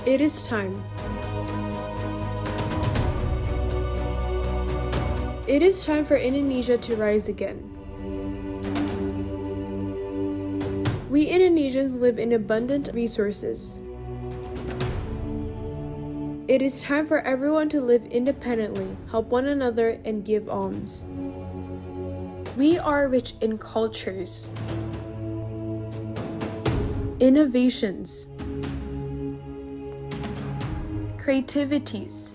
It is time. It is time for Indonesia to rise again. We Indonesians live in abundant resources. It is time for everyone to live independently, help one another, and give alms. We are rich in cultures, innovations, creativities,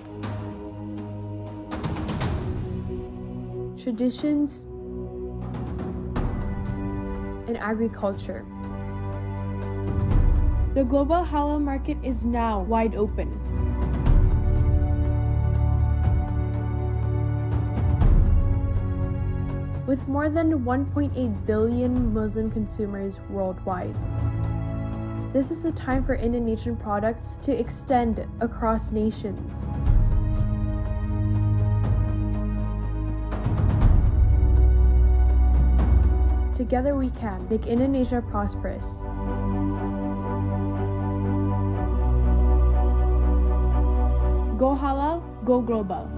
traditions, and agriculture. The global halal market is now wide open. With more than 1.8 billion Muslim consumers worldwide. This is a time for Indonesian products to extend across nations. Together we can make Indonesia prosperous. Go halal, go global.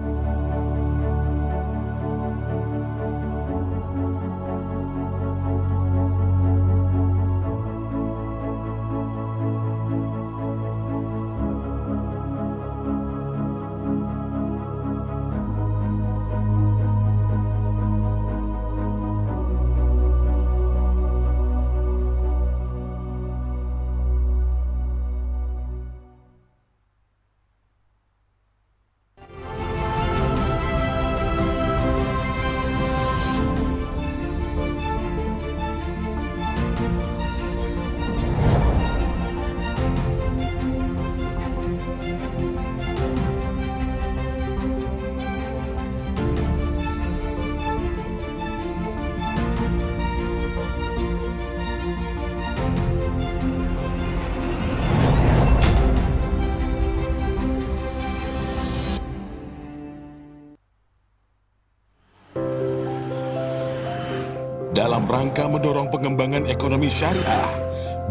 Dalam rangka mendorong pengembangan ekonomi syariah,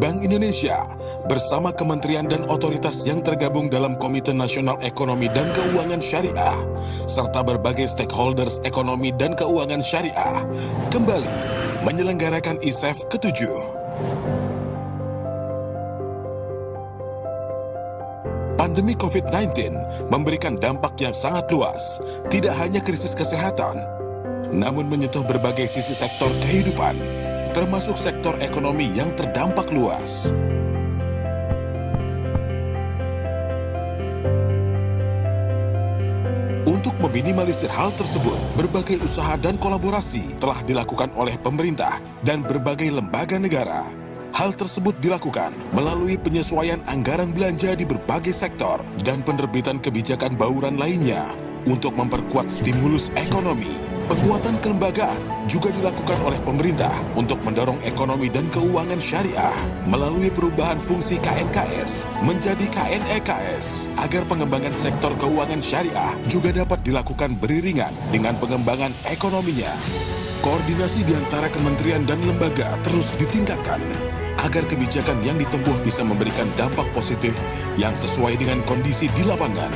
Bank Indonesia bersama kementerian dan otoritas yang tergabung dalam Komite Nasional Ekonomi dan Keuangan Syariah, serta berbagai stakeholders ekonomi dan keuangan syariah, kembali menyelenggarakan ISEF ke-7. Pandemi COVID-19 memberikan dampak yang sangat luas, tidak hanya krisis kesehatan, namun menyentuh berbagai sisi sektor kehidupan, termasuk sektor ekonomi yang terdampak luas. Untuk meminimalisir hal tersebut, berbagai usaha dan kolaborasi telah dilakukan oleh pemerintah dan berbagai lembaga negara. Hal tersebut dilakukan melalui penyesuaian anggaran belanja di berbagai sektor dan penerbitan kebijakan bauran lainnya untuk memperkuat stimulus ekonomi. Penguatan kelembagaan juga dilakukan oleh pemerintah untuk mendorong ekonomi dan keuangan syariah melalui perubahan fungsi KNKS menjadi KNEKS agar pengembangan sektor keuangan syariah juga dapat dilakukan beriringan dengan pengembangan ekonominya. Koordinasi di antara kementerian dan lembaga terus ditingkatkan agar kebijakan yang ditempuh bisa memberikan dampak positif yang sesuai dengan kondisi di lapangan.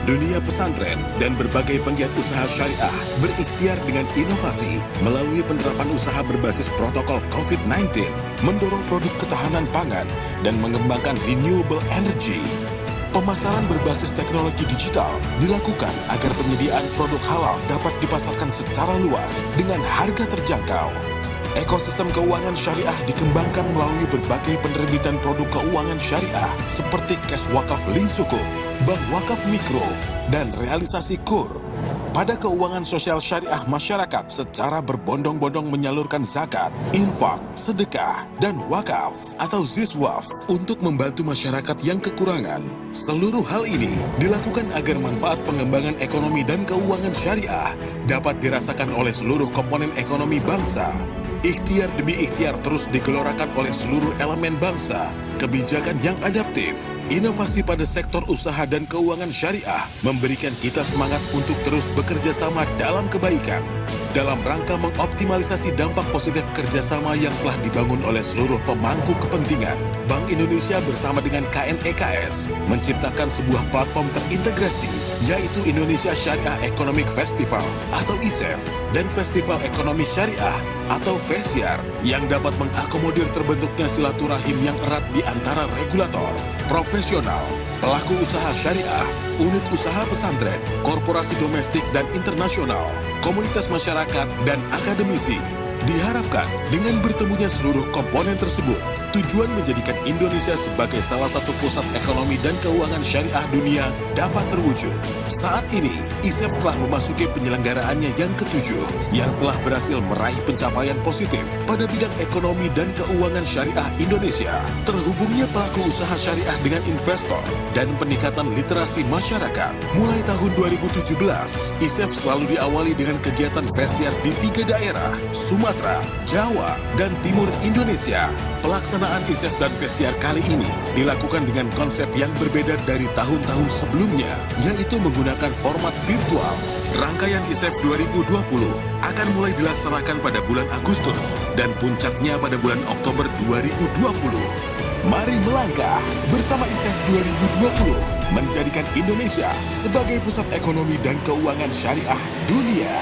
Dunia pesantren dan berbagai penggiat usaha syariah berikhtiar dengan inovasi melalui penerapan usaha berbasis protokol COVID-19, mendorong produk ketahanan pangan dan mengembangkan renewable energy. Pemasaran berbasis teknologi digital dilakukan agar penyediaan produk halal dapat dipasarkan secara luas dengan harga terjangkau. Ekosistem keuangan syariah dikembangkan melalui berbagai penerbitan produk keuangan syariah seperti cash wakaf link sukuk, bank wakaf mikro, dan realisasi kur. Pada keuangan sosial syariah masyarakat secara berbondong-bondong menyalurkan zakat, infak, sedekah, dan wakaf atau ziswaf untuk membantu masyarakat yang kekurangan. Seluruh hal ini dilakukan agar manfaat pengembangan ekonomi dan keuangan syariah dapat dirasakan oleh seluruh komponen ekonomi bangsa. Ikhtiar demi ikhtiar terus digelorakan oleh seluruh elemen bangsa. Kebijakan yang adaptif, inovasi pada sektor usaha dan keuangan syariah memberikan kita semangat untuk terus bekerja sama dalam kebaikan. Dalam rangka mengoptimalisasi dampak positif kerjasama yang telah dibangun oleh seluruh pemangku kepentingan, Bank Indonesia bersama dengan KNEKS menciptakan sebuah platform terintegrasi, yaitu Indonesia Syariah Economic Festival atau ISEF dan Festival Ekonomi Syariah atau FESYAR yang dapat mengakomodir terbentuknya silaturahim yang erat di antara regulator, profesional, pelaku usaha syariah, unit usaha pesantren, korporasi domestik dan internasional, komunitas masyarakat, dan akademisi. Diharapkan dengan bertemunya seluruh komponen tersebut, tujuan menjadikan Indonesia sebagai salah satu pusat ekonomi dan keuangan syariah dunia dapat terwujud. Saat ini, ISEF telah memasuki penyelenggaraannya yang ketujuh, yang telah berhasil meraih pencapaian positif pada bidang ekonomi dan keuangan syariah Indonesia, terhubungnya pelaku usaha syariah dengan investor, dan peningkatan literasi masyarakat. Mulai tahun 2017, ISEF selalu diawali dengan kegiatan FESYAR di 3 daerah, Sumatera, Jawa, dan Timur Indonesia. Pelaksanaan ISEF dan FESYAR kali ini dilakukan dengan konsep yang berbeda dari tahun-tahun sebelumnya, yaitu menggunakan format virtual. Rangkaian ISEF 2020 akan mulai dilaksanakan pada bulan Agustus dan puncaknya pada bulan Oktober 2020. Mari melangkah bersama ISEF 2020 menjadikan Indonesia sebagai pusat ekonomi dan keuangan syariah dunia.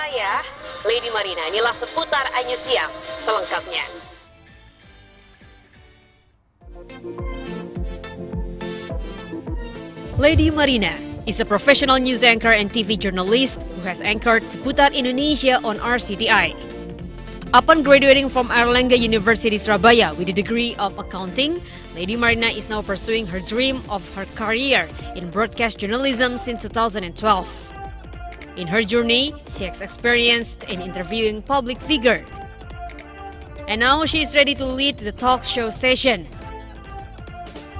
saya, Lady Marina. Inilah seputar Anyu Siang selengkapnya. Lady Marina is a professional news anchor and TV journalist who has anchored Seputar Indonesia on RCTI. Upon graduating from Airlangga University Surabaya with a degree of accounting, Lady Marina is now pursuing her dream of her career in broadcast journalism since 2012. In her journey, she has experienced in interviewing public figures. And now she is ready to lead the talk show session.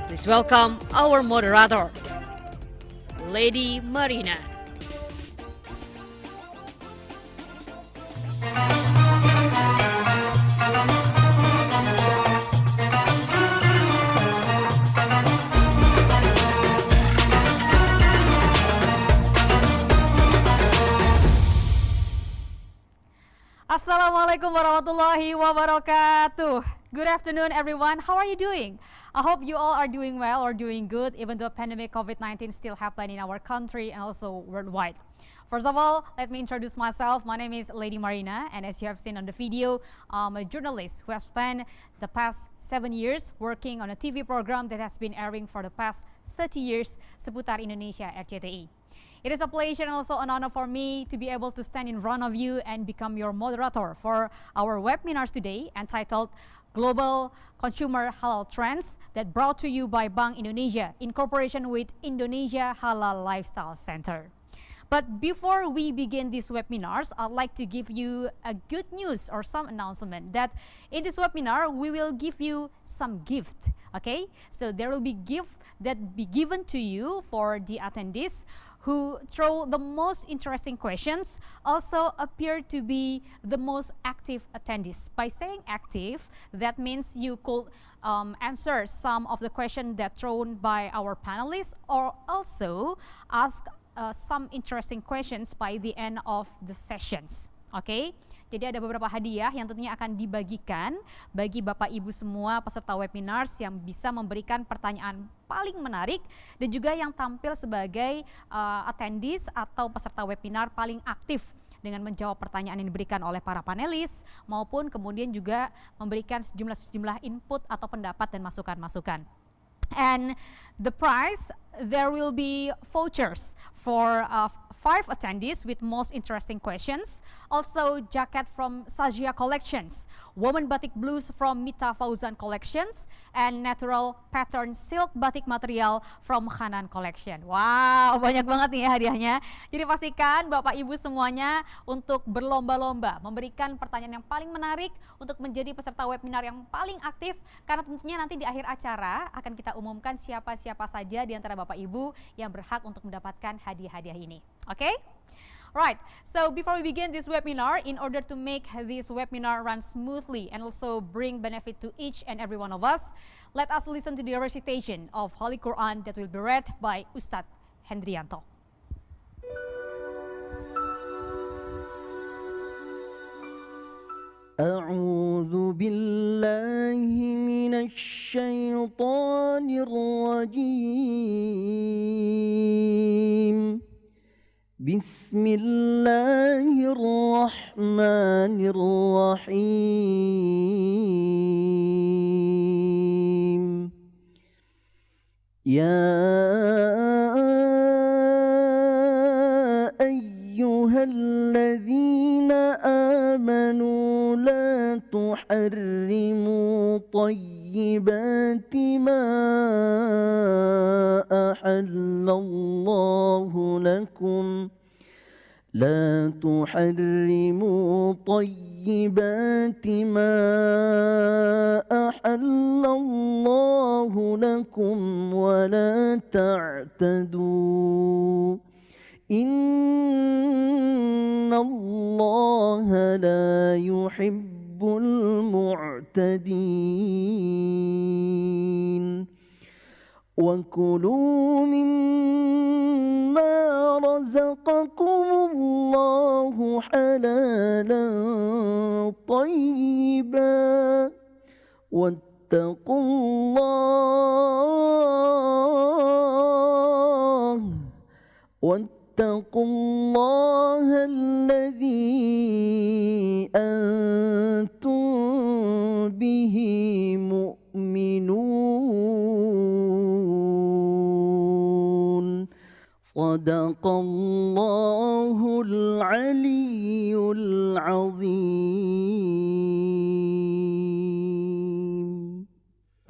Please welcome our moderator, Lady Marina. Assalamualaikum warahmatullahi wabarakatuh. Good afternoon, everyone. How are you doing? I hope you all are doing well or doing good, even though pandemic COVID-19 still happen in our country and also worldwide. First of all, let me introduce myself. My name is Lady Marina, and as you have seen on the video, I'm a journalist who has spent the past 7 years working on a TV program that has been airing for the past 30 years, Seputar Indonesia RCTI. It is a pleasure and also an honor for me to be able to stand in front of you and become your moderator for our webinars today entitled Global Consumer Halal Trends, that brought to you by Bank Indonesia in cooperation with Indonesia Halal Lifestyle Center. But before we begin these webinars, I'd like to give you a good news or some announcement that in this webinar, we will give you some gift, okay? So there will be gift that be given to you for the attendees who throw the most interesting questions, also appear to be the most active attendees. By saying active, that means you could answer some of the questions that thrown by our panelists or also ask some interesting questions by the end of the sessions. Oke, jadi ada beberapa hadiah yang tentunya akan dibagikan bagi Bapak Ibu semua peserta webinars yang bisa memberikan pertanyaan paling menarik dan juga yang tampil sebagai attendees atau peserta webinar paling aktif dengan menjawab pertanyaan yang diberikan oleh para panelis maupun kemudian juga memberikan sejumlah input atau pendapat dan masukan-masukan. And the prize, there will be vouchers for 5 attendees with most interesting questions. Also, jacket from Sajia Collections, Woman Batik Blues from Mita Fauzan Collections, and natural pattern silk batik material from Hanan Collection. Wow, banyak banget nih ya hadiahnya. Jadi pastikan Bapak Ibu semuanya untuk berlomba-lomba memberikan pertanyaan yang paling menarik untuk menjadi peserta webinar yang paling aktif, karena tentunya nanti di akhir acara akan kita umumkan siapa-siapa saja di antara Bapak Ibu yang berhak untuk mendapatkan hadiah-hadiah ini. Okay? Right, so before we begin this webinar, in order to make this webinar run smoothly and also bring benefit to each and every one of us, let us listen to the recitation of Holy Quran that will be read by Ustadz Hendrianto. أعوذ بالله من الشيطان الرجيم بسم الله الرحمن الرحيم يا أيها الذين آمنوا لا تحرموا طيبات ما أحل الله لكم لا تحرموا طيبات ما أحل الله لكم ولا تعتدوا إن الله لا يحب المعتدين وكلوا مما رزقكم الله حلالا طيبا واتقوا الله الذي أنتم به مؤمنون صدق الله العلي العظيم.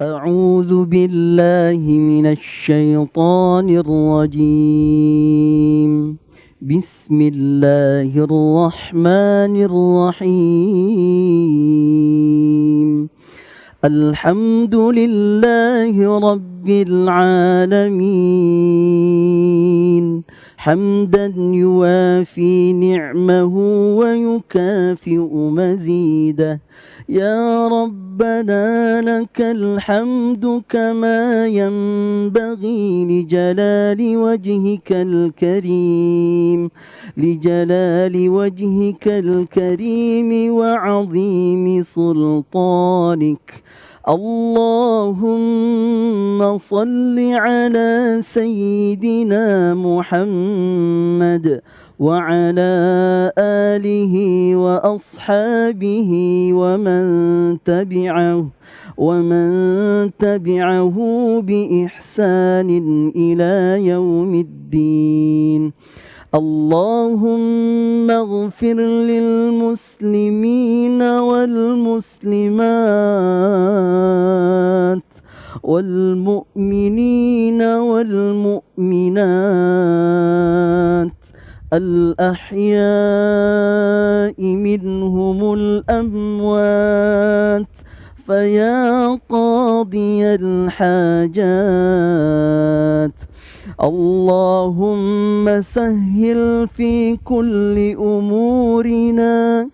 أعوذ بالله من الشيطان الرجيم. بسم الله الرحمن الرحيم. الحمد لله رب العالمين حمدا يوافي نعمه ويكافئ مزيده. يا ربنا لك الحمد كما ينبغي لجلال وجهك الكريم وعظيم سلطانك. اللهم صل على سيدنا محمد وعلى آله وأصحابه ومن تبعه بإحسان إلى يوم الدين. اللهم اغفر للمسلمين والمسلمات والمؤمنين والمؤمنات الأحياء منهم الأموات فيا قاضي الحاجات اللهم سهل في كل أمورنا.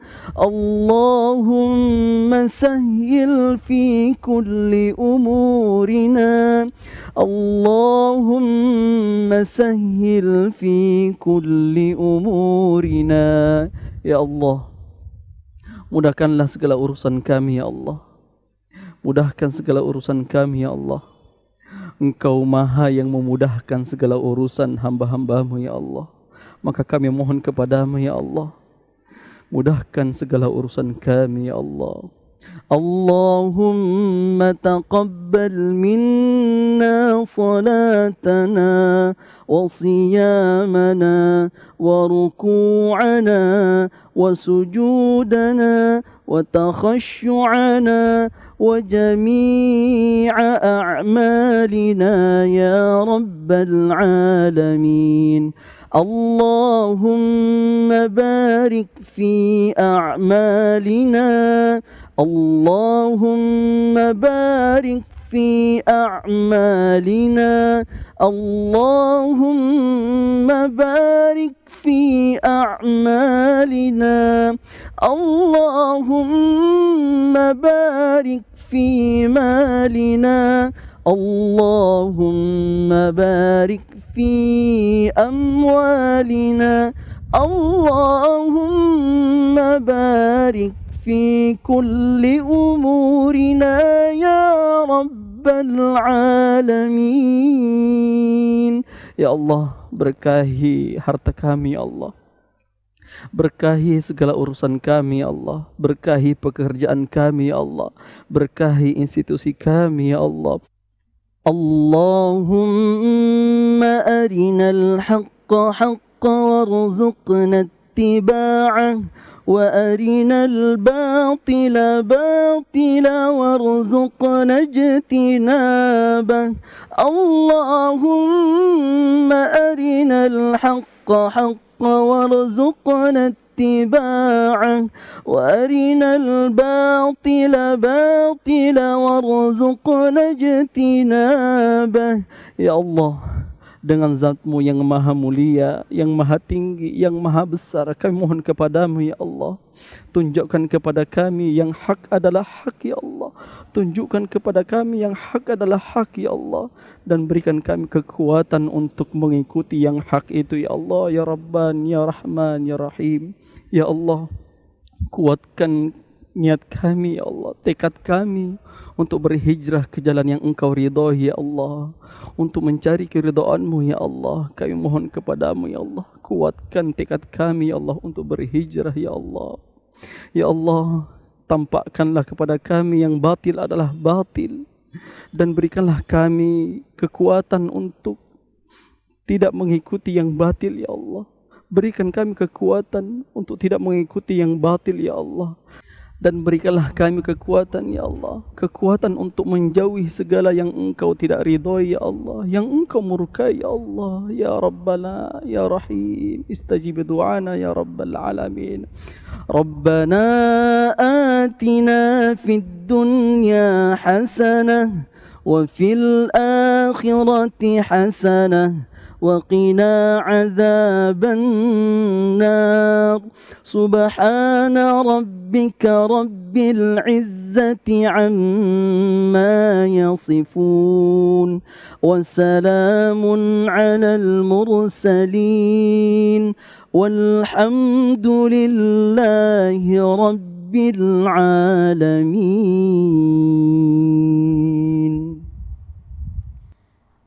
اللهم سهل في كل أمورنا. اللهم سهل في كل أمورنا. Ya Allah, mudahkanlah segala urusan kami ya Allah. Mudahkan segala urusan kami ya Allah. Engkau maha yang memudahkan segala urusan hamba-hambamu ya Allah. Maka kami mohon kepadamu ya Allah, mudahkan segala urusan kami ya Allah. Allahumma taqabbal minna salatana wa siyamana wa ruku'ana wa sujudana wa takhashu'ana وجميع أعمالنا يا رب العالمين. اللهم بارك في أعمالنا. اللهم بارك في أعمالنا. اللهم بارك في أعمالنا. اللهم بارك في مالنا. اللهم بارك في أموالنا. اللهم بارك في كل أمورنا يا رب العالمين. Ya Allah, berkahi harta kami ya Allah. Berkahi segala urusan kami ya Allah. Berkahi pekerjaan kami ya Allah. Berkahi institusi kami ya Allah. Allahumma arinal haqqa haqqa warzuqna ittiba'ah wa arinal batila batila warzuqna ijtinabah. Allahumma arinal haqqa haqqa وارزقنا اتباعه وأرنا الباطل باطلا وارزقنا اجتنابه. Ya Allah, dengan zat-Mu yang maha mulia, yang maha tinggi, yang maha besar, kami mohon kepadamu ya Allah, tunjukkan kepada kami yang hak adalah hak ya Allah. Tunjukkan kepada kami yang hak adalah hak ya Allah, dan berikan kami kekuatan untuk mengikuti yang hak itu ya Allah, ya Rabban, ya Rahman, ya Rahim. Ya Allah, kuatkan niat kami ya Allah, tekad kami untuk berhijrah ke jalan yang Engkau ridhoi ya Allah, untuk mencari keridhaan-Mu ya Allah. Kami mohon kepadamu ya Allah, kuatkan tekad kami ya Allah untuk berhijrah ya Allah. Ya Allah, tampakkanlah kepada kami yang batil adalah batil, dan berikanlah kami kekuatan untuk tidak mengikuti yang batil, ya Allah. Berikan kami kekuatan untuk tidak mengikuti yang batil, ya Allah. Dan berikanlah kami kekuatan, ya Allah. Kekuatan untuk menjauhi segala yang Engkau tidak ridhoi, ya Allah. Yang Engkau murkai, ya Allah. Ya Rabbana, ya Rahim. Istajib du'ana, ya Rabbal Alamin. Rabbana atina fid dunya hasanah wa fil akhirati hasanah وقنا عذاب النار سبحان ربك رب العزة عما يصفون وسلام على المرسلين والحمد لله رب العالمين.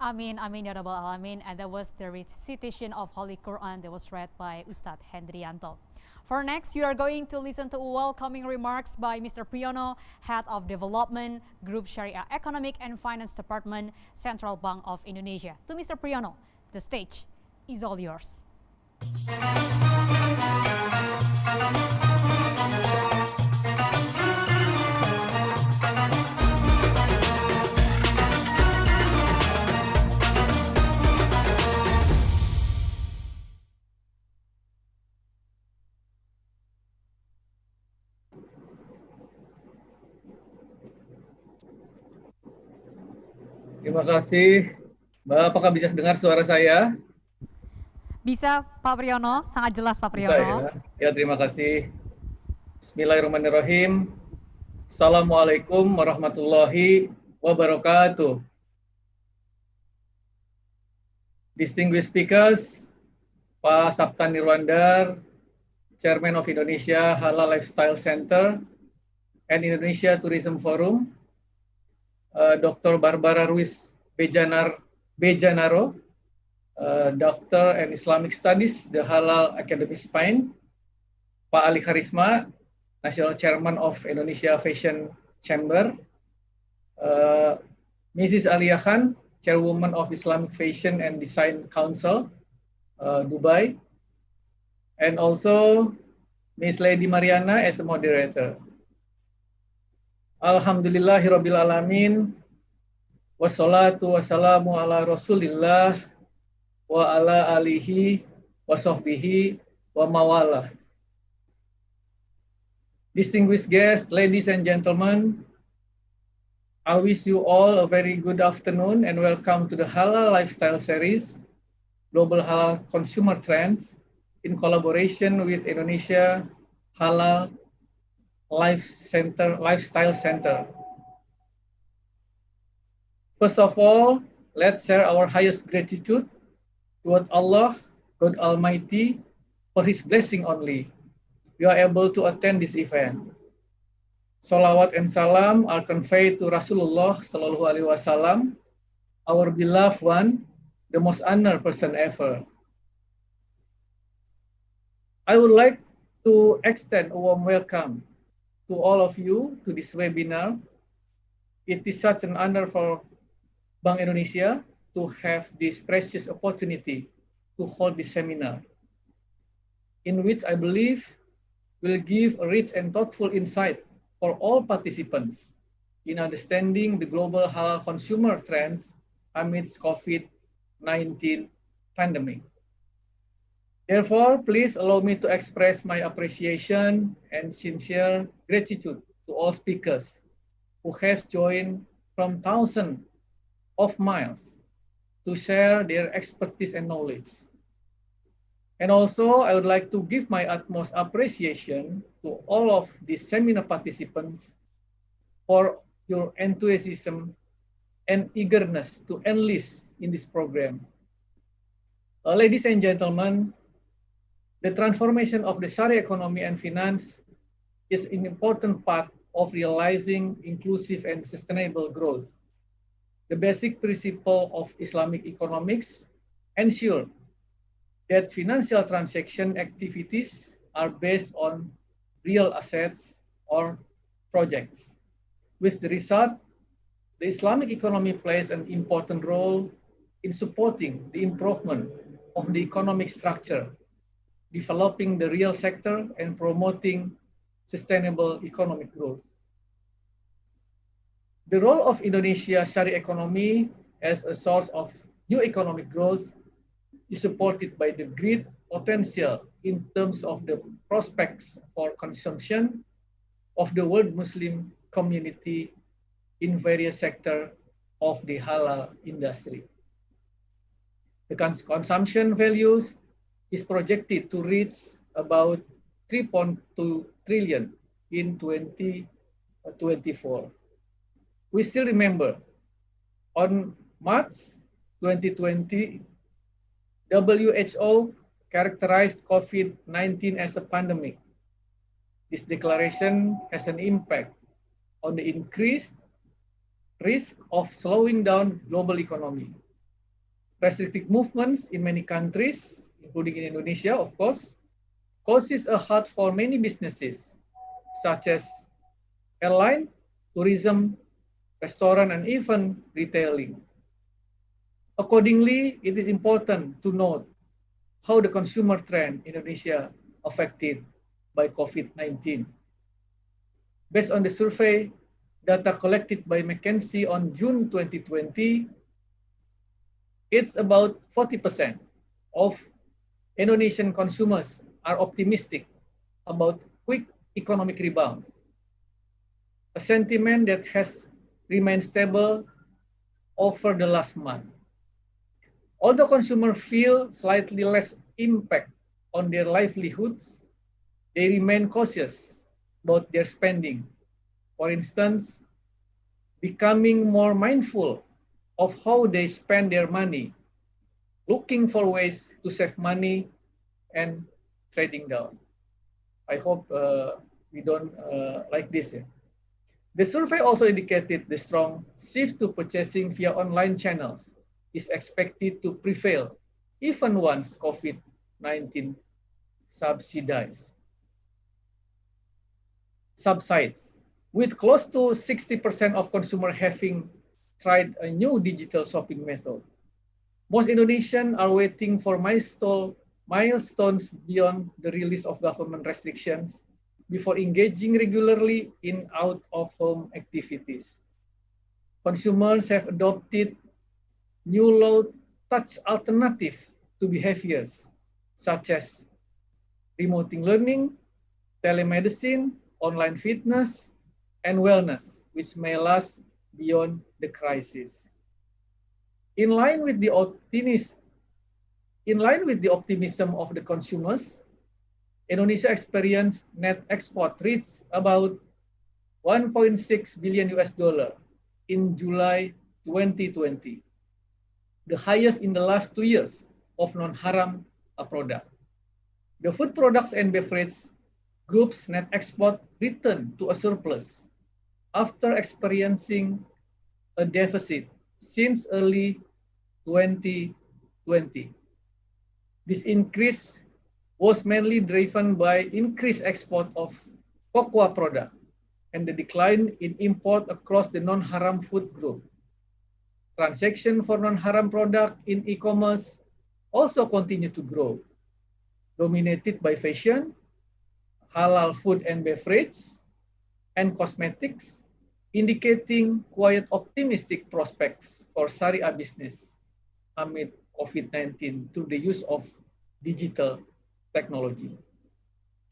Amin, amin, ya Rabbal Alamin. And that was the recitation of Holy Quran that was read by Ustadz Hendrianto. For next, you are going to listen to welcoming remarks by Mr. Priyono, Head of Development, Group Sharia Economic and Finance Department, Central Bank of Indonesia. To Mr. Priyono, the stage is all yours. Terima kasih. Mbak, apakah bisa dengar suara saya? Bisa, Pak Priyono. Sangat jelas, Pak Bisa Priyono. ya? Ya, terima kasih. Bismillahirrahmanirrahim. Assalamualaikum warahmatullahi wabarakatuh. Distinguished speakers, Pak Sabta Nirwandar, Chairman of Indonesia Halal Lifestyle Center and Indonesia Tourism Forum, Dr. Barbara Ruiz Bejanaro, Doctor and Islamic Studies, the Halal Academy Spain, Pak Ali Karisma, National Chairman of Indonesia Fashion Chamber, Mrs. Alia Khan, Chairwoman of Islamic Fashion and Design Council, Dubai, and also Ms. Lady Mariana as a moderator. Alhamdulillahirabbil alamin. Wassalatu wassalamu ala Rasulillah wa ala alihi wa sahbihi wa mawalah. Distinguished guests, ladies and gentlemen, I wish you all a very good afternoon and welcome to the Halal Lifestyle Series, Global Halal Consumer Trends, in collaboration with Indonesia Halal Lifestyle Center. First of all, let's share our highest gratitude toward Allah, God Almighty, for His blessing only. We are able to attend this event. Salawat and salam are conveyed to Rasulullah Sallallahu Alaihi Wasallam, our beloved one, the most honored person ever. I would like to extend a warm welcome to all of you to this webinar. It is such an honor for Bank Indonesia to have this precious opportunity to hold this seminar, in which I believe will give a rich and thoughtful insight for all participants in understanding the global halal consumer trends amidst COVID-19 pandemic. Therefore, please allow me to express my appreciation and sincere gratitude to all speakers who have joined from thousands of miles to share their expertise and knowledge. And also, I would like to give my utmost appreciation to all of the seminar participants for your enthusiasm and eagerness to enlist in this program. Ladies and gentlemen, the transformation of the Sharia economy and finance is an important part of realizing inclusive and sustainable growth. The basic principle of Islamic economics ensure that financial transaction activities are based on real assets or projects. With the result, the Islamic economy plays an important role in supporting the improvement of the economic structure, developing the real sector, and promoting sustainable economic growth. The role of Indonesia Sharia economy as a source of new economic growth is supported by the great potential in terms of the prospects for consumption of the world Muslim community in various sectors of the halal industry. The consumption values is projected to reach about 3.2 trillion in 2024. We still remember on March 2020, WHO characterized COVID-19 as a pandemic. This declaration has an impact on the increased risk of slowing down global economy. Restrictive movements in many countries, including in Indonesia, of course, causes a hurt for many businesses, such as airline, tourism, restaurant, and even retailing. Accordingly, it is important to note how the consumer trend in Indonesia affected by COVID-19. Based on the survey data collected by McKinsey on June 2020, it's about 40% of Indonesian consumers are optimistic about quick economic rebound, a sentiment that has remained stable over the last month. Although consumers feel slightly less impact on their livelihoods, they remain cautious about their spending. For instance, becoming more mindful of how they spend their money, looking for ways to save money and trading down. I hope we don't like this. Yeah. The survey also indicated the strong shift to purchasing via online channels is expected to prevail even once COVID-19 subsides, with close to 60% of consumers having tried a new digital shopping method. Most Indonesians are waiting for milestones beyond the release of government restrictions before engaging regularly in out-of-home activities. Consumers have adopted new low-touch alternatives to behaviors such as remote learning, telemedicine, online fitness, and wellness, which may last beyond the crisis. In line with the optimism of the consumers, Indonesia experienced net export reached about 1.6 billion US dollar in July 2020, the highest in the last 2 years of non-haram product. The food products and beverage group's net export returned to a surplus after experiencing a deficit since early 2020. This increase was mainly driven by increased export of cocoa product and the decline in import across the non-haram food group. Transaction for non-haram product in e-commerce also continue to grow, dominated by fashion, halal food and beverage, and cosmetics, indicating quite optimistic prospects for Sharia business amid COVID-19 through the use of digital technology.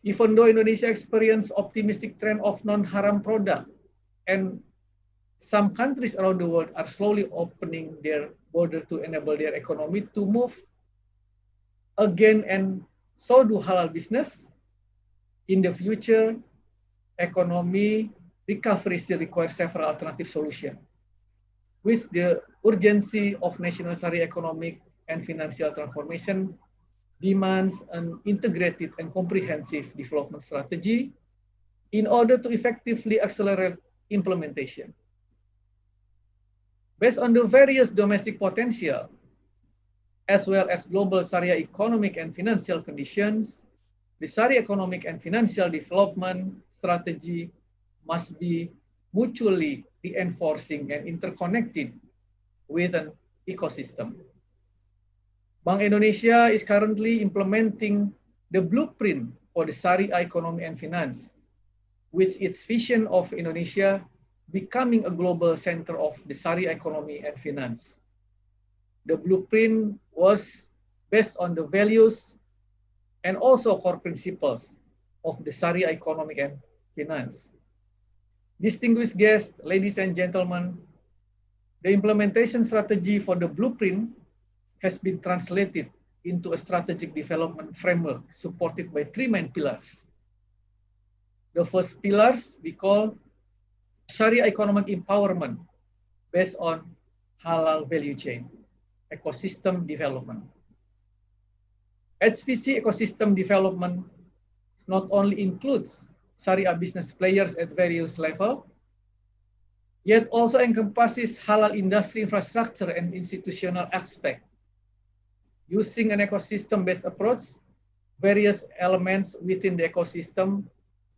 Even though Indonesia experienced optimistic trend of non-haram product, and some countries around the world are slowly opening their border to enable their economy to move again, and so do halal business, in the future, economy recovery still requires several alternative solutions, with the urgency of national Sharia economic and financial transformation demands an integrated and comprehensive development strategy in order to effectively accelerate implementation. Based on the various domestic potential, as well as global Sharia economic and financial conditions, the Syariah economic and financial development strategy must be mutually reinforcing and interconnected with an ecosystem. Bank Indonesia is currently implementing the blueprint for the Syariah economy and finance, with its vision of Indonesia becoming a global center of the Syariah economy and finance. The blueprint was based on the values and also core principles of the Syariah economic and finance. Distinguished guests, ladies and gentlemen, the implementation strategy for the blueprint has been translated into a strategic development framework supported by three main pillars. The first pillars we call Syariah economic empowerment based on halal value chain, ecosystem development. HVC ecosystem development not only includes Syariah business players at various levels, yet also encompasses halal industry infrastructure and institutional aspect. Using an ecosystem-based approach, various elements within the ecosystem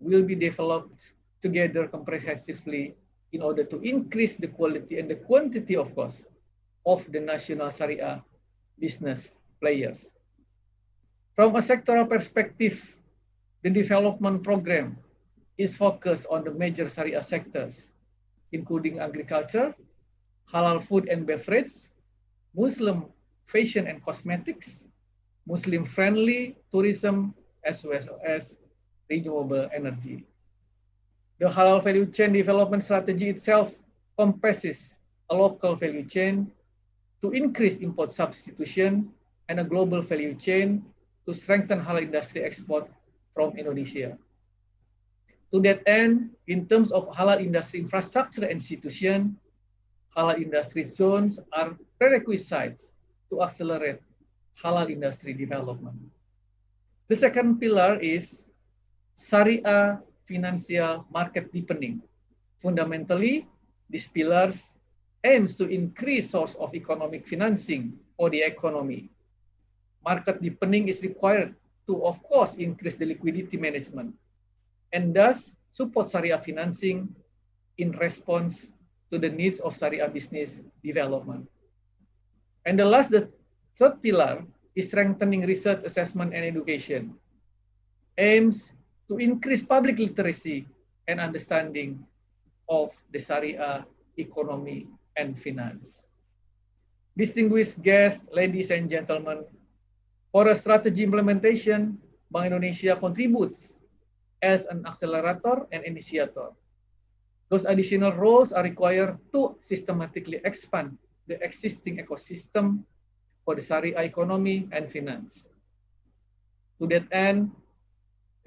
will be developed together comprehensively in order to increase the quality and the quantity, of course, of the national Syariah business players. From a sectoral perspective, the development program is focused on the major Syariah sectors, including agriculture, halal food and beverage, Muslim fashion and cosmetics, Muslim-friendly tourism, as well as renewable energy. The halal value chain development strategy itself compasses a local value chain to increase import substitution and a global value chain to strengthen halal industry export from Indonesia. To that end, in terms of halal industry infrastructure institution, halal industry zones are prerequisites to accelerate halal industry development. The second pillar is Syariah financial market deepening. Fundamentally, these pillars aims to increase source of economic financing for the economy. Market deepening is required to, of course, increase the liquidity management and thus support Syariah financing in response to the needs of Syariah business development. And the third pillar is strengthening research, assessment, and education. Aims to increase public literacy and understanding of the Syariah economy and finance. Distinguished guests, ladies and gentlemen, for a strategy implementation, Bank Indonesia contributes as an accelerator and initiator. Those additional roles are required to systematically expand the existing ecosystem for the Syariah economy and finance. To that end,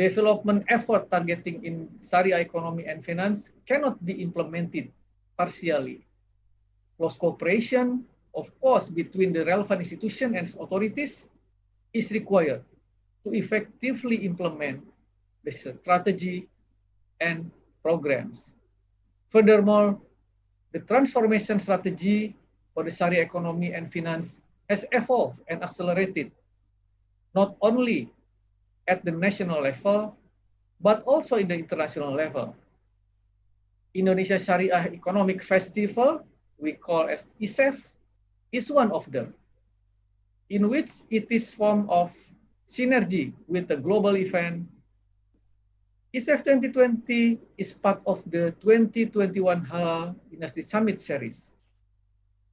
development effort targeting in Syariah economy and finance cannot be implemented partially. Close cooperation, of course, between the relevant institutions and authorities is required to effectively implement the strategy and programs. Furthermore, the transformation strategy for the Syariah economy and finance has evolved and accelerated, not only at the national level, but also in the international level. Indonesia Syariah Economic Festival, we call as ISEF, is one of them, in which it is form of synergy with the global event. ISEF 2020 is part of the 2021 Halal Industry Summit series.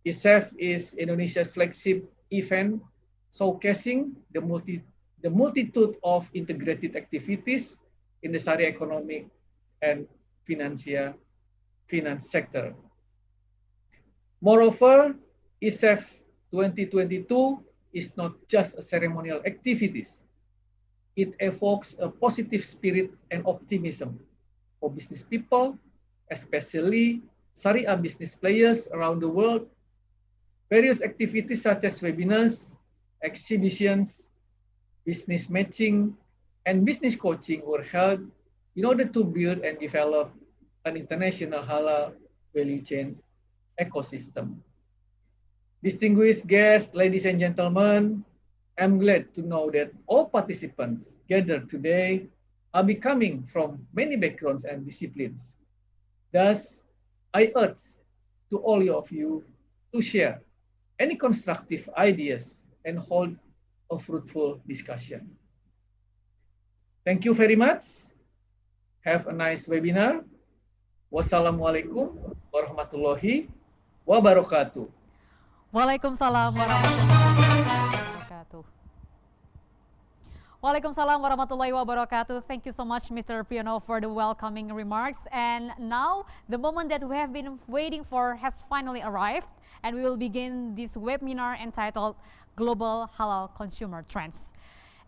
ISEF is Indonesia's flagship event showcasing the multitude of integrated activities in the Syariah economic and finance sector. Moreover, ISEF 2022 is not just a ceremonial activities. It evokes a positive spirit and optimism for business people, especially Syariah business players around the world. Various activities such as webinars, exhibitions, business matching, and business coaching were held in order to build and develop an international halal value chain ecosystem. Distinguished guests, ladies and gentlemen, I'm glad to know that all participants gathered today are coming from many backgrounds and disciplines. Thus, I urge to all of you to share any constructive ideas and hold a fruitful discussion. Thank you very much. Have a nice webinar. Wassalamualaikum warahmatullahi wabarakatuh. Waalaikumsalam warahmatullahi wabarakatuh. Waalaikumsalam warahmatullahi wabarakatuh. Thank you so much, Mr. Piono, for the welcoming remarks. And now, the moment that we have been waiting for has finally arrived, and we will begin this webinar entitled Global Halal Consumer Trends.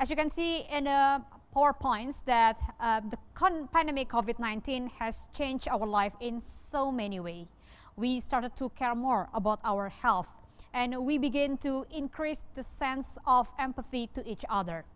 As you can see in the PowerPoints that the pandemic COVID-19 has changed our life in so many ways. We started to care more about our health, and we begin to increase the sense of empathy to each other.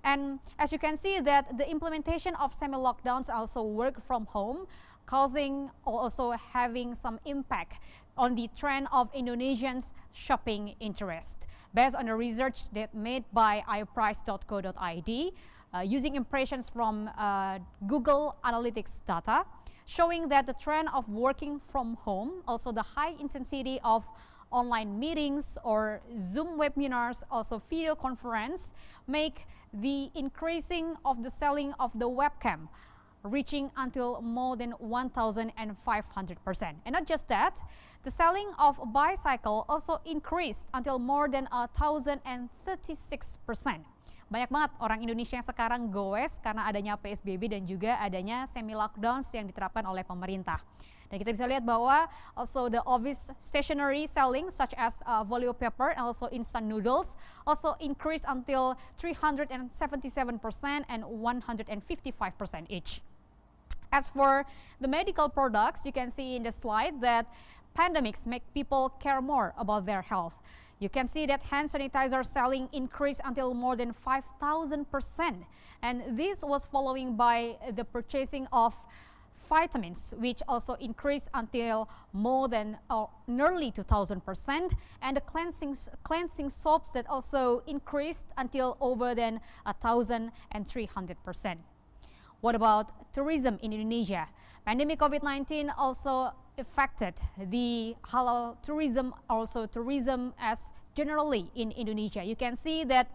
And as you can see that the implementation of semi-lockdowns also work from home, causing also having some impact on the trend of Indonesians' shopping interest. Based on the research that made by iprice.co.id, using impressions from Google Analytics data, showing that the trend of working from home, also the high intensity of online meetings or Zoom webinars, also video conference, make the increasing of the selling of the webcam reaching until more than 1,500%. And not just that, the selling of bicycle also increased until more than 1,036%. Banyak banget orang Indonesia yang sekarang goes karena adanya PSBB dan juga adanya semi-lockdowns yang diterapkan oleh pemerintah. Dan kita bisa lihat bahwa also the office stationery selling such as folio paper and also instant noodles also increased until 377% and 155% each. As for the medical products, you can see in the slide that pandemics make people care more about their health. You can see that hand sanitizer selling increased until more than 5,000%. And this was following by the purchasing of vitamins, which also increased until more than nearly 2,000%, and the cleansing soaps that also increased until over than 1,300%. What about tourism in Indonesia? Pandemic COVID-19 also affected the halal tourism, also tourism as generally in Indonesia. You can see that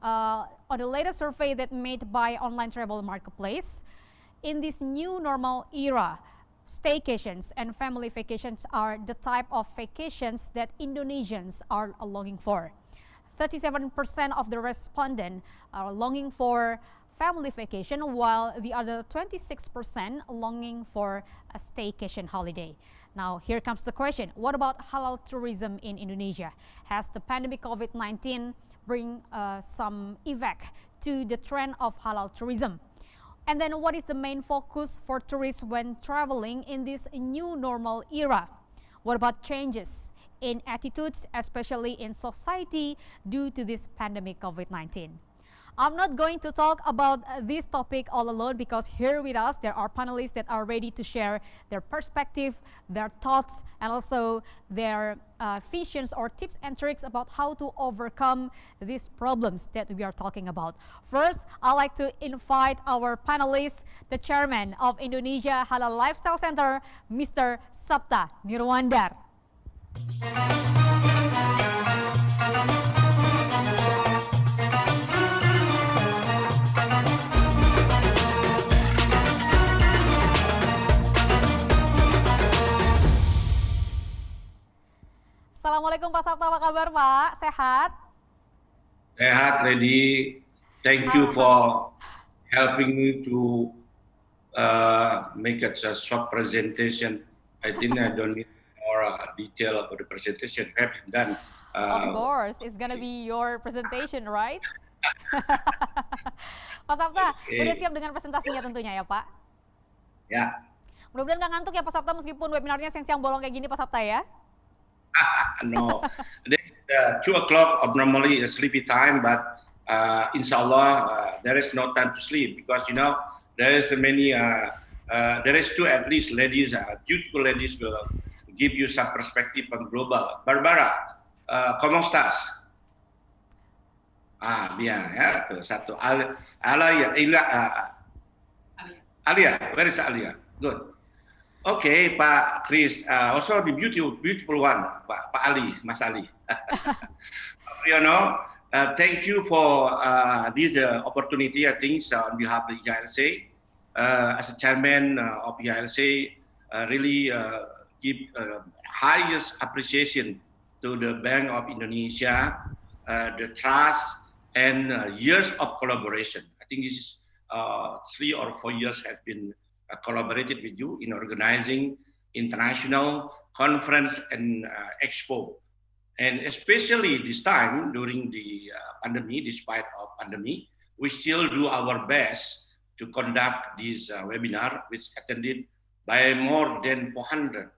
on the latest survey that made by online travel marketplace, in this new normal era, staycations and family vacations are the type of vacations that Indonesians are longing for. 37% of the respondents are longing for family vacation, while the other 26% longing for a staycation holiday. Now, here comes the question. What about halal tourism in Indonesia? Has the pandemic COVID-19 bring some effect to the trend of halal tourism? And then what is the main focus for tourists when traveling in this new normal era? What about changes in attitudes, especially in society due to this pandemic COVID-19? I'm not going to talk about this topic all alone, because here with us there are panelists that are ready to share their perspective, their thoughts, and also their visions or tips and tricks about how to overcome these problems that we are talking about. First, I'd like to invite our panelists, the chairman of Indonesia Halal Lifestyle Center, Mr. Sapta Nirwandar. Assalamualaikum Pak Sapta, apa kabar Pak? Sehat? Sehat, Lady. Thank you for helping me to make it a short presentation. I think I don't need more detail about the presentation. Have been done. Of course, it's gonna be your presentation, right? Pak Sapta, udah siap dengan presentasinya tentunya ya Pak? Ya. Mudah-mudahan nggak ngantuk ya Pak Sapta, meskipun webinarnya siang-siang bolong kayak gini Pak Sapta ya? No, this is 2 o'clock of normally a sleepy time, but inshallah there is no time to sleep, because you know there is many there is 2 at least ladies, beautiful ladies will give you some perspective on global. Barbara, ¿cómo estás? Biar ya, satu Alia, where is Alia? Good. Okay, Pak Chris, also the beautiful one, Pak Ali, Mas Ali. Thank you for this opportunity. I think on behalf of the ILC, as a chairman of the ILC, really give highest appreciation to the Bank of Indonesia, the trust and years of collaboration. I think this is 3 or 4 years have been collaborated with you in organizing international conference and expo. And especially this time during the pandemic, despite of pandemic, we still do our best to conduct this webinar, which attended by more than 400.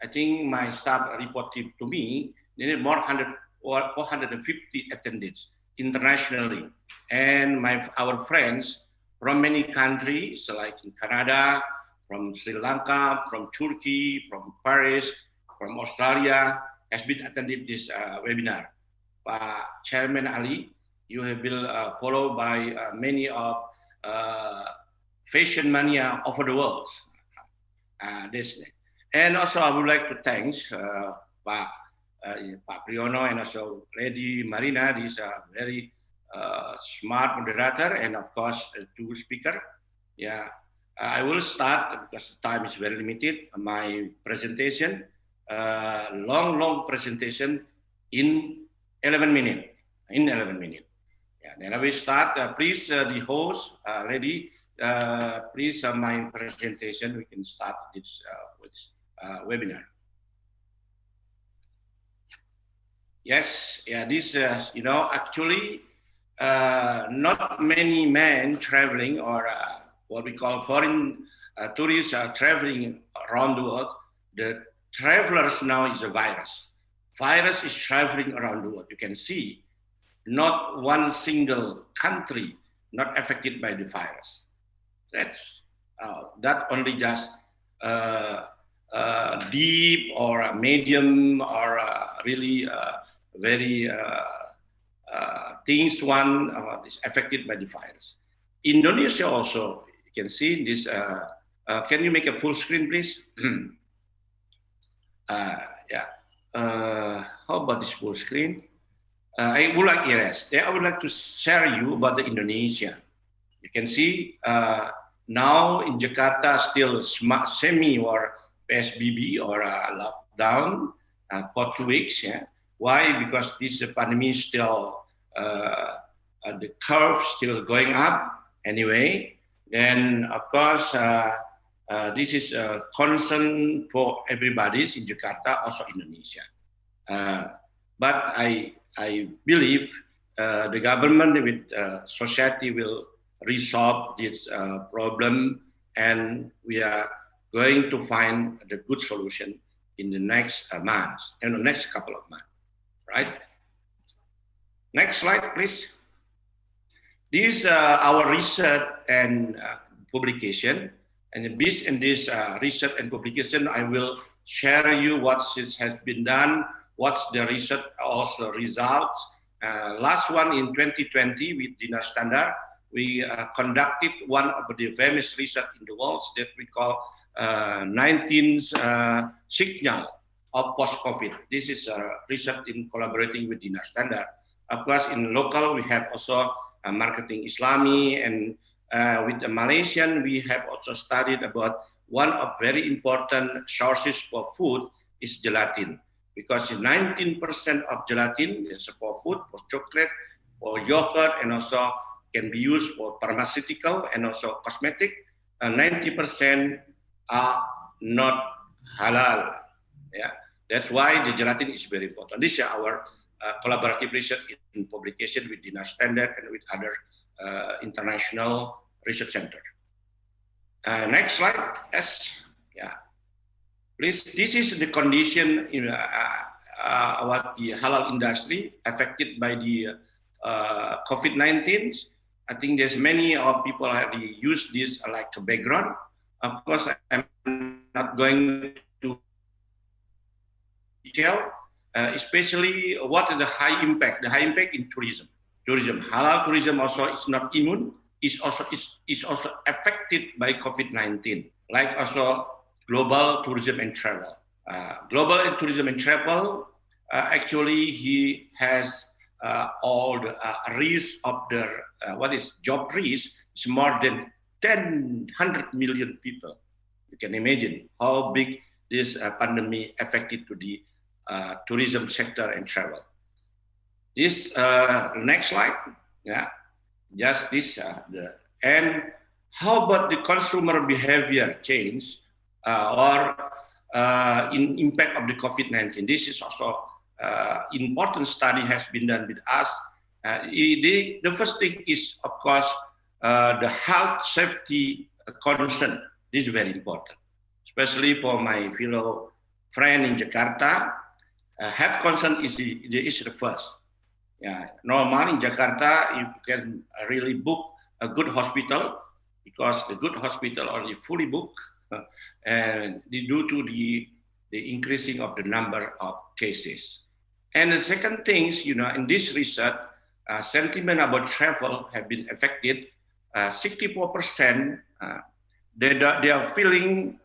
I think my staff reported to me, there are more 450 attendees internationally. And our friends from many countries, like in Canada, from Sri Lanka, from Turkey, from Paris, from Australia, has been attended this webinar. Chairman Ali, you have been followed by many of fashion mania over the world. And also I would like to thank Pak Priyono and also Lady Marina, this very smart moderator, and of course two speaker. Yeah, I will start because time is very limited. My presentation, long presentation in 11 minutes. Yeah, then I will start. Please, the host, lady, please, my presentation. We can start this webinar. Yes, yeah, this, actually, not many men traveling or what we call foreign tourists are traveling around the world. The travelers now is a virus. Virus is traveling around the world. You can see not one single country not affected by the virus. That's only just deep or medium or really very things one is affected by the virus. Indonesia also, you can see this. Can you make a full screen, please? Yeah. How about this full screen? I would like, yes, I would like to share you about the Indonesia. You can see now in Jakarta still semi or PSBB or lockdown for 2 weeks. Yeah. Why? Because this pandemic is still the curve still going up. Anyway, then of course this is a concern for everybody in Jakarta, also Indonesia. But I believe the government with society will resolve this problem, and we are going to find the good solution in the next months, in the next couple of months, right? Next slide, please. This is our research and publication, and based in this research and publication, I will share you what has been done, what's the research, also results. Last one in 2020 with Dinar Standard, we conducted one of the famous research in the world that we call 19th signal of post-COVID. This is research in collaborating with Dinar Standard. Of course, in local, we have also marketing Islami, and with the Malaysian, we have also studied about one of very important sources for food is gelatin, because 19% of gelatin is for food, for chocolate, for yogurt, and also can be used for pharmaceutical and also cosmetic. 90% are not halal. Yeah, that's why the gelatin is very important. This is our collaborative research in publication with Dinar Standard and with other international research center. Next slide. Yes. Yeah. Please. This is the condition in what the halal industry affected by the COVID-19. I think there's many of people already use this like a background. Of course, I'm not going to detail, especially what is the high impact in tourism. tourism. Halal tourism also is not immune, is also affected by COVID-19, like also global tourism and travel. Global tourism and travel, actually he has all the risk of the, what is job risk, is more than 100 million people. You can imagine how big this pandemic affected to the tourism sector and travel. This next slide, yeah, just this and how about the consumer behavior change or in impact of the COVID-19? This is also important study has been done with us. The first thing is, of course, the health safety concern. This is very important, especially for my fellow friend in Jakarta. Health concern is the first. Yeah, normal in Jakarta, you can really book a good hospital because the good hospital are fully booked, and due to the increasing of the number of cases. And the second things, in this research, sentiment about travel have been affected. 64%, they are feeling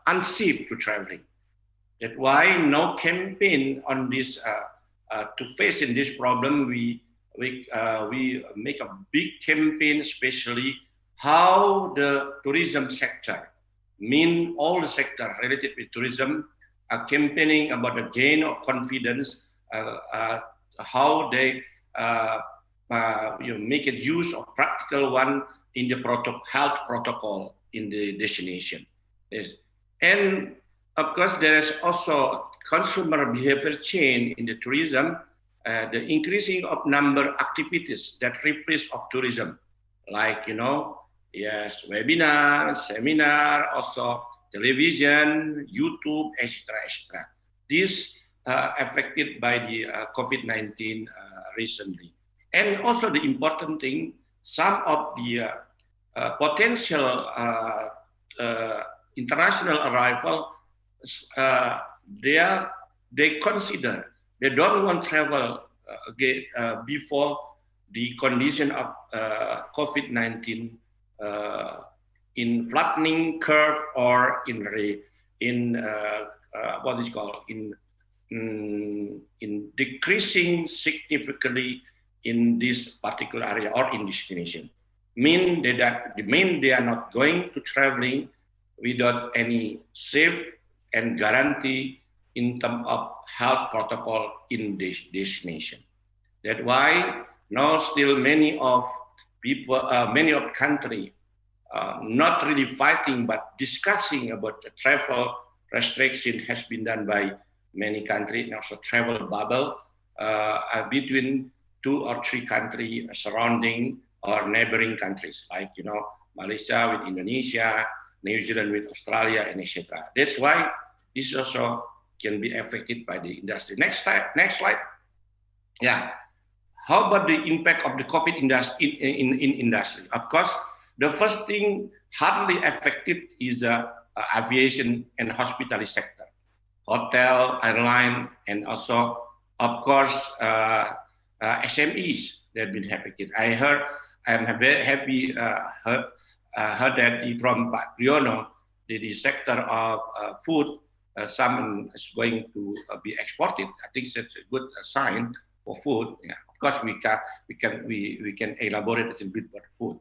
unsafe to traveling. That's why no campaign on this to face in this problem. We make a big campaign, especially how the tourism sector, all the sector related with tourism, are campaigning about the gain of confidence, how they make a use of practical one in the health protocol in the destination. Yes. And of course, there is also consumer behavior change in the tourism, the increasing of number activities that replace of tourism, like, yes, webinar, seminar, also television, YouTube, etc., etc. This affected by the COVID-19 recently. And also the important thing, some of the potential international arrival, they consider they don't want travel before the condition of COVID-19 in flattening curve or in what is called in decreasing significantly in this particular area or in destination. Mean they are not going to traveling without any safe and guarantee in terms of health protocol in this destination. That's why now still many of people, many of country, not really fighting but discussing about the travel restriction has been done by many countries, and also travel bubble between 2 or 3 countries surrounding or neighboring countries, like Malaysia with Indonesia, New Zealand with Australia, and etc. That's why this also can be affected by the industry. Next slide. Yeah. How about the impact of the COVID industry in industry? Of course, the first thing hardly affected is the aviation and hospitality sector, hotel, airline, and also, of course, SMEs that have been affected. I'm very happy heard that from Pak Briono, the sector of food, some is going to be exported. I think that's a good sign for food. Yeah. Of course, we can elaborate a little bit about food,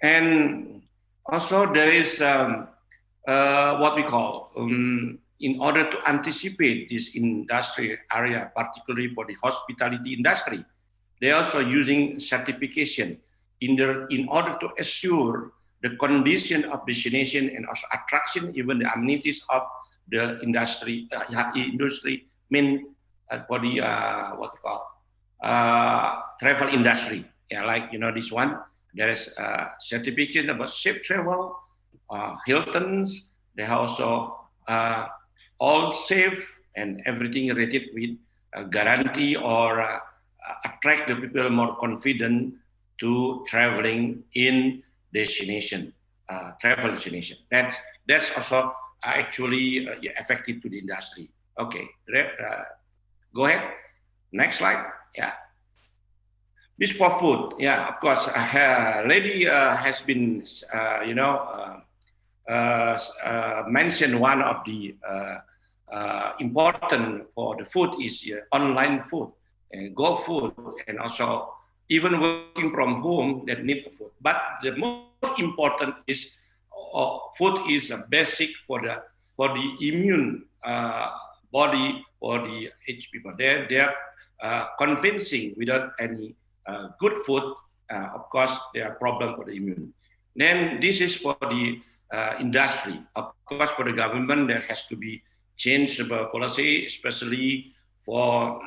and also there is what we call in order to anticipate this industry area, particularly for the hospitality industry, they are also using certification in order to assure the condition of destination and also attraction, even the amenities of the industry, for the what we call travel industry. Yeah, like this one, there is certification about safe travel. Hilton's, they are also all safe and everything related with guarantee or attract the people more confident to traveling in destination, travel destination. That's also actually effective to the industry. Okay, go ahead. Next slide. Yeah. This for food, yeah, of course. Lady has been, mentioned one of the important for the food is online food, and go food, and also even working from home that need food. But the most important is food is a basic for the immune body for the H people. They are convincing without any good food. Of course, there are problem for the immune. Then this is for the industry. Of course, for the government, there has to be change the policy, especially for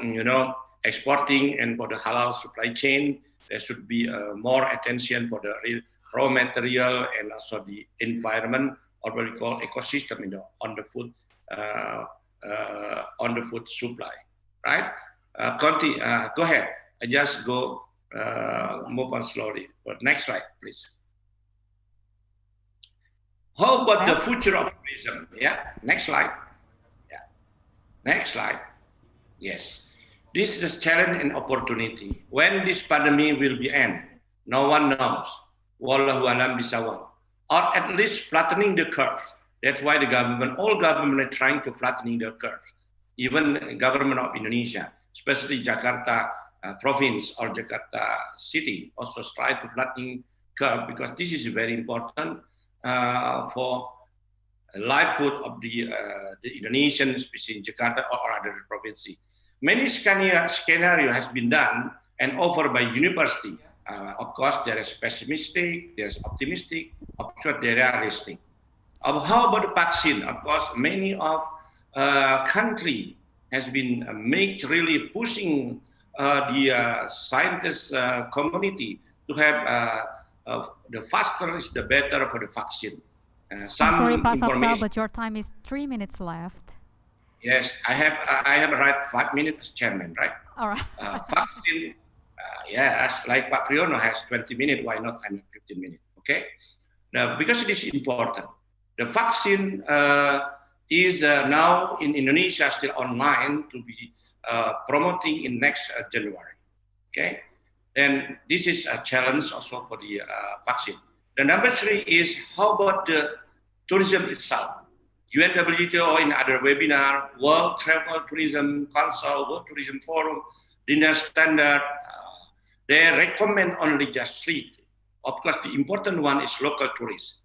exporting, and for the halal supply chain. There should be more attention for the raw material and also the environment, or what we call ecosystem, on the food supply, right? Conti, go ahead. I just go move on slowly. But next slide, please. How about the future of tourism? Yeah, next slide. Yeah, next slide. Yes, this is a challenge and opportunity. When this pandemic will be end, no one knows. Wallahu alam bisawab. Or at least flattening the curve. That's why all government are trying to flattening the curve. Even the government of Indonesia, especially Jakarta province or Jakarta city, also try to flattening curve, because this is very important for livelihood of the Indonesians, especially in Jakarta or other provinces. Many scenario has been done and offered by university. Of course, there is pessimistic, there is optimistic, of course, there are realistic. How about the vaccine? Of course, many of country has been really pushing the scientist community to have the faster is the better for the vaccine. I'm sorry, Pak Sabta, but your time is 3 minutes left. Yes, I have right 5 minutes, chairman, right? All right. Vaccine, yes, like Pak Priyono has 20 minutes. Why not? I'm 15 minutes. Okay, now because it is important. The vaccine is now in Indonesia still online to be promoting in next January. Okay, and this is a challenge also for the vaccine. The number 3 is how about the tourism itself? UNWTO in other webinar, World Travel Tourism Council, World Tourism Forum, dinner standard, they recommend only just 3. Of course, the important one is local tourists.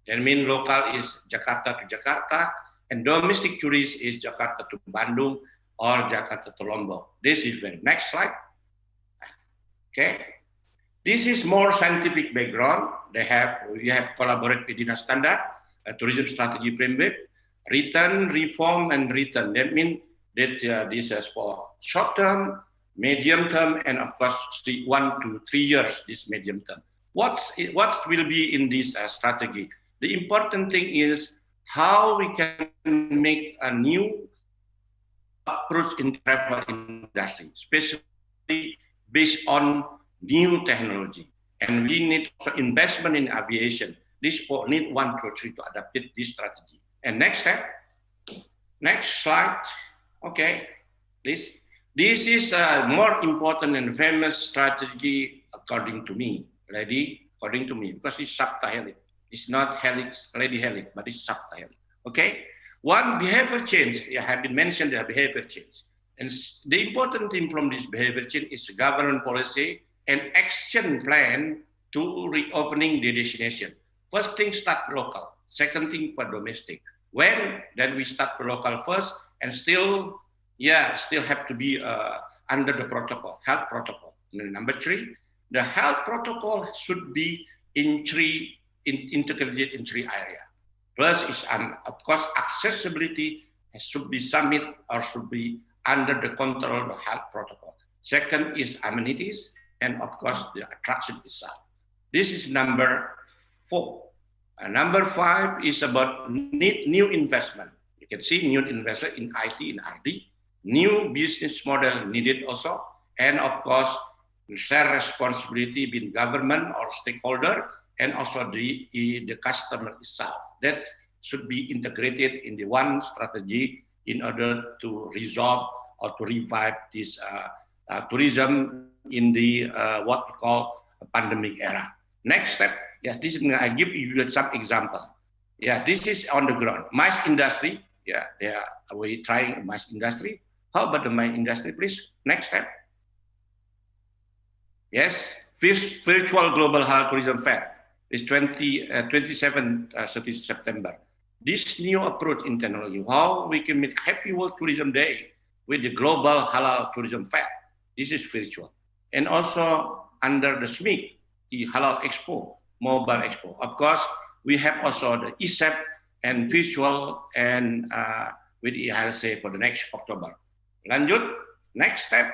That means local is Jakarta to Jakarta, and domestic tourists is Jakarta to Bandung or Jakarta to Lombok. This is very next slide. Okay, this is more scientific background. We have collaborated with dinner standard, a tourism strategy framework, return, reform, and return. That means that this is for short term, medium term, and of course 1 to 3 years. This medium term. What will be in this strategy? The important thing is how we can make a new approach in travel industry, especially based on new technology. And we need also investment in aviation. This need 1 to 3 to adapt this strategy. And next step, next slide. Okay, please. This is a more important and famous strategy according to me, according to me, because it's Saptahelic. It's not helix, Lady Helix, but it's Saptahelic. Okay, one behavior change. Have been mentioned the behavior change, and the important thing from this behavior change is government policy and action plan to reopening the destination. First thing, start local. Second thing, for domestic. When then we start for local first, and still have to be under the protocol, health protocol. And number 3, the health protocol should be integrated in 3 areas. First is, of course, accessibility should be submit or should be under the control of the health protocol. Second is amenities, and of course, the attraction itself. This is number 4. Number 5 is about new investment. You can see new investment in IT, in R&D, new business model needed also, and of course, share responsibility between government or stakeholder, and also the customer itself. That should be integrated in the one strategy in order to resolve or to revive this tourism in the what we call a pandemic era. Next step, yes, this is I give you some example. Yeah, this is on the ground. Mice industry, yeah, we trying mice industry. How about the mice industry, please? Next step. Yes, virtual global halal tourism fair is 27th September. This new approach in technology, how we can make Happy World Tourism Day with the global halal tourism fair. This is virtual. And also under the SMIC, the Halal Expo, Mobile Expo. Of course, we have also the ESEP and virtual and with IHLC for the next October. Lanjut, next step.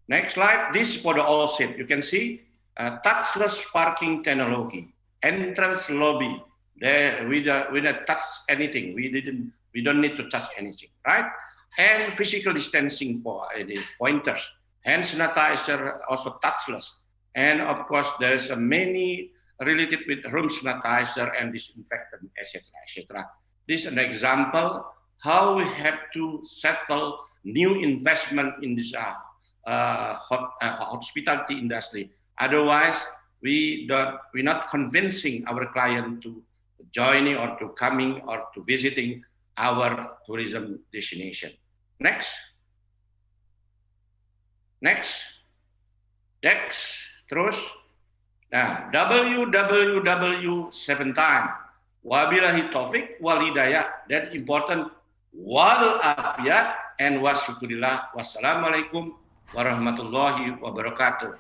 Next slide, this is for the all safe. You can see touchless parking technology, entrance lobby. There we don't touch anything. We don't need to touch anything, right? And physical distancing for the pointers, hand sanitizer also touchless. And of course, there's many related with room sanitizer and disinfectant, etc., etc. This is an example how we have to settle new investment in this hospitality industry. Otherwise, we're not convincing our client to joining or to coming or to visiting our tourism destination. Next. Terus. Nah, www 7 times. Wabillahi taufik wal hidayah. That important. Wal afiyat and wasyukurillah. Wassalamualaikum warahmatullahi wabarakatuh.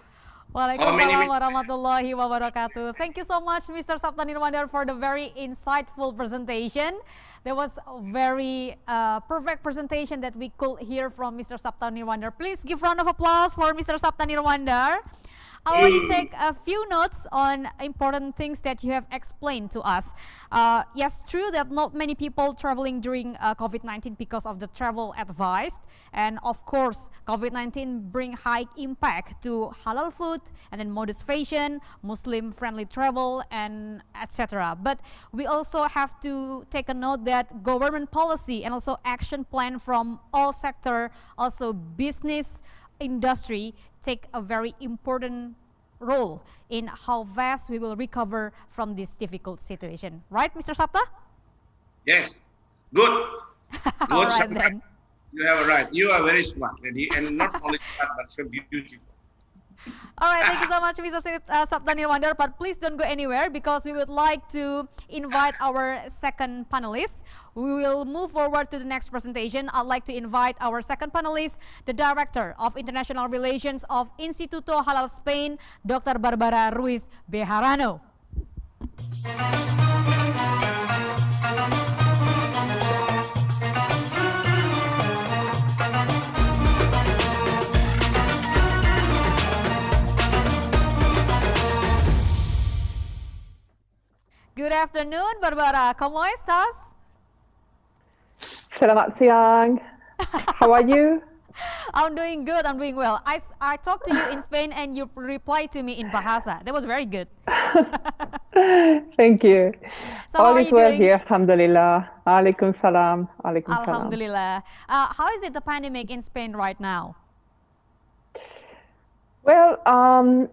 Waalaikumsalam warahmatullahi wabarakatuh. Thank you so much, Mr. Sapta Nirwandar, for the very insightful presentation. That was a very perfect presentation that we could hear from Mr. Sapta Nirwandar. Please give round of applause for Mr. Sapta Nirwandar. I want to take a few notes on important things that you have explained to us. Yes, true that not many people traveling during COVID-19 because of the travel advised. And of course, COVID-19 bring high impact to halal food and then modest fashion, Muslim-friendly travel, and etc. But we also have to take a note that government policy and also action plan from all sector, also business, industry, take a very important role in how fast we will recover from this difficult situation. Right, Mr. Sapta? Yes. Good. All right, then. You have right. You are very smart, lady, and not only smart, but so beautiful. All right, thank you so much, Mr. Sapta Nirwandar. But please don't go anywhere because we would like to invite our second panelist. We will move forward to the next presentation. I'd like to invite our second panelist, the Director of International Relations of Instituto Halal Spain, Dr. Barbara Ruiz Bejarano. Good afternoon, Barbara. ¿Cómo estás? Selamat siang. How are you? I'm doing good. I'm doing well. I talked to you in Spain and you replied to me in Bahasa. That was very good. Thank you. So all is well doing? here. Alhamdulillah. Alaikum salam. Alaikum salam. Alhamdulillah. How is it the pandemic in Spain right now? Well,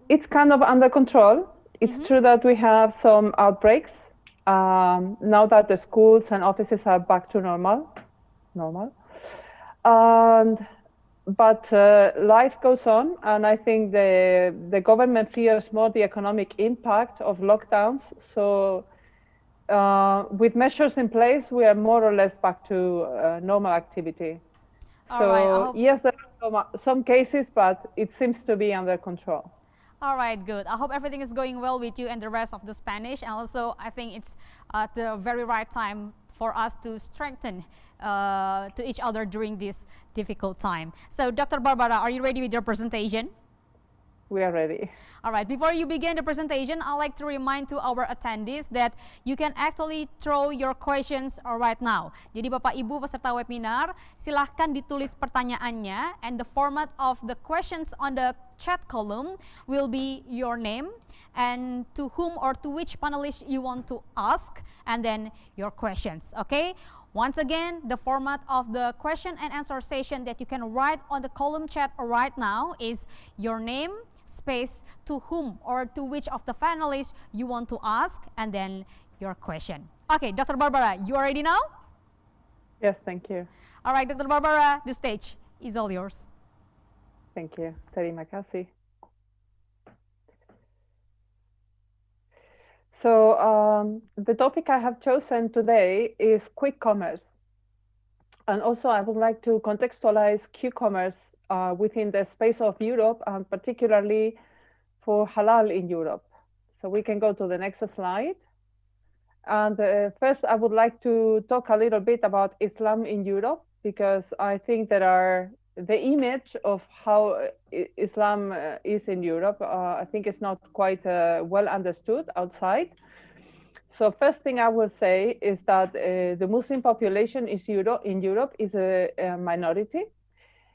it's kind of under control. It's true that we have some outbreaks now that the schools and offices are back to normal. But life goes on, and I think the government fears more the economic impact of lockdowns. So with measures in place, we are more or less back to normal activity. So right, yes, there are some cases, but it seems to be under control. All right, good. I hope everything is going well with you and the rest of the Spanish. And also, I think it's the very right time for us to strengthen to each other during this difficult time. So, Dr. Barbara, are you ready with your presentation? We are ready. All right, before you begin the presentation, I'd like to remind to our attendees that you can actually throw your questions right now. Jadi Bapak Ibu peserta webinar, silahkan ditulis pertanyaannya, and the format of the questions on the chat column will be your name and to whom or to which panelist you want to ask, and then your questions, okay? Once again, the format of the question and answer session that you can write on the column chat right now is your name, space, to whom or to which of the panelists you want to ask, and then your question. Okay, Dr. Barbara, you are ready now? Yes, thank you. All right, Dr. Barbara, the stage is all yours. Thank you. Terima kasih. So the topic I have chosen today is quick commerce. And also I would like to contextualize Q-commerce within the space of Europe, and particularly for halal in Europe. So we can go to the next slide. And first I would like to talk a little bit about Islam in Europe, because I think the image of how Islam is in Europe, I think is not quite well understood outside. So first thing I will say is that the Muslim population in Europe is a minority.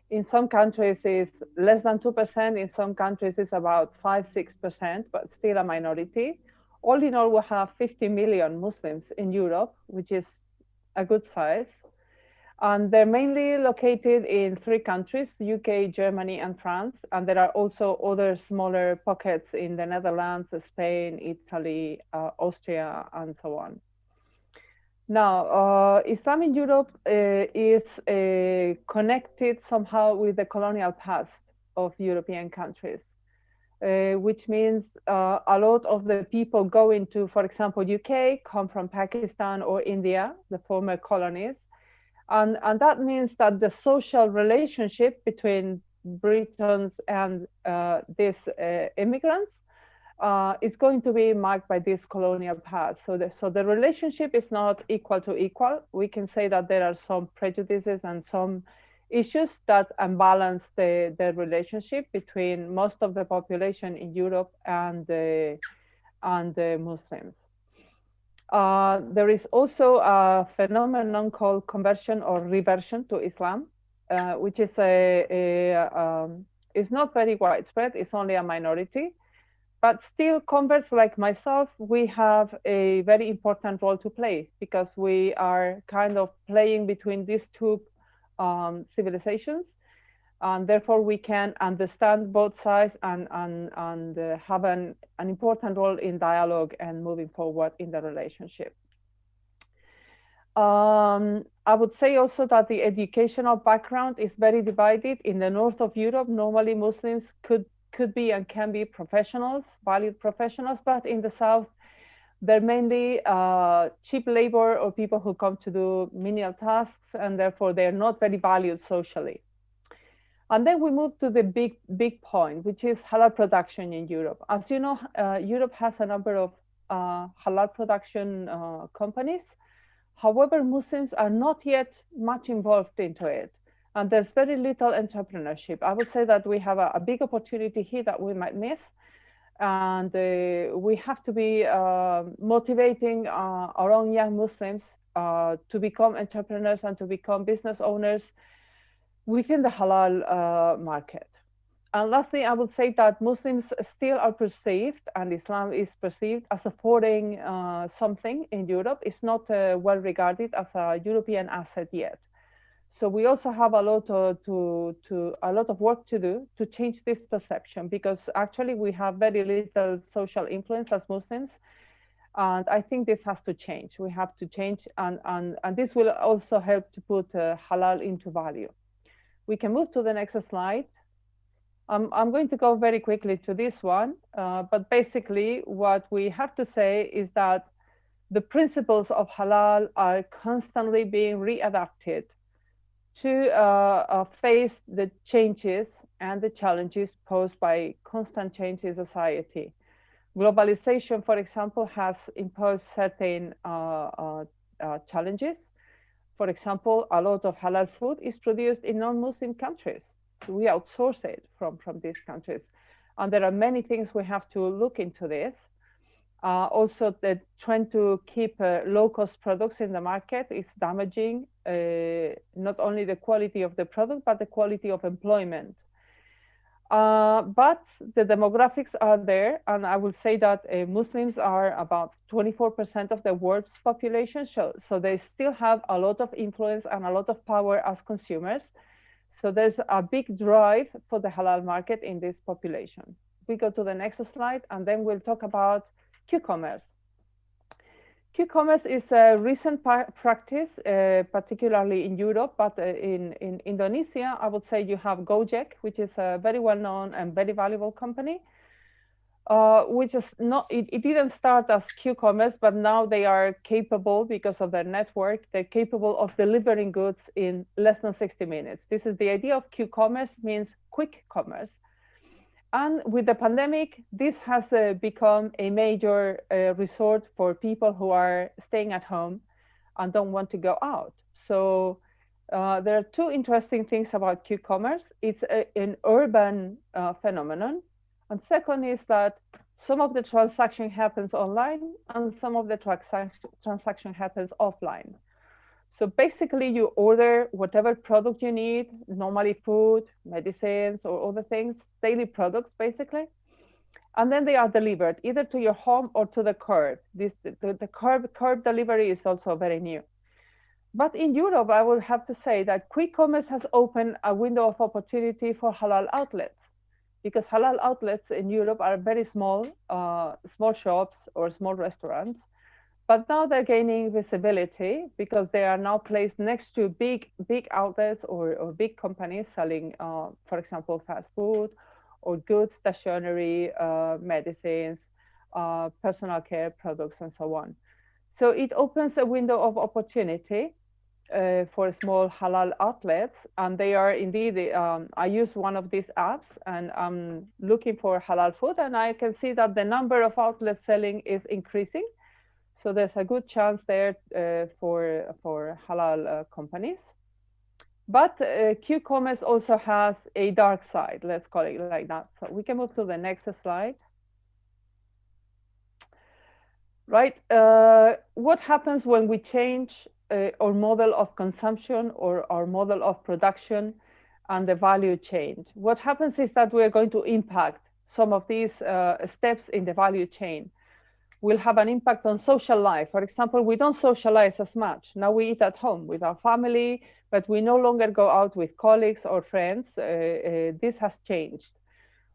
In some countries it's less than 2%, in some countries it's about 5-6%, but still a minority. All in all, we have 50 million Muslims in Europe, which is a good size. And they're mainly located in 3 countries, UK, Germany, and France. And there are also other smaller pockets in the Netherlands, Spain, Italy, Austria, and so on. Now, Islam in Europe is connected somehow with the colonial past of European countries, which means a lot of the people going to, for example, UK, come from Pakistan or India, the former colonies. And that means that the social relationship between Britons and these immigrants is going to be marked by this colonial past. So the relationship is not equal to equal. We can say that there are some prejudices and some issues that unbalance the relationship between most of the population in Europe and the Muslims. There is also a phenomenon called conversion or reversion to Islam, which is is not very widespread. It's only a minority, but still converts like myself, we have a very important role to play, because we are kind of playing between these 2 civilizations, and therefore we can understand both sides and have an important role in dialogue and moving forward in the relationship. I would say also that the educational background is very divided. In the north of Europe, normally Muslims could be and can be professionals, valued professionals, but in the south, they're mainly cheap labor or people who come to do menial tasks, and therefore they're not very valued socially. And then we move to the big point, which is halal production in Europe. As you know, Europe has a number of halal production companies. However, Muslims are not yet much involved into it. And there's very little entrepreneurship. I would say that we have a big opportunity here that we might miss. And we have to be motivating our own young Muslims to become entrepreneurs and to become business owners within the halal market. And lastly, I would say that Muslims still are perceived, and Islam is perceived as supporting something in Europe. It's not well regarded as a European asset yet. So we also have a lot of work to do to change this perception, because actually we have very little social influence as Muslims. And I think this has to change. We have to change, and this will also help to put halal into value. We can move to the next slide. I'm going to go very quickly to this one, but basically what we have to say is that the principles of halal are constantly being readapted to face the changes and the challenges posed by constant change in society. Globalization, for example, has imposed certain challenges. For example, a lot of halal food is produced in non-Muslim countries. So we outsource it from these countries. And there are many things we have to look into this. Also, the trend to keep low-cost products in the market is damaging not only the quality of the product, but the quality of employment. But the demographics are there, and I will say that Muslims are about 24% of the world's population, so they still have a lot of influence and a lot of power as consumers. So there's a big drive for the halal market in this population. We go to the next slide, and then we'll talk about Q-commerce. Q-commerce is a recent practice, particularly in Europe, but in Indonesia, I would say you have Gojek, which is a very well-known and very valuable company, which is not, it didn't start as Q-commerce, but now they are capable, because of their network, they're capable of delivering goods in less than 60 minutes. This is the idea of Q-commerce, means quick commerce. And with the pandemic, this has become a major resort for people who are staying at home and don't want to go out. So there are two interesting things about Q-commerce. It's an urban phenomenon. And second is that some of the transaction happens online and some of the transaction happens offline. So basically, you order whatever product you need, normally food, medicines, or other things, daily products, basically. And then they are delivered either to your home or to the curb. The curb delivery is also very new. But in Europe, I will have to say that quick commerce has opened a window of opportunity for halal outlets, because halal outlets in Europe are very small, small shops or small restaurants. But now they're gaining visibility because they are now placed next to big outlets or big companies selling, for example, fast food or goods, stationery, medicines, personal care products, and so on. So it opens a window of opportunity for small halal outlets. And they are indeed, I use one of these apps and I'm looking for halal food, and I can see that the number of outlets selling is increasing. So there's a good chance there for halal companies. But Q-commerce also has a dark side, let's call it like that. So we can move to the next slide. Right, what happens when we change our model of consumption or our model of production and the value chain? What happens is that we're going to impact some of these steps in the value chain. Will have an impact on social life. For example, we don't socialize as much. Now we eat at home with our family, but we no longer go out with colleagues or friends. This has changed.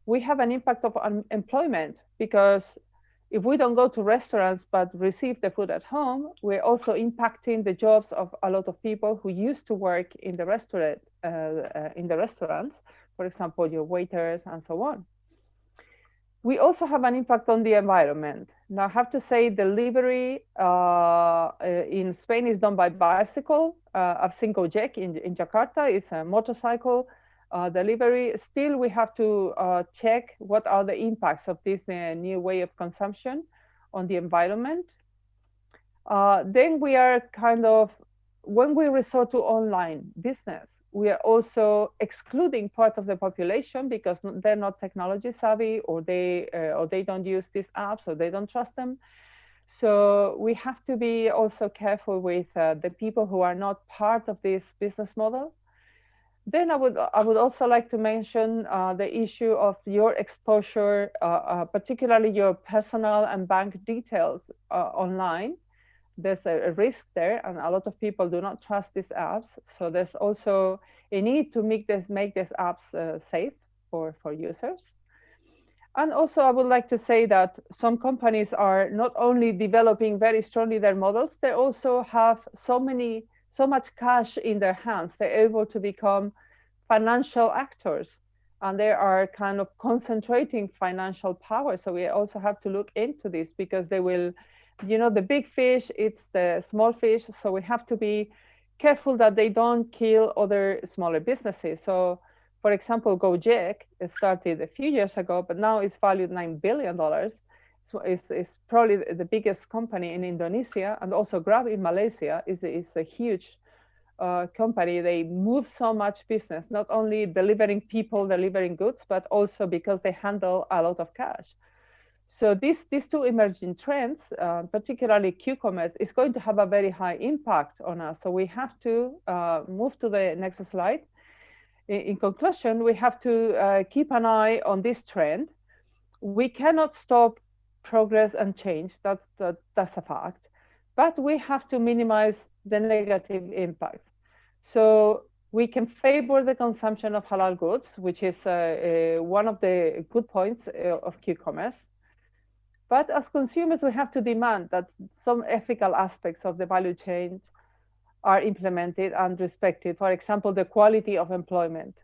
We have an impact of unemployment, because if we don't go to restaurants but receive the food at home, we're also impacting the jobs of a lot of people who used to work in the restaurants, for example, your waiters and so on. We also have an impact on the environment. Now, I have to say, delivery in Spain is done by bicycle. I've seen Gojek in Jakarta. It's a motorcycle delivery. Still, we have to check what are the impacts of this new way of consumption on the environment. Then we are kind of, when we resort to online business, we are also excluding part of the population because they're not technology savvy, or they don't use these apps, or they don't trust them. So we have to be also careful with the people who are not part of this business model. Then I would also like to mention the issue of your exposure, particularly your personal and bank details online. There's a risk there, and a lot of people do not trust these apps. So there's also a need to make these apps safe for users. And also, I would like to say that some companies are not only developing very strongly their models, they also have so much cash in their hands. They're able to become financial actors, and they are kind of concentrating financial power. So we also have to look into this, because they will, the big fish eats the small fish. So we have to be careful that they don't kill other smaller businesses. So, for example, Gojek started a few years ago, but now it's valued $9 billion. So it's probably the biggest company in Indonesia, and also Grab in Malaysia is a huge company. They move so much business, not only delivering people, delivering goods, but also because they handle a lot of cash. So these two emerging trends, particularly Q-commerce, is going to have a very high impact on us. So we have to move to the next slide. in conclusion, we have to keep an eye on this trend. We cannot stop progress and change. That's a fact. But we have to minimize the negative impacts. So we can favor the consumption of halal goods, which is one of the good points of Q-commerce. But as consumers, we have to demand that some ethical aspects of the value chain are implemented and respected. For example, the quality of employment.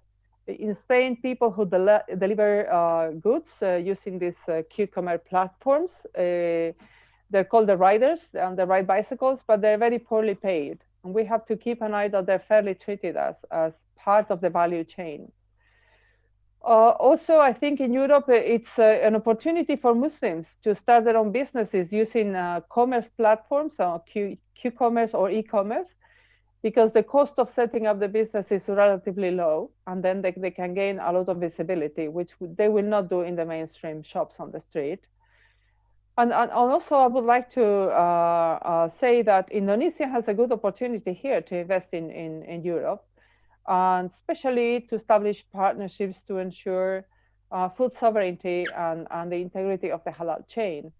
In Spain, people who deliver goods using these Q-commerce platforms, they're called the riders, and they ride bicycles, but they're very poorly paid. And we have to keep an eye that they're fairly treated as part of the value chain. Also, I think in Europe, it's an opportunity for Muslims to start their own businesses using commerce platforms, Q-commerce or e-commerce, because the cost of setting up the business is relatively low, and then they can gain a lot of visibility, which they will not do in the mainstream shops on the street. And also, I would like to say that Indonesia has a good opportunity here to invest in Europe, and especially to establish partnerships to ensure food sovereignty and the integrity of the halal chain.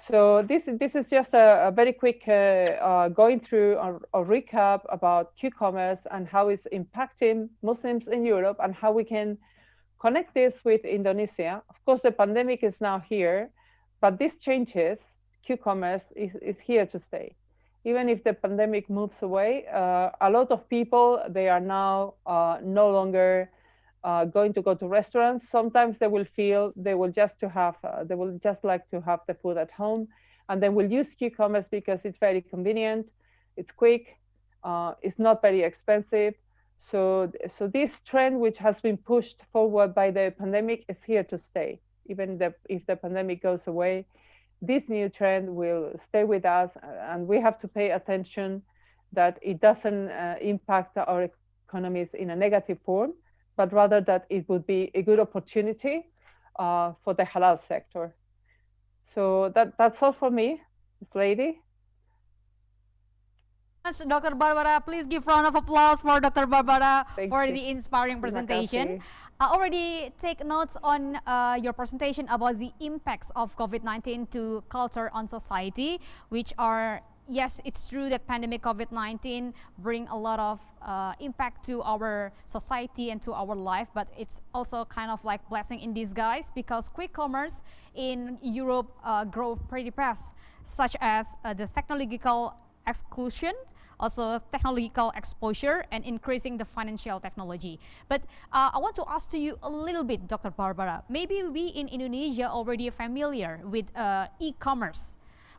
So this is just a very quick going through a recap about Q-commerce and how it's impacting Muslims in Europe and how we can connect this with Indonesia. Of course, the pandemic is now here, but these changes, Q-commerce is here to stay. Even if the pandemic moves away, a lot of people, they are now no longer going to go to restaurants. Sometimes they will feel they will just like to have the food at home, and then will use Q-commerce because it's very convenient, it's quick, it's not very expensive. So this trend, which has been pushed forward by the pandemic, is here to stay. Even if the pandemic goes away, this new trend will stay with us, and we have to pay attention that it doesn't impact our economies in a negative form, but rather that it would be a good opportunity for the halal sector. So that's all for me, this lady. Dr. Barbara, please give round of applause for Dr. Barbara for you. the inspiring presentation. I already take notes on your presentation about the impacts of COVID-19 to culture on society, which are, yes, it's true that pandemic COVID-19 bring a lot of impact to our society and to our life, but it's also kind of like blessing in disguise because quick commerce in Europe grow pretty fast, such as the technological exclusion, also technological exposure, and increasing the financial technology. But I want to ask to you a little bit, Dr. Barbara. Maybe we in Indonesia already familiar with e-commerce,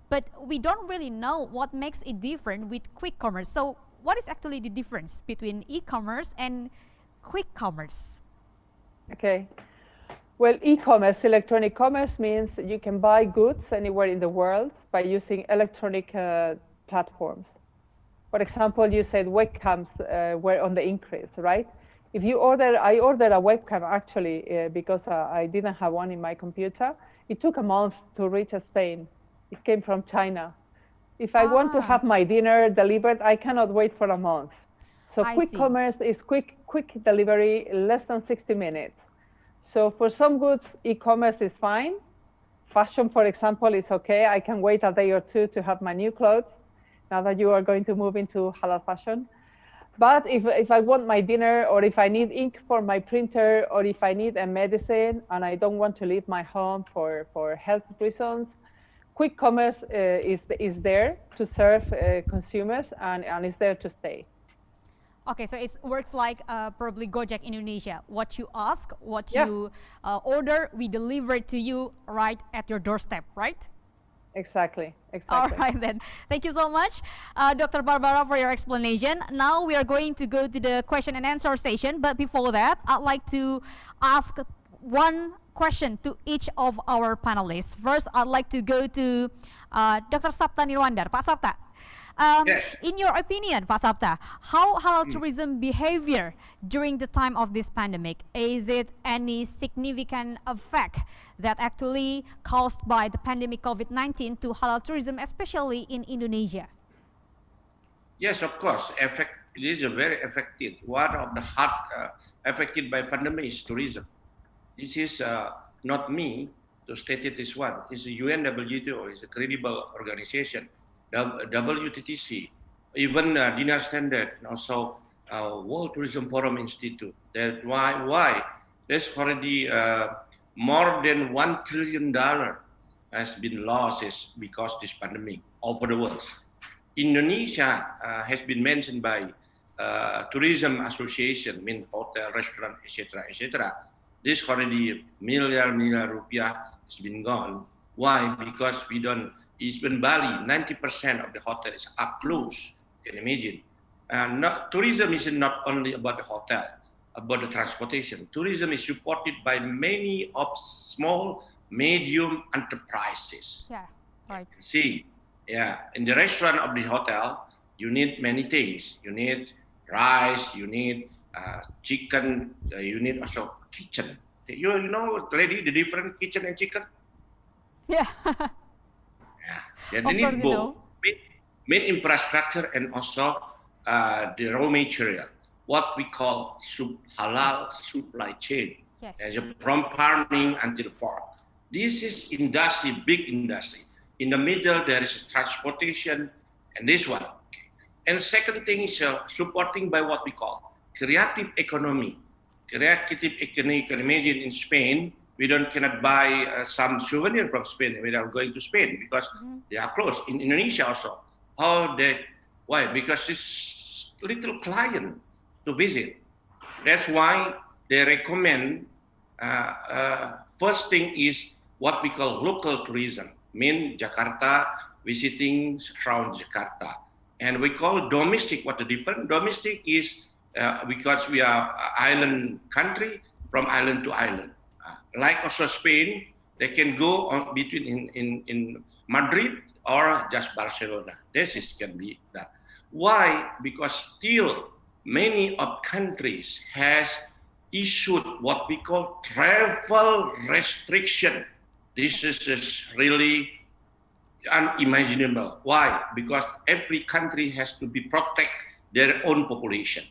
but we don't really know what makes it different with quick commerce. So what is actually the difference between e-commerce and quick commerce? Okay. Well, e-commerce, electronic commerce, means you can buy goods anywhere in the world by using electronic platforms. For example, you said webcams were on the increase, right? If you I ordered a webcam actually because I didn't have one in my computer. It took a month to reach Spain. It came from China. If I want to have my dinner delivered, I cannot wait for a month. So quick commerce is quick delivery, less than 60 minutes. So for some goods, e-commerce is fine. Fashion, for example, is okay. I can wait a day or two to have my new clothes, now that you are going to move into halal fashion. But if I want my dinner, or if I need ink for my printer, or if I need a medicine and I don't want to leave my home for health reasons, quick commerce is there to serve consumers and is there to stay. Okay, so it works like probably Gojek Indonesia. What you ask, what you order, we deliver it to you right at your doorstep, right? Exactly. All right then. Thank you so much, Dr. Barbara, for your explanation. Now we are going to go to the question and answer session. But before that, I'd like to ask one question to each of our panelists. First, I'd like to go to Dr. Sapta Nirwandar. Pak Sapta, in your opinion, Pak Sapta, how halal tourism behavior during the time of this pandemic? Is it any significant effect that actually caused by the pandemic COVID-19 to halal tourism, especially in Indonesia? Yes, of course. it is a very affected. One of the hard affected by pandemic is tourism. This is not me to state it this one. It's the UNWTO, it's a credible organization. WTTC, even Dinar Standard, and also World Tourism Forum Institute. That why there's already more than $1 trillion has been lost because this pandemic over the world. Indonesia has been mentioned by tourism association, mean hotel, restaurant, etc., etc. This already milliar rupiah has been gone. Why? Because we don't. Even Bali, 90% of the hotels are closed. You can imagine. Tourism is not only about the hotel, about the transportation. Tourism is supported by many of small, medium enterprises. Yeah, right. See, yeah, in the restaurant of the hotel, you need many things. You need rice, you need chicken, you need also kitchen. You know, lady, the different kitchen and chicken? Yeah. Yeah, they need both. Main infrastructure and also the raw material, what we call halal supply chain, from farming until fork. This is industry, big industry. In the middle, there is transportation and this one. And second thing is supporting by what we call creative economy. Creative economy, you can imagine in Spain, we cannot buy some souvenir from Spain without going to Spain because they are closed. In Indonesia also. Why? Because it's little client to visit. That's why they recommend, first thing is what we call local tourism. Mean Jakarta, visiting around Jakarta. And we call domestic, what the different? Domestic is because we are island country, from island to island. Like also Spain, they can go on between in Madrid or just Barcelona. This can be done. Why? Because still many of countries has issued what we call travel restriction. This is really unimaginable. Why? Because every country has to be protect their own population.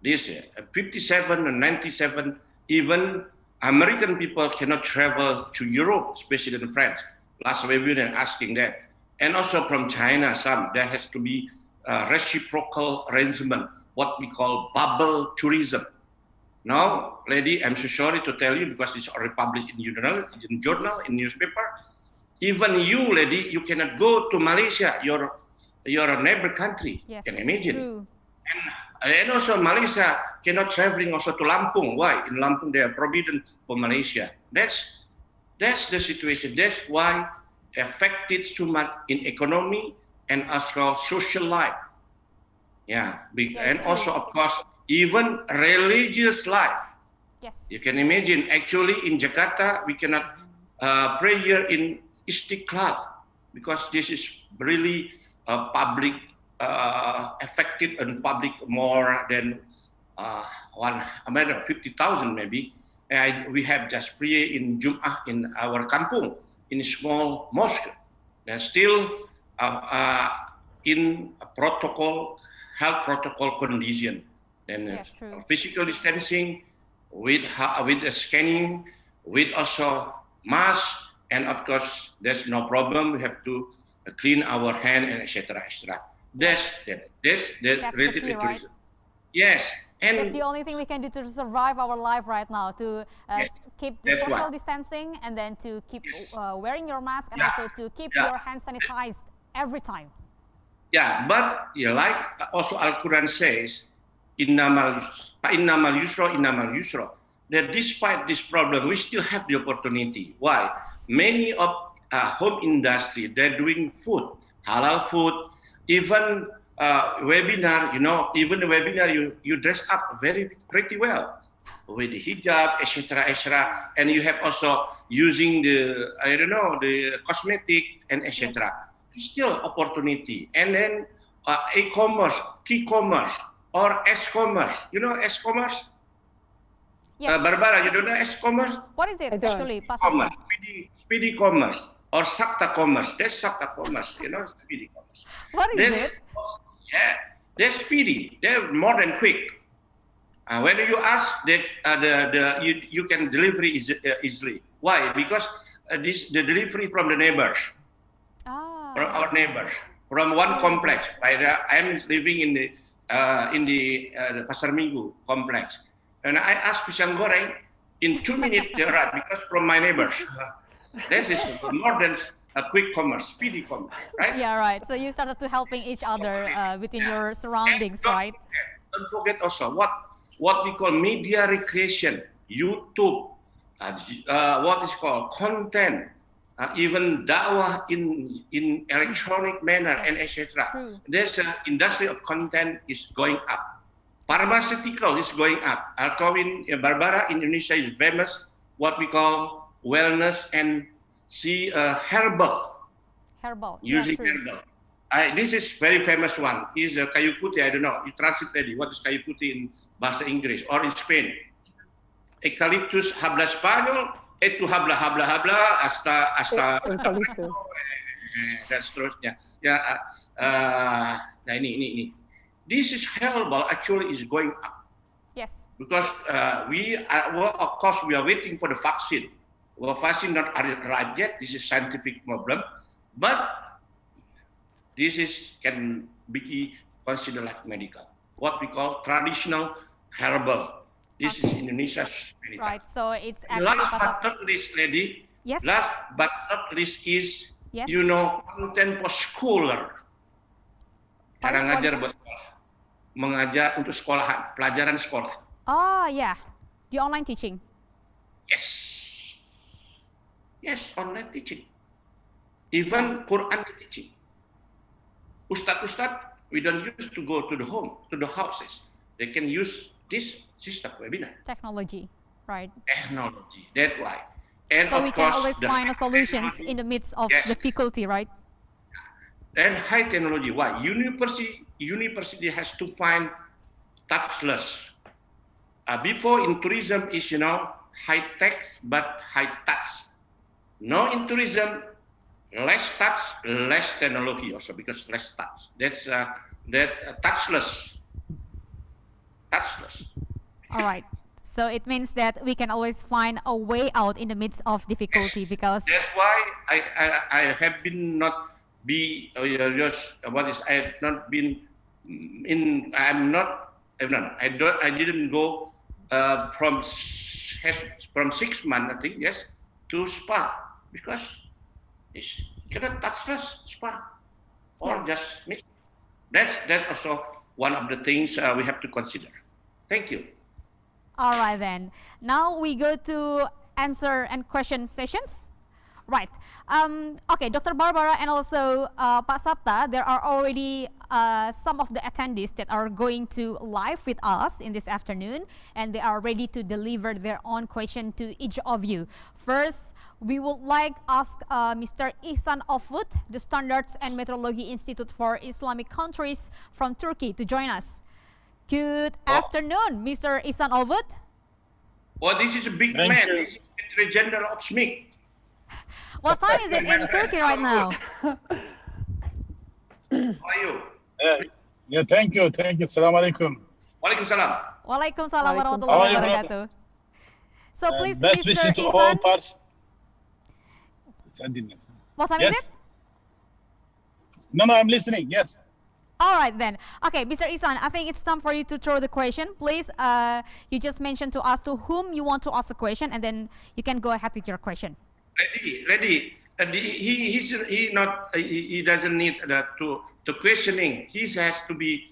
This 57 and 97, even American people cannot travel to Europe, especially in France. Last webinar asking that. And also from China, there has to be reciprocal arrangement, what we call bubble tourism. Now, lady, I'm so sorry to tell you because it's already published in journal, in newspaper. Even you, lady, you cannot go to Malaysia, your neighbor country. Yes, can imagine. True. And also Malaysia cannot traveling also to Lampung. Why? In Lampung they are forbidden for Malaysia. That's the situation. That's why affected so much in economy and also social life. Yeah, and also of course even religious life. Yes. You can imagine actually in Jakarta we cannot pray here in Istiqlal because this is really public affected and public more than 50,000 maybe. We have just prayer in Jum'ah in our kampung, in a small mosque. And still in a health protocol condition. And physical distancing, with scanning, with also mask, and of course there's no problem. We have to clean our hand and etc. etc. That's related to tourism. Yes. And that's the only thing we can do to survive our life right now, to keep the social distancing and then to keep wearing your mask and also to keep your hands sanitized every time. Yeah, but like also Al-Quran says, innamal yusra, that despite this problem, we still have the opportunity. Why? Yes. Many of home industry, they're doing food, halal food, even webinar, even the webinar, you dress up pretty well with the hijab, etc., etc. And you have also using the cosmetic and etc. Yes. Still opportunity. And then e-commerce, T-commerce, or S-commerce. You know S-commerce? Yes. Barbara, you don't know S-commerce? What is it actually? Commerce, speedy commerce, or Sapta commerce. That's Sapta commerce, speedy commerce. What is it? Yeah, they're speedy. They're more than quick. When you ask, you can deliver easily. Why? Because the delivery from the neighbors, from our neighbors, from one complex. I'm living in the Pasar Minggu complex, and I ask pisang goreng in 2 minutes they arrive because from my neighbors. This is more than a quick commerce, speedy commerce, right? Yeah, right. So you started to helping each other within your surroundings, right? Don't forget also what we call media recreation, YouTube, what is called content, even dawah in electronic manner, and etc. There's industry of content is going up. Pharmaceutical is going up. Alkawin Barbara in Indonesia is famous, what we call wellness and herbal. Herbal. Using herbal. This is very famous one. Is kayu putih. I don't know. You translate ready. What is kayu putih in bahasa Inggris or in Spain? Eucalyptus habla Spanyol. Itu habla hasta. Dan seterusnya. Ya. Nah ini. This is herbal actually is going up. Yes. Because of course we are waiting for the vaccine. Well, vaccine not arrived yet. This is scientific problem, but this can be considered like medical. What we call traditional herbal. This is Indonesia's medical. Right. So it's actually last but not least, lady. Yes. Last but not least is content for schooler. Cara ngajar buat sekolah, mengajar untuk sekolahan, pelajaran sekolah. Oh yeah, the online teaching. Yes, online teaching. Even Quran teaching. Ustadz, we don't use to go to the houses. They can use this system webinar. Technology, right? Technology. That's why. And so of we can course, always find solutions in the midst of difficulty, right? And high technology. Why? University has to find touchless. Before in tourism is high tech but high touch. Now in tourism, less touch, less technology also because less touch. That's touchless. Touchless. All right. So it means that we can always find a way out in the midst of difficulty because. That's why I have been not be just what is I have not been in. I didn't go from 6 months I think to spa. Because it's cannot touchless spa or just mix. That's also one of the things we have to consider. Thank you. All right then. Now we go to answer and question sessions. Right. Okay, Dr. Barbara and also Pak Sapta, there are already some of the attendees that are going to live with us in this afternoon, and they are ready to deliver their own question to each of you. First, we would like to ask Mr. Ihsan Ofwood, the Standards and Metrology Institute for Islamic Countries from Turkey, to join us. Good afternoon, Mr. Ihsan Ofwood. Well, this is a big man. This is Secretary General of SMIC. What time is it in Turkey right now? How are you? Yeah, thank you. Assalamu alaikum. Waalaikumsalam. Waalaikumsalam warahmatullahi wabarakatuh. So please, best Mr. wishes to all Ihsan. parts. What time is it? No, I'm listening. Yes. All right then. Okay, Mr. Ihsan, I think it's time for you to throw the question. Please, you just mentioned to us to whom you want to ask the question, and then you can go ahead with your question. Ready. He doesn't need to questioning. He has to be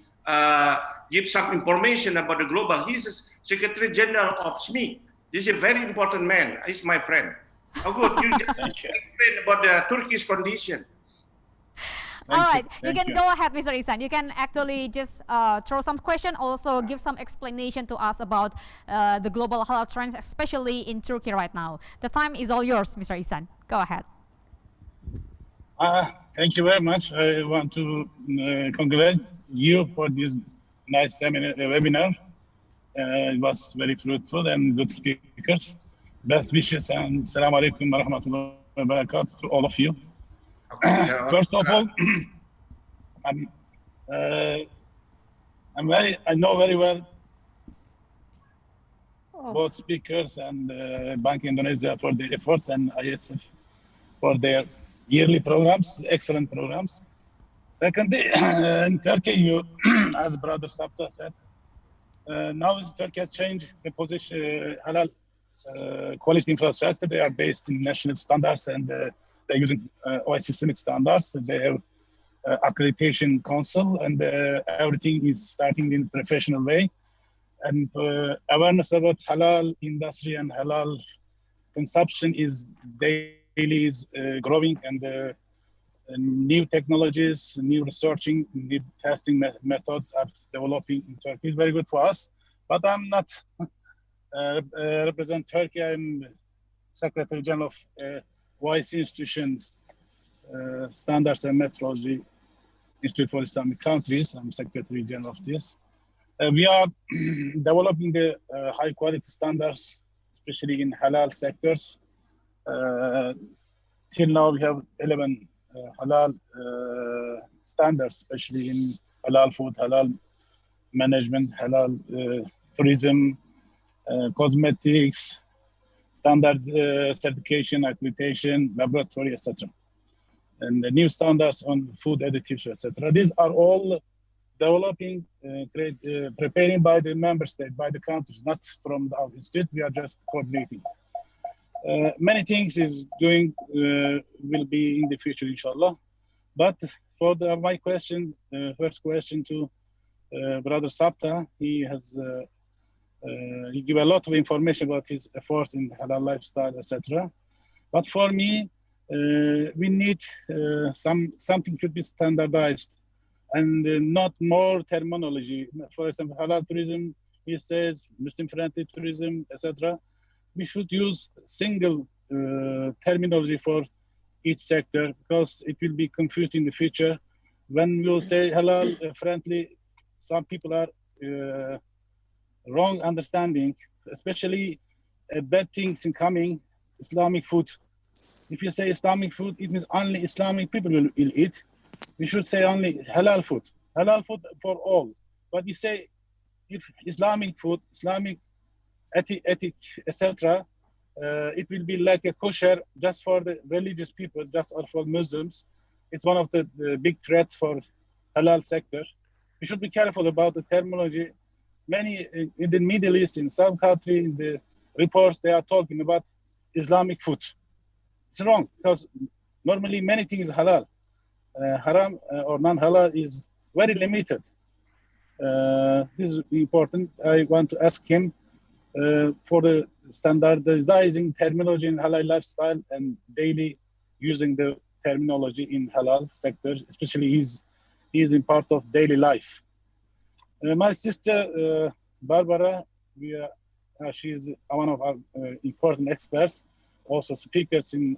give some information about the global. He's a Secretary General of SMIC. This is a very important man. He's my friend. How good you explain about the Turkish condition. All right, you can go ahead, Mr. Ihsan. You can actually just throw some question, also give some explanation to us about the global halal trends, especially in Turkey right now. The time is all yours, Mr. Ihsan. Go ahead. Thank you very much. I want to congratulate you for this nice webinar. It was very fruitful and good speakers. Best wishes and Assalamu alaikum wa rahmatullahi wa barakatuh to all of you. First of all, I know very well both speakers and Bank Indonesia for their efforts and ISF for their yearly programs, excellent programs. Secondly, in Turkey, you, as Brother Sapta said, now Turkey has changed the position, halal quality infrastructure. They are based in national standards and they're using OIC standards. They have accreditation council and everything is starting in a professional way. And awareness about halal industry and halal consumption is daily growing, and new technologies, new researching, new testing methods are developing in Turkey. It's very good for us. But I'm not represent Turkey. I'm Secretary General of YC institutions, Standards and Metrology Institute for Islamic Countries. I'm Secretary General of this. We are developing the high quality standards, especially in halal sectors. Till now, we have 11 halal standards, especially in halal food, halal management, halal tourism, cosmetics, standard certification, accreditation, laboratory, etc. And the new standards on food additives, etc. These are all developing, preparing by the member state, by the countries, not from our institute. We are just coordinating. Many things is doing will be in the future, inshallah. But for my question, first question to Brother Sapta, he has he give a lot of information about his efforts in halal lifestyle, etc. But for me, we need something should be standardized and not more terminology. For example, halal tourism, he says Muslim-friendly tourism, etc. We should use single terminology for each sector because it will be confused in the future. When we say halal friendly, some people are wrong understanding, especially bad things in coming Islamic food. If you say Islamic food, it means only Islamic people will eat. We should say only halal food for all. But you say if Islamic food, Islamic ethic, etc., it will be like a kosher just for the religious people, just or for Muslims. It's one of the big threats for halal sector. We should be careful about the terminology. Many in the Middle East, in some country, in the reports, they are talking about Islamic food. It's wrong because normally many things halal. Haram or non-halal is very limited. This is important. I want to ask him for the standardizing terminology in halal lifestyle and daily using the terminology in halal sector, especially he is in part of daily life. My sister Barbara, she is one of our important experts, also speakers in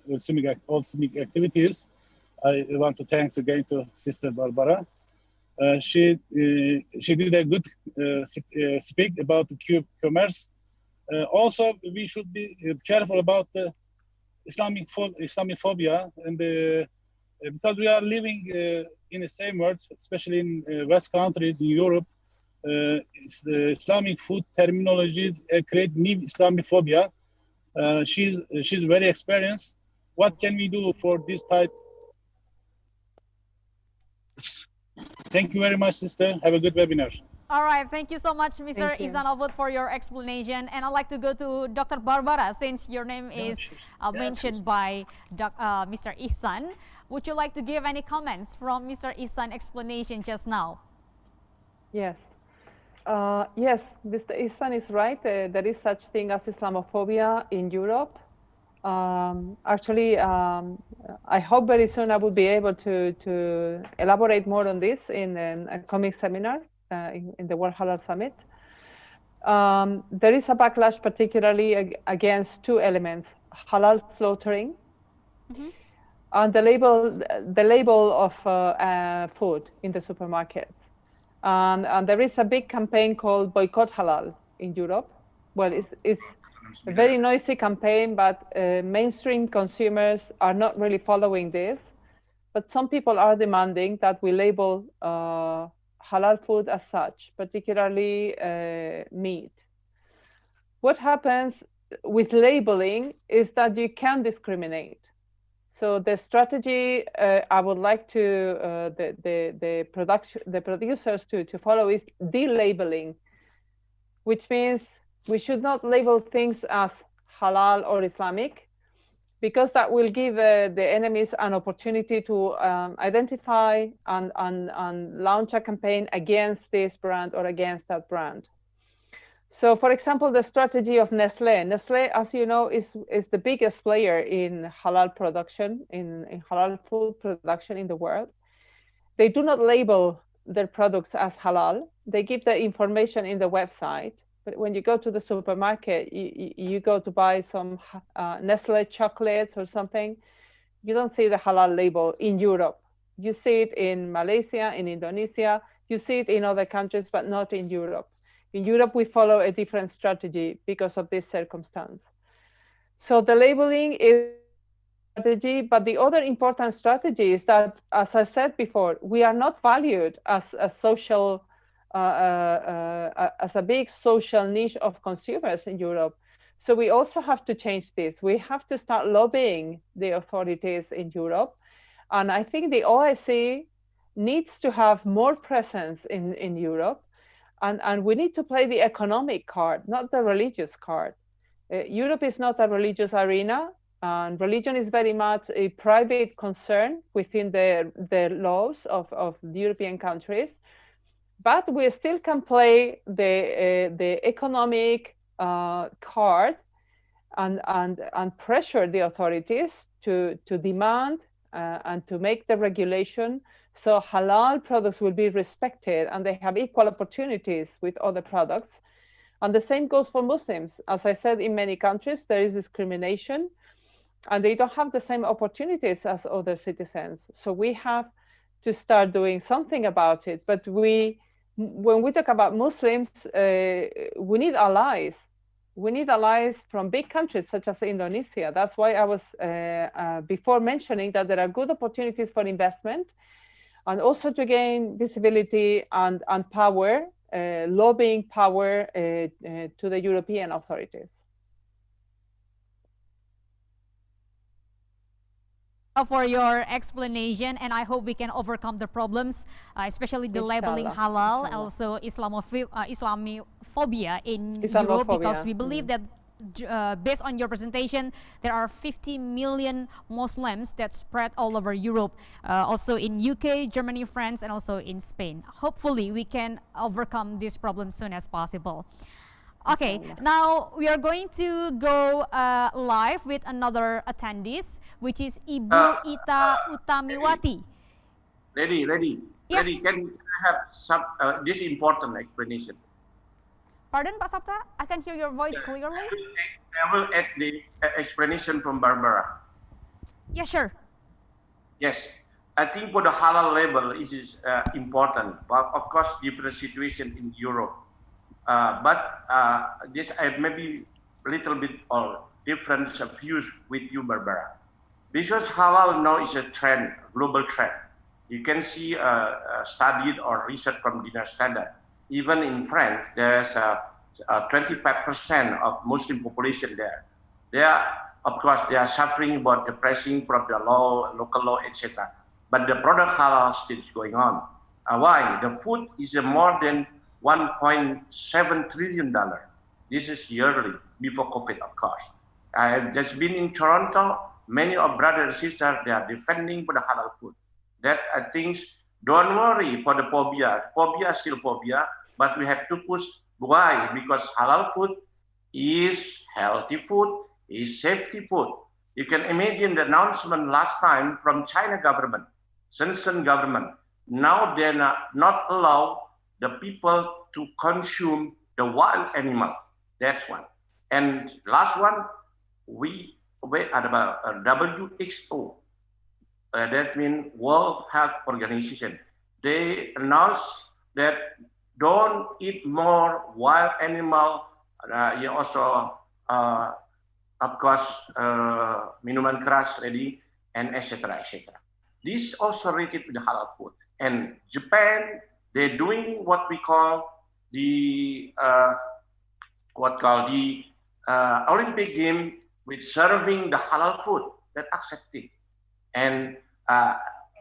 all CIMIC activities. I want to thanks again to Sister Barbara. She did a good speak about the commerce. Also, we should be careful about the Islamophobia, and because we are living in the same world, especially in West countries in Europe, the Islamic food terminology create new Islamophobia. She's very experienced. What can we do for this type? Thank you very much, sister. Have a good webinar. All right, thank you so much, Mr. Ihsan Alvud, for your explanation. And I'd like to go to Dr. Barbara, since your name is mentioned by Mr. Ihsan. Would you like to give any comments from Mr. Ihsan's explanation just now? Yes. Yes, Mr. Ihsan is right. There is such thing as Islamophobia in Europe. Actually, I hope very soon I will be able to elaborate more on this in a coming seminar in the World Halal Summit. There is a backlash particularly against two elements: halal slaughtering and the label of food in the supermarket. And there is a big campaign called Boycott Halal in Europe. Well, it's a very noisy campaign, but mainstream consumers are not really following this. But some people are demanding that we label halal food as such, particularly meat. What happens with labeling is that you can discriminate. So the strategy I would like to the producers to follow is delabeling, which means we should not label things as halal or Islamic, because that will give the enemies an opportunity to identify and launch a campaign against this brand or against that brand. So, for example, the strategy of Nestlé. Nestlé, as you know, is the biggest player in halal production, in halal food production in the world. They do not label their products as halal. They give the information in the website. But when you go to the supermarket, you go to buy some Nestlé chocolates or something, you don't see the halal label in Europe. You see it in Malaysia, in Indonesia, you see it in other countries, but not in Europe. In Europe, we follow a different strategy because of this circumstance. So the labeling is strategy, but the other important strategy is that, as I said before, we are not valued as a social, as a big social niche of consumers in Europe. So we also have to change this. We have to start lobbying the authorities in Europe. And I think the OIC needs to have more presence in Europe. And we need to play the economic card, not the religious card. Europe is not a religious arena, and religion is very much a private concern within the laws of the European countries. But we still can play the economic card and pressure the authorities to demand and to make the regulation so halal products will be respected and they have equal opportunities with other products. And the same goes for Muslims. As I said, in many countries, there is discrimination and they don't have the same opportunities as other citizens. So we have to start doing something about it. But when we talk about Muslims, we need allies. We need allies from big countries such as Indonesia. That's why I was before mentioning that there are good opportunities for investment and also to gain visibility and power, lobbying power to the European authorities. For your explanation, and I hope we can overcome the problems, especially the labeling halal, also Islamophobia in Europe, because we believe that based on your presentation, there are 50 million Muslims that spread all over Europe, also in UK, Germany, France, and also in Spain. Hopefully, we can overcome this problem as soon as possible. Okay, now we are going to go live with another attendees, which is Ibu Ita Utamiwati. Ready. Yes. Ready. Can I have some this important explanation? Pardon, Pak Sapta? I can hear your voice clearly. I will add the explanation from Barbara. Yeah, sure. Yes, I think for the halal label is important. But of course, different situation in Europe. But this I maybe a little bit or different views with you, Barbara. Because halal now is a trend, global trend. You can see studied or research from Dinner Standard. Even in France, there's 25% of Muslim population there. They are, of course, they are suffering about the pressing from the law, local law, etc. But the product halal still is going on. Why? The food is more than $1.7 trillion. This is yearly, before COVID, of course. I have just been in Toronto. Many of brothers and sisters, they are defending for the halal food. That I think, don't worry for the phobia. Phobia is still phobia, but we have to push. Why? Because halal food is healthy food, is safety food. You can imagine the announcement last time from China government, Shenzhen government. Now they are not allow the people to consume the wild animal. That's one. And last one, we wait at about WHO. That means World Health Organization. They announced that don't eat more wild animal. You also, of course, minuman keras ready, and etc. etc. This also related to the halal food. And Japan, they're doing what we call the Olympic game with serving the halal food that accepted. And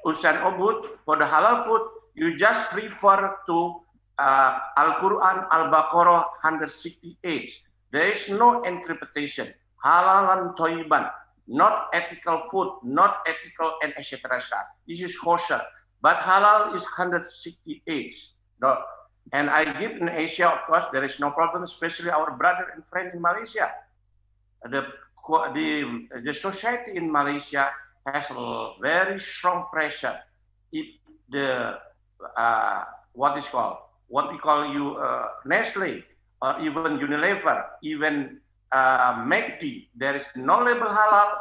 Ustaz Obud, for the halal food, you just refer to Al-Quran Al-Baqarah 168. There is no interpretation. Halalan toiban, not ethical food, not ethical and etc. This is kosher. But halal is 168. No. And I give in Asia, of course, there is no problem, especially our brother and friend in Malaysia. The society in Malaysia has a very strong pressure. If the what we call Nestle or even Unilever, even McD, there is no label halal.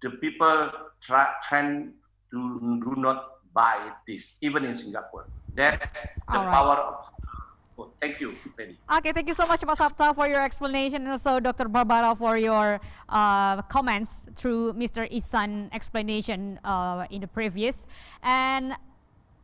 The people trend to do not buy this, even in Singapore. That's the power of. Thank you, Lady. Okay, thank you so much, Pak Sapta, for your explanation, and also Dr. Barbara for your comments through Mr. Ihsan explanation in the previous. And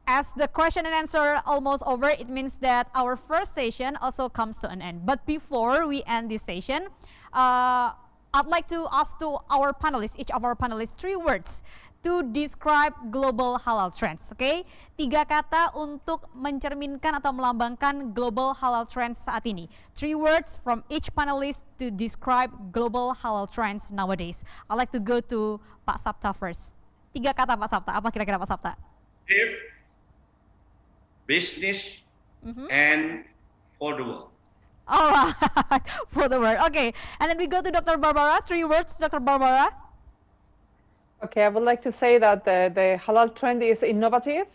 as the question and answer almost over, it means that our first session also comes to an end. But before we end this session, I'd like to ask to our panelists, each of our panelists, 3 words to describe global halal trends. Okay, 3 kata untuk mencerminkan atau melambangkan global halal trends saat ini. 3 words from each panelist to describe global halal trends nowadays. I'd like to go to Pak Sapta first. 3 kata Pak Sapta. Apa kira-kira Pak Sapta? If business and for the world. All right, for the world. Okay, and then we go to Dr. Barbara. 3 words, Dr. Barbara. Okay, I would like to say that the halal trend is innovative.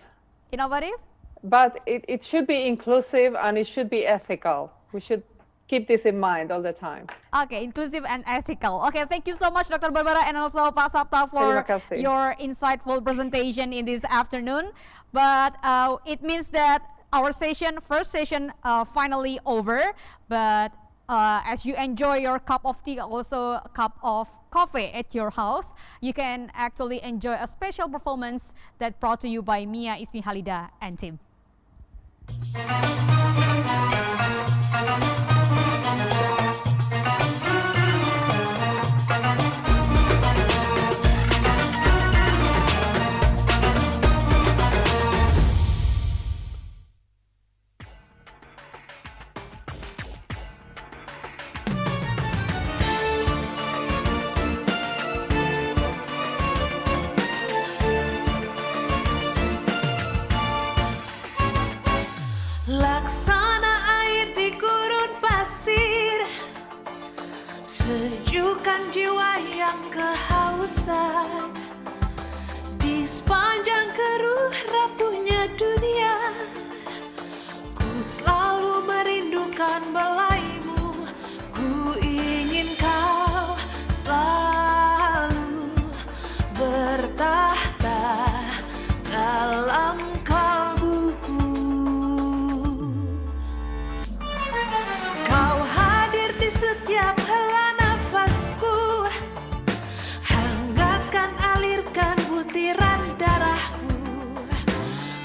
Innovative? But it should be inclusive and it should be ethical. We should keep this in mind all the time. Okay, inclusive and ethical. Okay, thank you so much, Dr. Barbara, and also Pak Sapta for your insightful presentation in this afternoon. But it means that our first session, finally over. But as you enjoy your cup of tea, also a cup of coffee at your house, you can actually enjoy a special performance that brought to you by Mia Ismi Halida and team. Laksana air di gurun pasir, sejukkan jiwa yang kehausan. Di sepanjang keruh rapuhnya dunia, ku selalu merindukan belaimu. Ku ingin kau selalu bertahta dalam kalbuku. Kau hadir di setiap hela nafasku, hangatkan alirkan butiran darahku.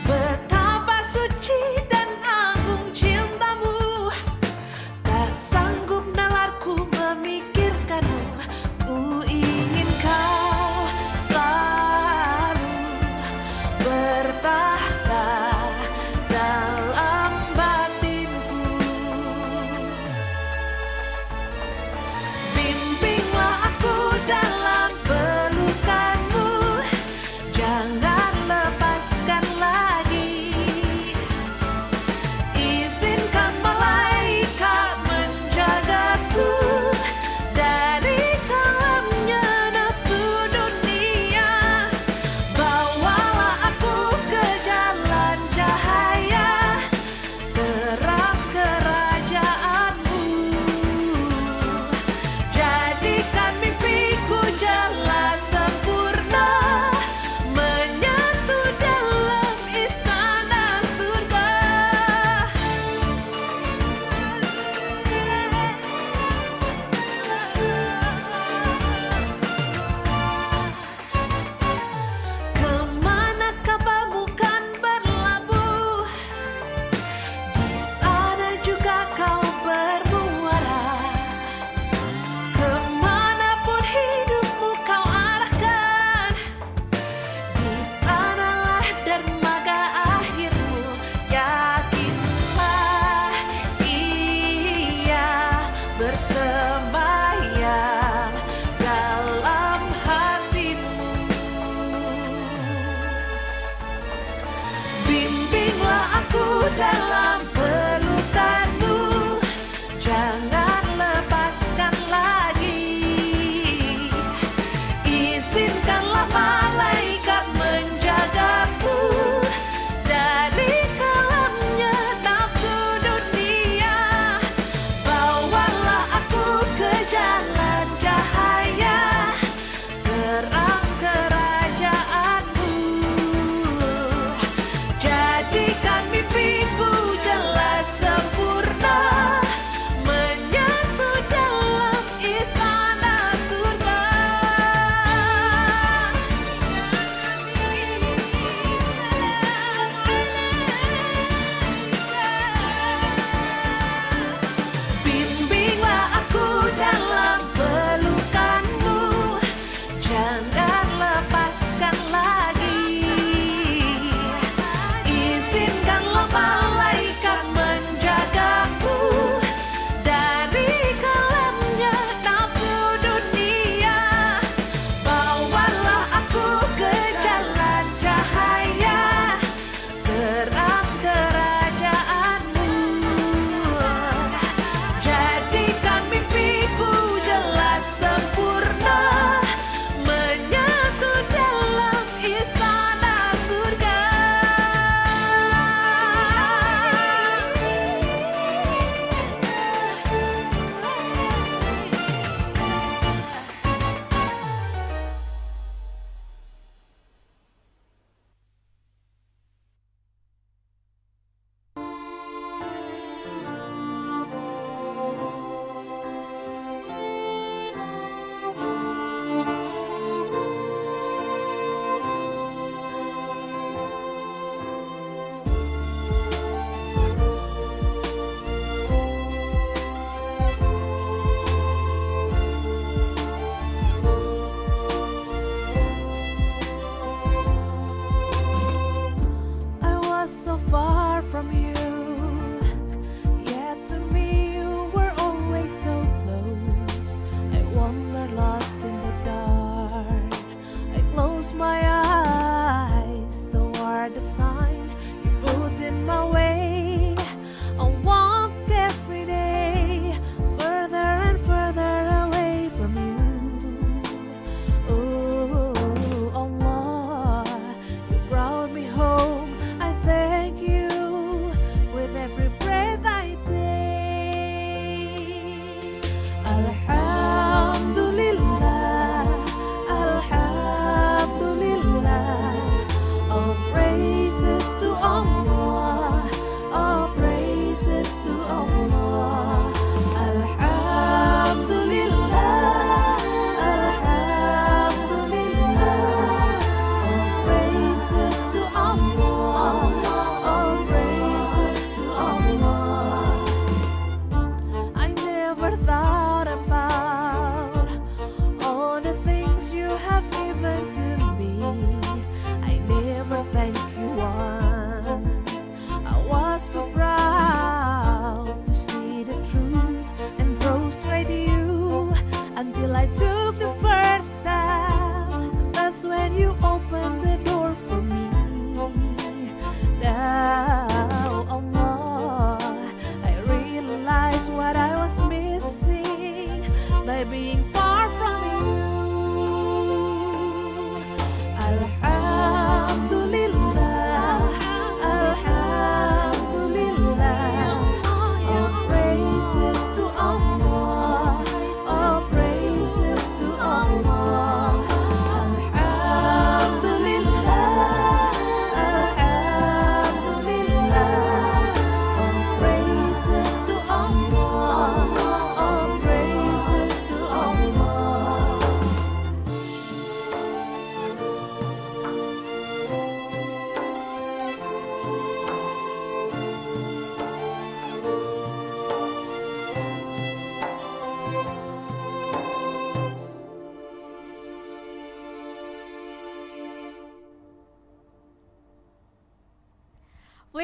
Betapa suci dan agung cintamu,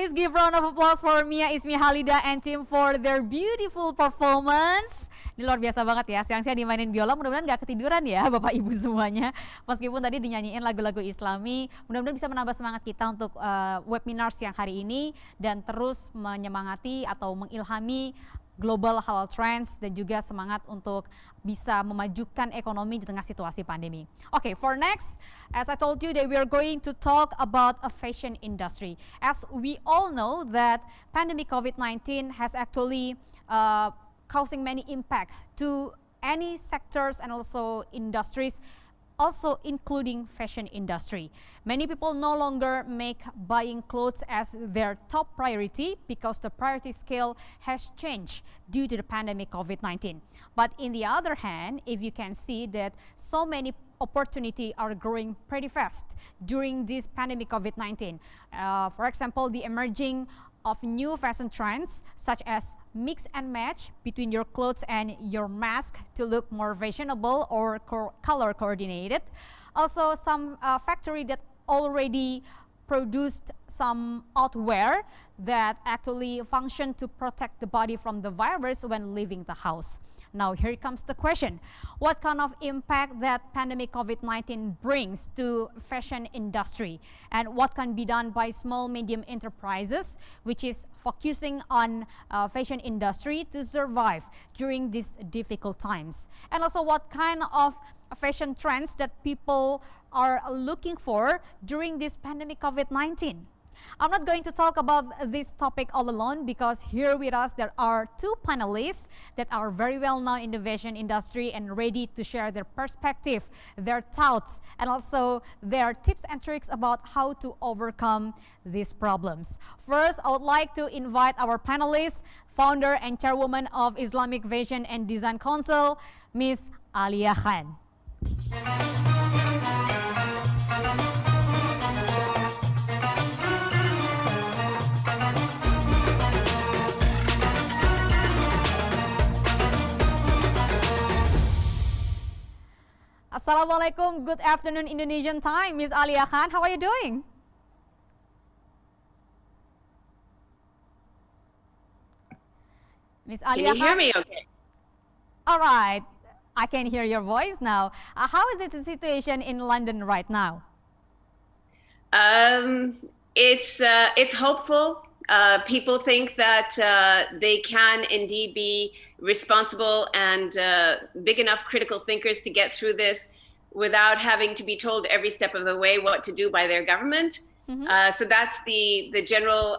Please give round of applause for Mia, Ismi, Halida, and team for their beautiful performance. Ini luar biasa banget ya, siang-siang dimainin biola, mudah-mudahan gak ketiduran ya Bapak Ibu semuanya. Meskipun tadi dinyanyiin lagu-lagu Islami, mudah-mudahan bisa menambah semangat kita untuk webinars yang hari ini dan terus menyemangati atau mengilhami global halal trends dan juga semangat untuk bisa memajukan ekonomi di tengah situasi pandemi. Okay, for next, as I told you that we are going to talk about a fashion industry. As we all know that pandemic COVID-19 has actually causing many impact to any sectors and also industries, also including fashion industry. Many people no longer make buying clothes as their top priority because the priority scale has changed due to the pandemic COVID-19. But in the other hand, if you can see that so many opportunity are growing pretty fast during this pandemic COVID-19. For example, the emerging of new fashion trends such as mix and match between your clothes and your mask to look more fashionable or color coordinated. Also some factory that already produced some outwear that actually function to protect the body from the virus when leaving the house. Now here comes the question. What kind of impact that pandemic COVID-19 brings to fashion industry, and what can be done by small medium enterprises which is focusing on fashion industry to survive during these difficult times? And also what kind of fashion trends that people are looking for during this pandemic COVID-19. I'm not going to talk about this topic all alone because here with us there are two panelists that are very well known in the fashion industry and ready to share their perspective, their thoughts, and also their tips and tricks about how to overcome these problems. First, I would like to invite our panelists, founder and chairwoman of Islamic Fashion and Design Council, Ms. Alia Khan. Assalamualaikum, good afternoon Indonesian time. Ms. Alia Khan, how are you doing? Ms. Alia Khan? Can you hear me okay? All right, I can hear your voice now. How is it the situation in London right now? It's hopeful. People think that they can indeed be responsible and big enough critical thinkers to get through this without having to be told every step of the way what to do by their government. So that's the general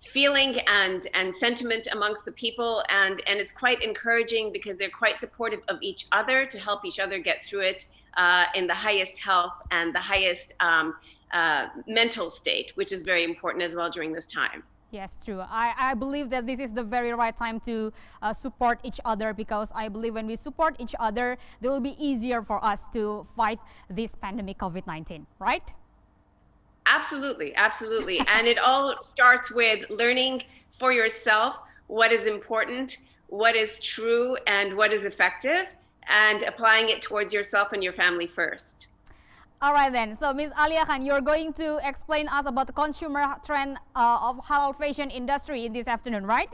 feeling and sentiment amongst the people, and it's quite encouraging because they're quite supportive of each other to help each other get through it in the highest health and the highest mental state, which is very important as well during this time. Yes, true. I believe that this is the very right time to support each other, because I believe when we support each other, it will be easier for us to fight this pandemic COVID-19, right? Absolutely, absolutely. And it all starts with learning for yourself what is important, what is true, and what is effective, and applying it towards yourself and your family first. All right then, so Ms. Alia Khan, you're going to explain us about the consumer trend of halal fashion industry in this afternoon, right?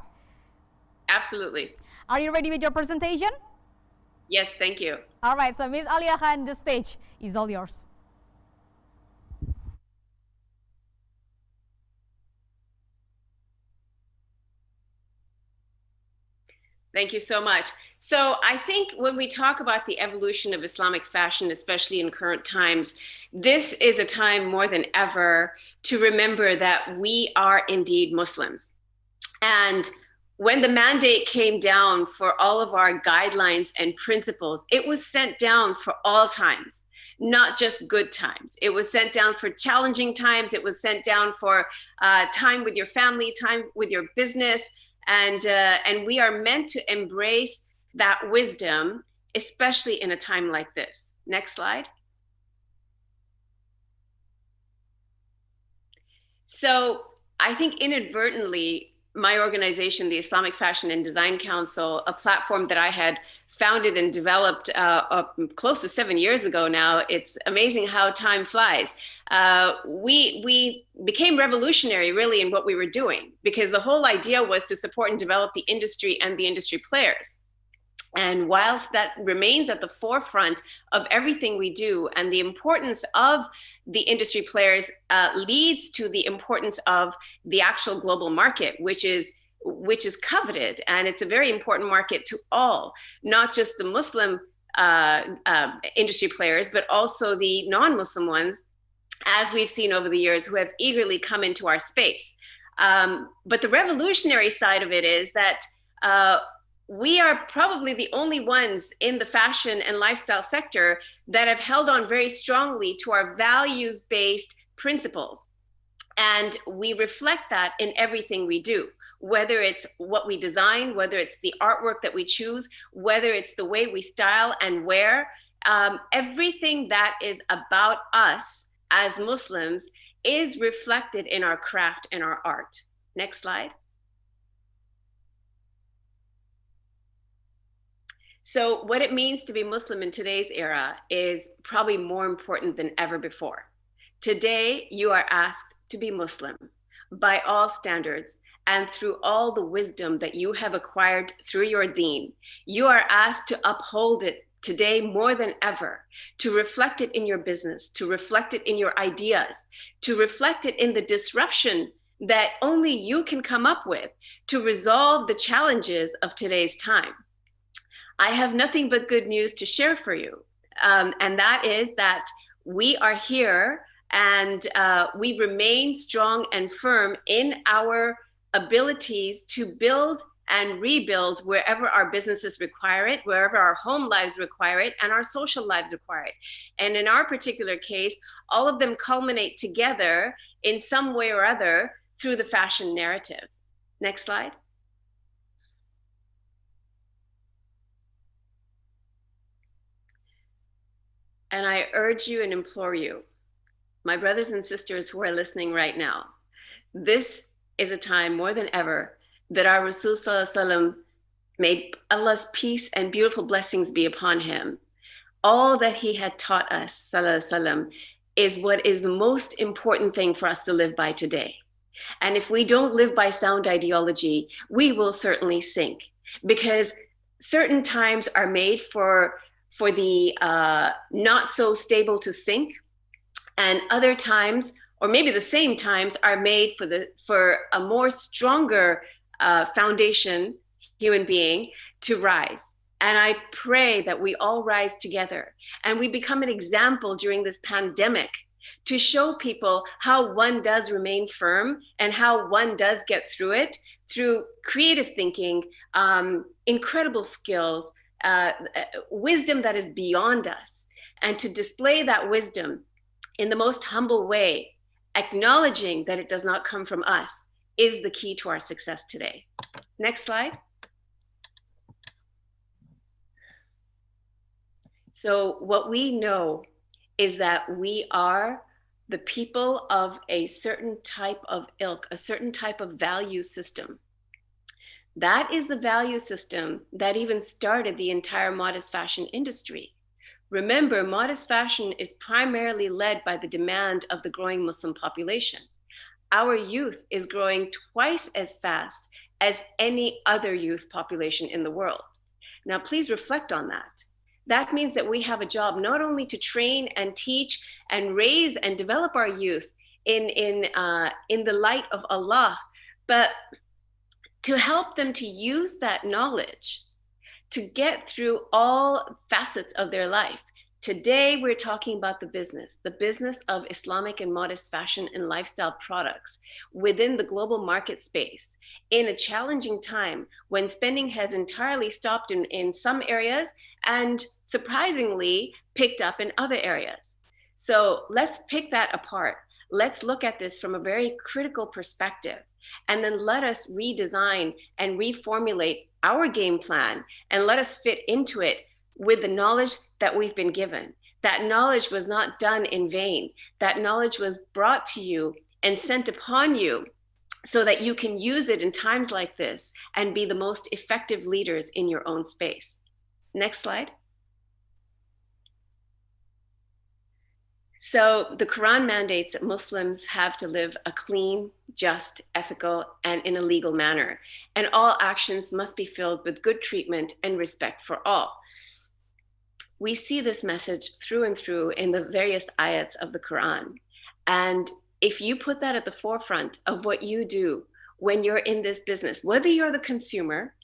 Absolutely. Are you ready with your presentation? Yes, thank you. All right, so Ms. Alia Khan, the stage is all yours. Thank you so much. So I think when we talk about the evolution of Islamic fashion, especially in current times, this is a time more than ever to remember that we are indeed Muslims. And when the mandate came down for all of our guidelines and principles, it was sent down for all times, not just good times. It was sent down for challenging times. It was sent down for time with your family, time with your business. And we are meant to embrace that wisdom, especially in a time like this. Next slide. So I think inadvertently, my organization, the Islamic Fashion and Design Council, a platform that I had founded and developed close to 7 years ago now. It's amazing how time flies. We became revolutionary really in what we were doing, because the whole idea was to support and develop the industry and the industry players. And whilst that remains at the forefront of everything we do, and the importance of the industry players leads to the importance of the actual global market, which is coveted. And it's a very important market to all, not just the Muslim industry players, but also the non-Muslim ones, as we've seen over the years, who have eagerly come into our space. But the revolutionary side of it is that we are probably the only ones in the fashion and lifestyle sector that have held on very strongly to our values-based principles. And we reflect that in everything we do, whether it's what we design, whether it's the artwork that we choose, whether it's the way we style and wear. Everything that is about us as Muslims is reflected in our craft and our art. Next slide. So what it means to be Muslim in today's era is probably more important than ever before. Today, you are asked to be Muslim by all standards and through all the wisdom that you have acquired through your deen. You are asked to uphold it today more than ever, to reflect it in your business, to reflect it in your ideas, to reflect it in the disruption that only you can come up with to resolve the challenges of today's time. I have nothing but good news to share for you. And that is that we are here, and we remain strong and firm in our abilities to build and rebuild wherever our businesses require it, wherever our home lives require it, and our social lives require it. And in our particular case, all of them culminate together in some way or other through the fashion narrative. Next slide. And I urge you and implore you, my brothers and sisters who are listening right now, this is a time more than ever that our Rasul Sallallahu Alaihi Wasallam, may Allah's peace and beautiful blessings be upon him. All that he had taught us, Sallallahu Alaihi Wasallam, is what is the most important thing for us to live by today. And if we don't live by sound ideology, we will certainly sink, because certain times are made for the not so stable to sink, and other times, or maybe the same times, are made for a more stronger foundation human being to rise. And I pray that we all rise together and we become an example during this pandemic to show people how one does remain firm and how one does get through it through creative thinking, incredible skills, wisdom that is beyond us, and to display that wisdom in the most humble way, acknowledging that it does not come from us, is the key to our success today. Next slide. So what we know is that we are the people of a certain type of ilk, a certain type of value system. That is the value system that even started the entire modest fashion industry. Remember, modest fashion is primarily led by the demand of the growing Muslim population. Our youth is growing twice as fast as any other youth population in the world. Now, please reflect on that. That means that we have a job not only to train and teach and raise and develop our youth in the light of Allah, but to help them to use that knowledge to get through all facets of their life. Today, we're talking about the business of Islamic and modest fashion and lifestyle products within the global market space in a challenging time when spending has entirely stopped in some areas and surprisingly picked up in other areas. So let's pick that apart. Let's look at this from a very critical perspective, and then let us redesign and reformulate our game plan, and let us fit into it with the knowledge that we've been given. That knowledge was not done in vain. That knowledge was brought to you and sent upon you so that you can use it in times like this and be the most effective leaders in your own space. Next slide. So the Quran mandates that Muslims have to live a clean, just, ethical, and in a legal manner. And all actions must be filled with good treatment and respect for all. We see this message through and through in the various ayats of the Quran. And if you put that at the forefront of what you do when you're in this business, whether you're the consumer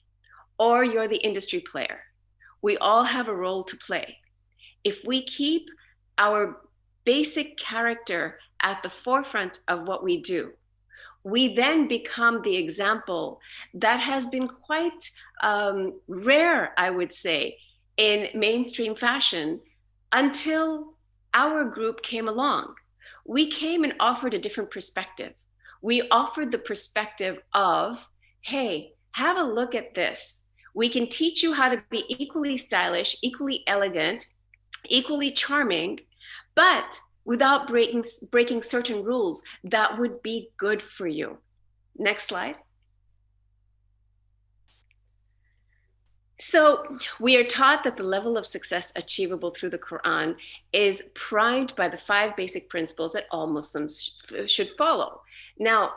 or you're the industry player, we all have a role to play. If we keep our basic character at the forefront of what we do, we then become the example that has been quite rare, I would say, in mainstream fashion until our group came along. We came and offered a different perspective. We offered the perspective of, hey, have a look at this. We can teach you how to be equally stylish, equally elegant, equally charming, but without breaking certain rules that would be good for you. Next slide. So we are taught that the level of success achievable through the Quran is primed by the 5 basic principles that all Muslims should follow. Now,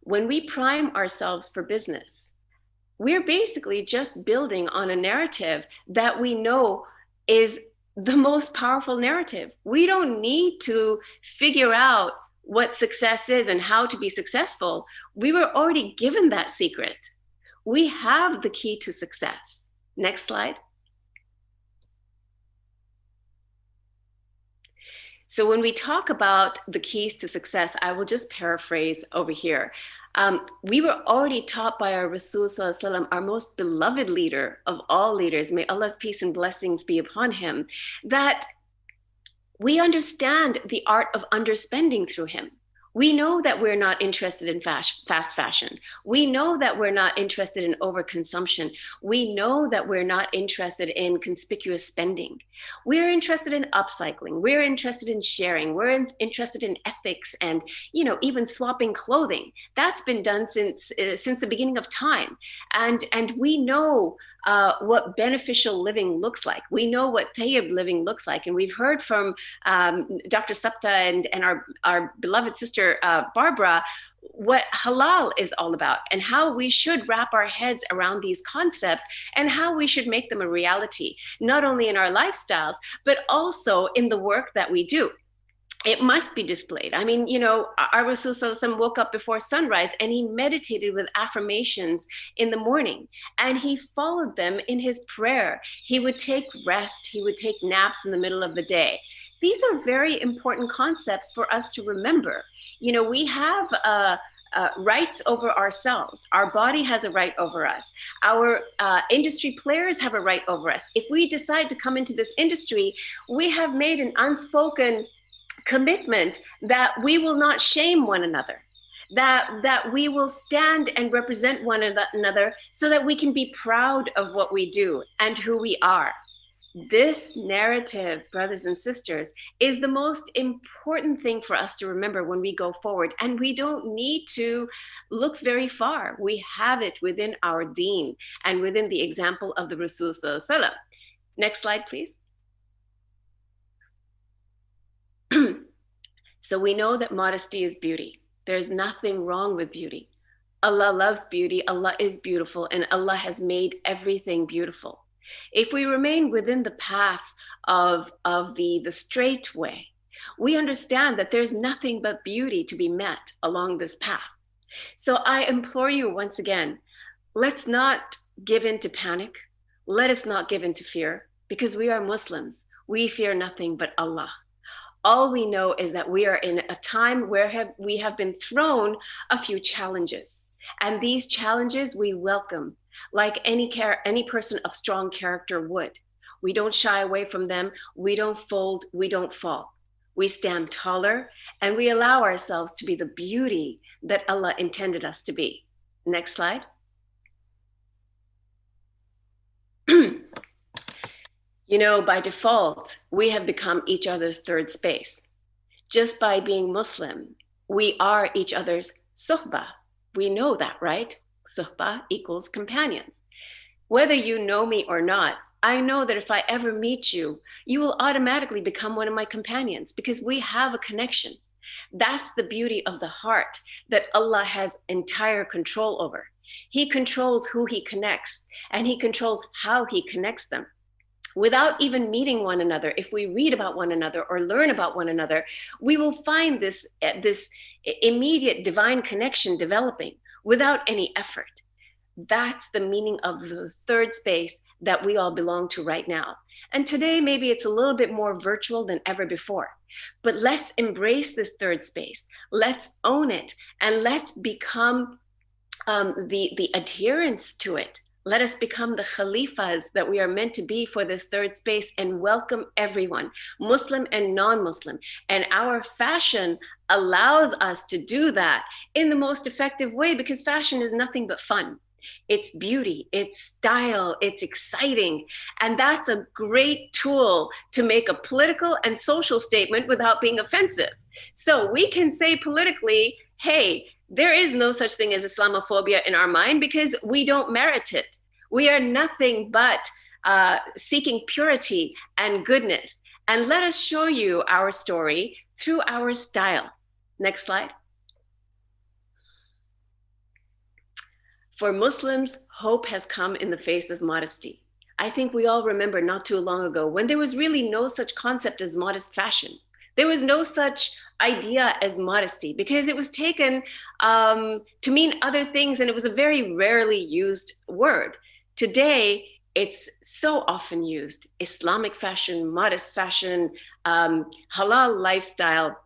when we prime ourselves for business, we're basically just building on a narrative that we know is the most powerful narrative. We don't need to figure out what success is and how to be successful. We were already given that secret. We have the key to success. Next slide. So when we talk about the keys to success, I will just paraphrase over here. We were already taught by our Rasul Sallallahu Alaihi Wasallam, our most beloved leader of all leaders, may Allah's peace and blessings be upon him, that we understand the art of underspending through him. We know that we're not interested in fast fashion. We know that we're not interested in overconsumption. We know that we're not interested in conspicuous spending. We're interested in upcycling. We're interested in sharing. We're interested in ethics and, even swapping clothing. That's been done since the beginning of time. And we know what beneficial living looks like. We know what tayyib living looks like. And we've heard from Dr. Sapta and our beloved sister, Barbara, what halal is all about and how we should wrap our heads around these concepts and how we should make them a reality, not only in our lifestyles, but also in the work that we do. It must be displayed. I mean, our Rasul Sallallahu Alaihi Wasallam woke up before sunrise and he meditated with affirmations in the morning and he followed them in his prayer. He would take rest. He would take naps in the middle of the day. These are very important concepts for us to remember. We have rights over ourselves. Our body has a right over us. Our industry players have a right over us. If we decide to come into this industry, we have made an unspoken commitment that we will not shame one another, that we will stand and represent one another so that we can be proud of what we do and who we are. This narrative, brothers and sisters, is the most important thing for us to remember when we go forward. And we don't need to look very far. We have it within our deen and within the example of the Rasul Sallallahu Alaihi Wasallam. Next slide, please. So we know that modesty is beauty. There's nothing wrong with beauty. Allah loves beauty. Allah is beautiful, and Allah has made everything beautiful. If we remain within the path of the straight way, we understand that there's nothing but beauty to be met along this path. So I implore you once again, let's not give in to panic. Let us not give in to fear, because we are Muslims. We fear nothing but Allah. All we know is that we are in a time where we have been thrown a few challenges. And these challenges we welcome, like any person of strong character would. We don't shy away from them. We don't fold. We don't fall. We stand taller and we allow ourselves to be the beauty that Allah intended us to be. Next slide. By default, we have become each other's third space. Just by being Muslim, we are each other's Suhbah, we know that, right? Suhbah equals companions. Whether you know me or not, I know that if I ever meet you, you will automatically become one of my companions because we have a connection. That's the beauty of the heart that Allah has entire control over. He controls who he connects, and he controls how he connects them. Without even meeting one another, if we read about one another or learn about one another, we will find this immediate divine connection developing without any effort. That's the meaning of the third space that we all belong to right now. And today, maybe it's a little bit more virtual than ever before. But let's embrace this third space. Let's own it, and let's become the adherents to it. Let us become the khalifas that we are meant to be for this third space and welcome everyone, Muslim and non-Muslim. And our fashion allows us to do that in the most effective way, because fashion is nothing but fun. It's beauty, it's style, it's exciting. And that's a great tool to make a political and social statement without being offensive. So we can say politically, hey, there is no such thing as Islamophobia in our mind because we don't merit it. We are nothing but seeking purity and goodness. And let us show you our story through our style. Next slide. For Muslims, hope has come in the face of modesty. I think we all remember not too long ago when there was really no such concept as modest fashion. There was no such idea as modesty because it was taken to mean other things, and it was a very rarely used word. Today, it's so often used. Islamic fashion, modest fashion, halal lifestyle.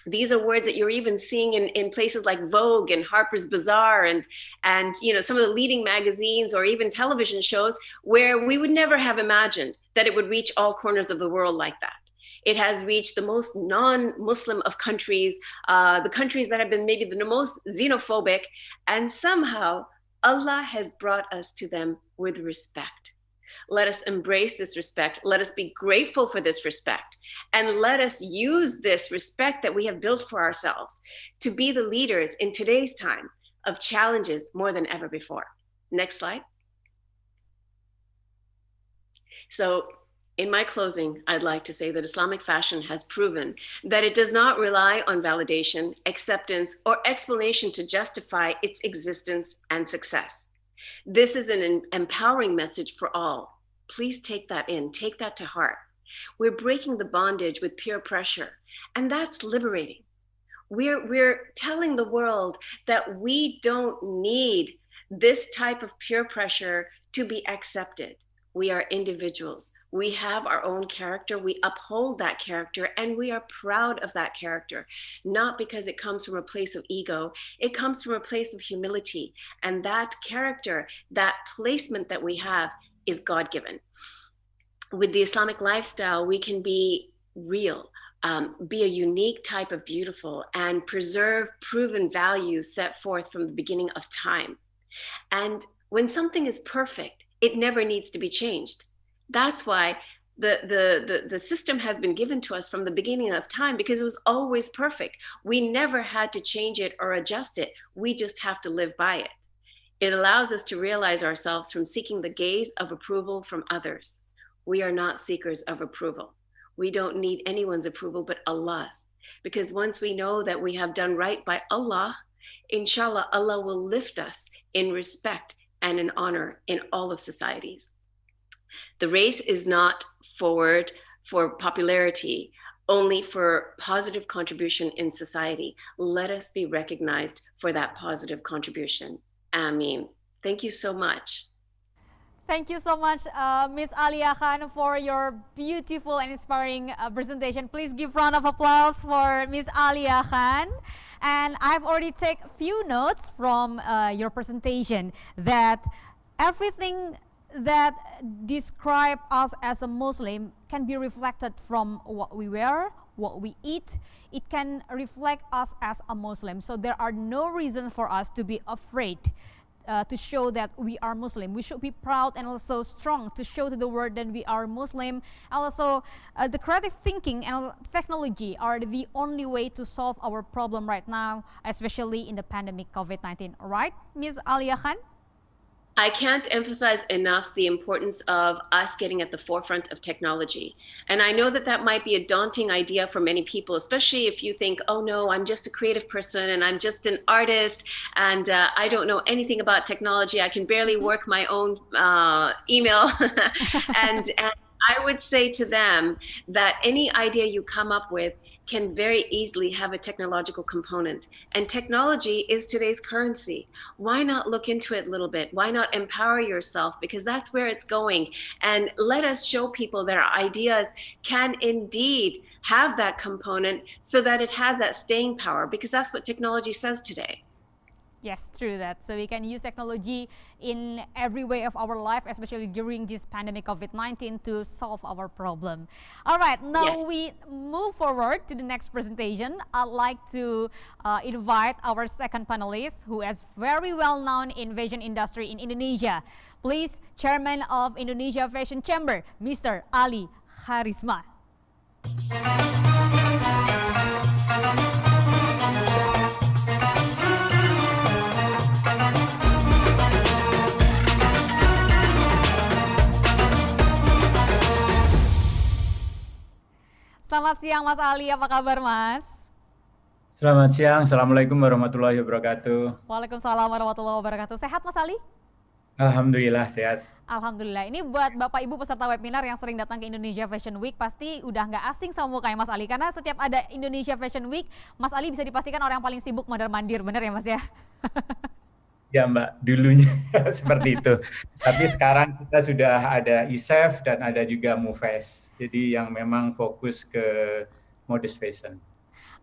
These are words that you're even seeing in places like Vogue and Harper's Bazaar and some of the leading magazines or even television shows, where we would never have imagined that it would reach all corners of the world like that. It has reached the most non-Muslim of countries, the countries that have been maybe the most xenophobic, and somehow Allah has brought us to them with respect. Let us embrace this respect. Let us be grateful for this respect. And let us use this respect that we have built for ourselves to be the leaders in today's time of challenges more than ever before. Next slide. So in my closing, I'd like to say that Islamic fashion has proven that it does not rely on validation, acceptance, or explanation to justify its existence and success. This is an empowering message for all. Please take that in, take that to heart. We're breaking the bondage with peer pressure, and that's liberating. We're telling the world that we don't need this type of peer pressure to be accepted. We are individuals. We have our own character. We uphold that character, and we are proud of that character, not because it comes from a place of ego. It comes from a place of humility. And that character, that placement that we have is God-given. With the Islamic lifestyle, we can be real, be a unique type of beautiful, and preserve proven values set forth from the beginning of time. And when something is perfect, it never needs to be changed. That's why the system has been given to us from the beginning of time, because it was always perfect. We never had to change it or adjust it. We just have to live by it. It allows us to realize ourselves from seeking the gaze of approval from others. We are not seekers of approval. We don't need anyone's approval but Allah's. Because once we know that we have done right by Allah, inshallah, Allah will lift us in respect and in honor in all of societies. The race is not forward for popularity, only for positive contribution in society. Let us be recognized for that positive contribution. Ameen. Thank you so much. Thank you so much, Ms. Alia Khan, for your beautiful and inspiring presentation. Please give round of applause for Ms. Alia Khan. And I've already taken a few notes from your presentation, that everything that describe us as a Muslim can be reflected from what we wear, what we eat. It can reflect us as a Muslim. So there are no reasons for us to be afraid to show that we are Muslim. We should be proud and also strong to show to the world that we are Muslim. Also, the creative thinking and technology are the only way to solve our problem right now, especially in the pandemic COVID-19. Right, Ms. Alia Khan? I can't emphasize enough the importance of us getting at the forefront of technology. And I know that that might be a daunting idea for many people, especially if you think, oh no, I'm just a creative person and I'm just an artist and I don't know anything about technology. I can barely work my own email. and I would say to them that any idea you come up with can very easily have a technological component. And technology is today's currency. Why not look into it a little bit? Why not empower yourself? Because that's where it's going. And let us show people that our ideas can indeed have that component so that it has that staying power, because that's what technology says today. Yes, true that. So we can use technology in every way of our life, especially during this pandemic COVID-19 to solve our problem. All right, now we move forward to the next presentation. I'd like to invite our second panelist who is very well known in fashion industry in Indonesia. Please, Chairman of Indonesia Fashion Chamber, Mr. Ali Harisma. Selamat siang Mas Ali, apa kabar Mas? Selamat siang, Assalamualaikum warahmatullahi wabarakatuh. Waalaikumsalam warahmatullahi wabarakatuh. Sehat Mas Ali? Alhamdulillah sehat. Alhamdulillah. Ini buat Bapak Ibu peserta webinar yang sering datang ke Indonesia Fashion Week pasti udah nggak asing sama mukanya Mas Ali. Karena setiap ada Indonesia Fashion Week, Mas Ali bisa dipastikan orang yang paling sibuk mondar-mandir, bener ya Mas ya? Ya Mbak, dulunya seperti itu. Tapi sekarang kita sudah ada ISEF dan ada juga MUFES. Jadi yang memang fokus ke modest fashion.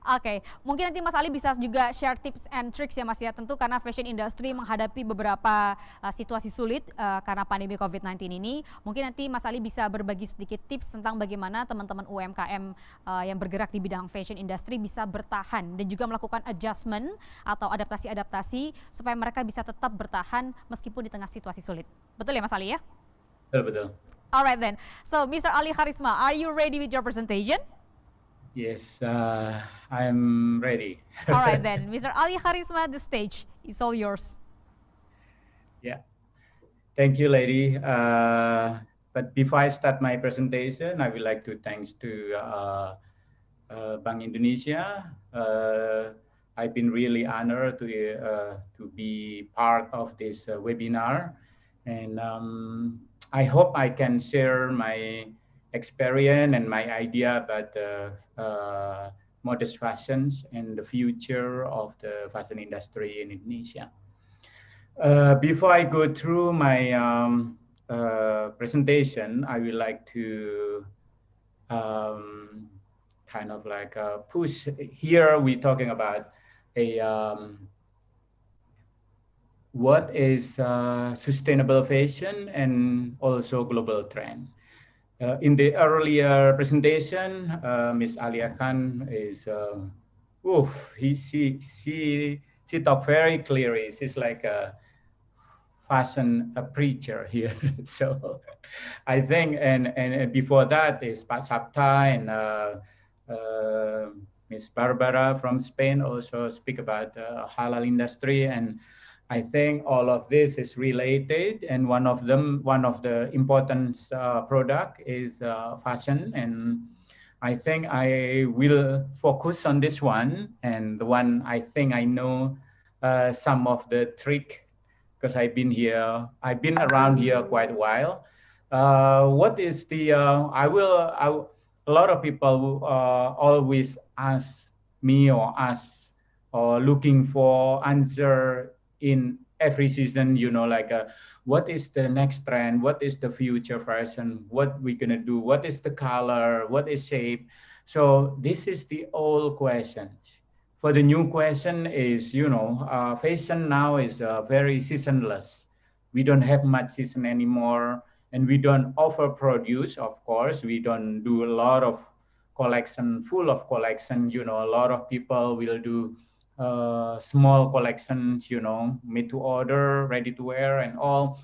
Oke, mungkin nanti Mas Ali bisa juga share tips and tricks ya Mas ya. Tentu karena fashion industry menghadapi beberapa situasi sulit karena pandemi COVID-19 ini. Mungkin nanti Mas Ali bisa berbagi sedikit tips tentang bagaimana teman-teman UMKM yang bergerak di bidang fashion industry bisa bertahan dan juga melakukan adjustment atau adaptasi-adaptasi supaya mereka bisa tetap bertahan meskipun di tengah situasi sulit. Betul ya Mas Ali ya? Betul. Alright then. So Mr. Ali Harisma, are you ready with your presentation? Yes, I'm ready. All right then, Mr. Ali Harisma, the stage is all yours. Yeah, thank you, lady. But before I start my presentation, I would like to thanks to Bank Indonesia. I've been really honored to be part of this webinar, and I hope I can share my experience and my idea about the modest fashions and the future of the fashion industry in Indonesia. Before I go through my presentation, I would like to kind of like push. Here we're talking about a what is sustainable fashion and also global trend. In the earlier presentation, Ms. Alia Khan is, she talked very clearly. She's like a fashion preacher here. So I think, and before that is Pak Sabta and Ms. Barbara from Spain also speak about halal industry, and I think all of this is related, and one of the important product is fashion, and I think I will focus on this one, and the one I think I know some of the trick because I've been around here quite a while. What is the? A lot of people always ask me or ask or looking for answer in every season, like what is the next trend, what is the future fashion, what we're gonna do, what is the color, what is shape. So this is the old question. For the new question is, fashion now is very seasonless. We don't have much season anymore, and we don't overproduce. Of course, we don't do a lot of collection, full of collection. A lot of people will do small collections, made to order, ready to wear, and all.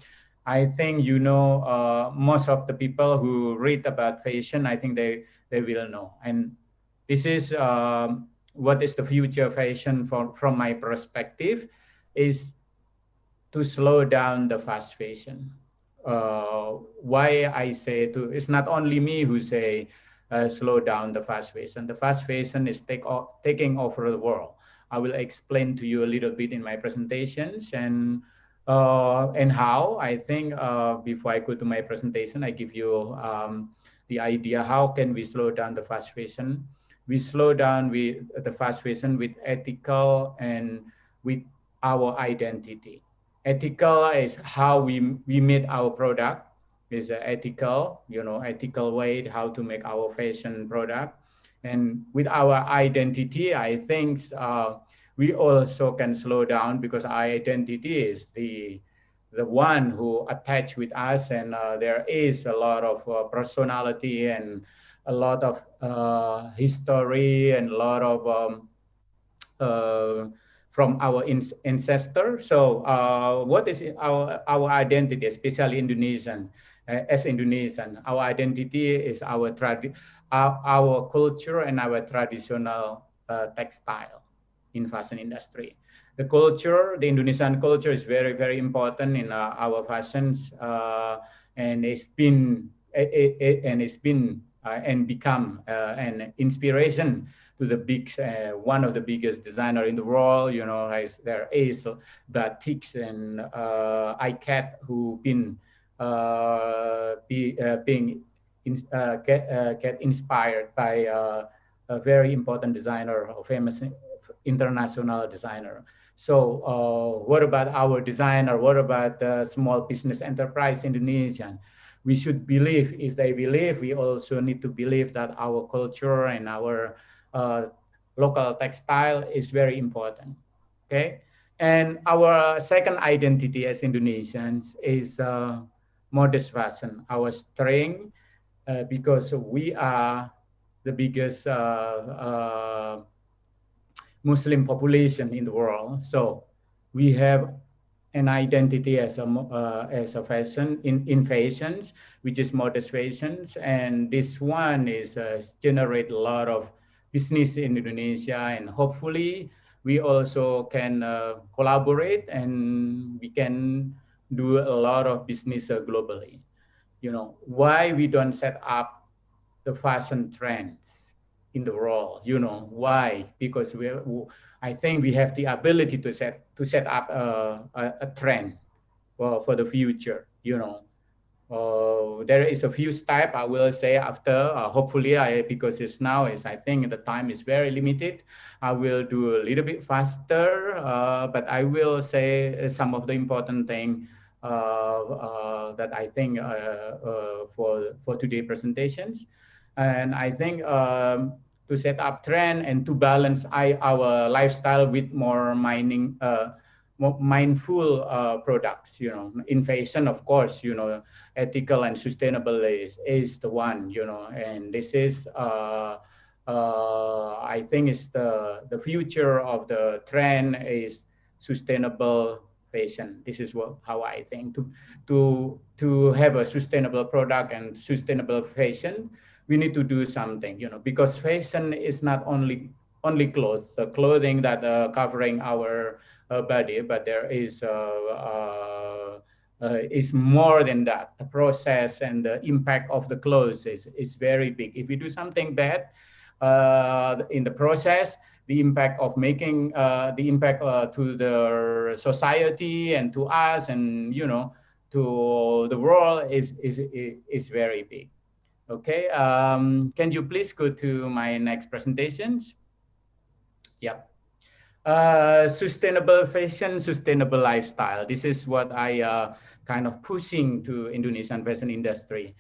I think most of the people who read about fashion, I think they will know. And this is what is the future fashion from my perspective, is to slow down the fast fashion. Why I say it's not only me who say slow down the fast fashion. The fast fashion is taking over the world. I will explain to you a little bit in my presentations and how I think before I go to my presentation, I give you the idea how can we slow down the fast fashion. We slow down with the fast fashion with ethical and with our identity. Ethical is how we made our product, is ethical, ethical way how to make our fashion product. And with our identity, I think we also can slow down, because our identity is the one who attach with us, and there is a lot of personality and a lot of history and a lot of uh, from our ancestors. So what is our identity, especially Indonesian? As Indonesian, our identity is our culture and our traditional textile in fashion industry. The culture, the Indonesian culture, is very, very important in our fashions, and it's been and become an inspiration to the one of the biggest designer in the world. There is Batiks and ICAT who been get inspired by a very important designer, a famous international designer. So what about our designer? What about the small business enterprise Indonesian? We should believe. If they believe, we also need to believe that our culture and our local textile is very important. Okay, and our second identity as Indonesians is modest fashion. Our strength, because we are the biggest Muslim population in the world, so we have an identity as a fashion in fashions, which is modest fashions, and this one is generate a lot of business in Indonesia, and hopefully we also can collaborate and we can do a lot of business globally. Why we don't set up the fashion trends in the world? Why? Because I think we have the ability to set up a trend for the future. There is a few steps I will say after. Hopefully, because I think the time is very limited. I will do a little bit faster, but I will say some of the important things that I think for today's presentations. And I think to set up trend and to balance our lifestyle with more mindful products. In fashion, of course, ethical and sustainable is the one. And this is I think is the future of the trend is sustainable fashion. This is how I think to have a sustainable product and sustainable fashion, we need to do something, because fashion is not only clothes, the clothing that covering our body, but there is more than that. The process and the impact of the clothes is very big. If we do something bad in the process, the impact of making the impact to the society and to us and to the world is very big. Okay, can you please go to my next presentations? Yep. Sustainable fashion, sustainable lifestyle. This is what I kind of pushing to Indonesian fashion industry.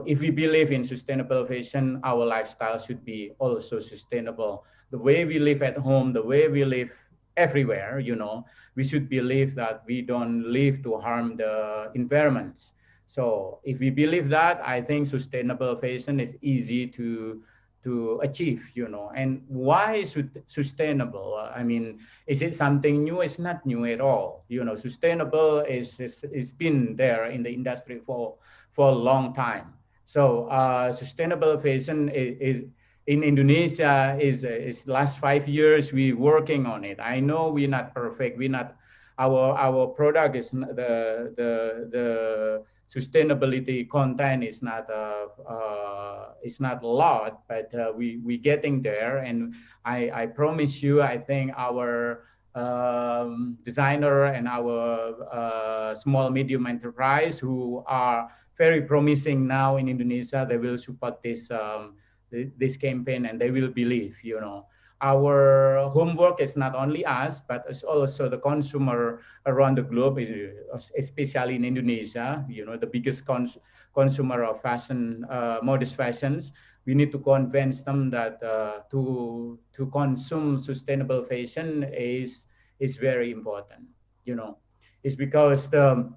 If we believe in sustainable fashion, our lifestyle should be also sustainable. The way we live at home, the way we live everywhere, we should believe that we don't live to harm the environment. So if we believe that, I think sustainable fashion is easy to to achieve, you know. And why sustainable? I mean, is it something new? It's not new at all. You know, sustainable is been there in the industry for a long time. So sustainable fashion is in Indonesia is last 5 years we working on it. I know we're not perfect. We're not our product is the sustainability content is not a lot, but we getting there. And I promise you, I think our designer and our small medium enterprise who are very promising now in Indonesia, they will support this campaign, and they will believe, you know. Our homework is not only us, but it's also the consumer around the globe, especially in Indonesia, you know, the biggest consumer of fashion, modest fashions. We need to convince them that to consume sustainable fashion is very important, you know. It's because the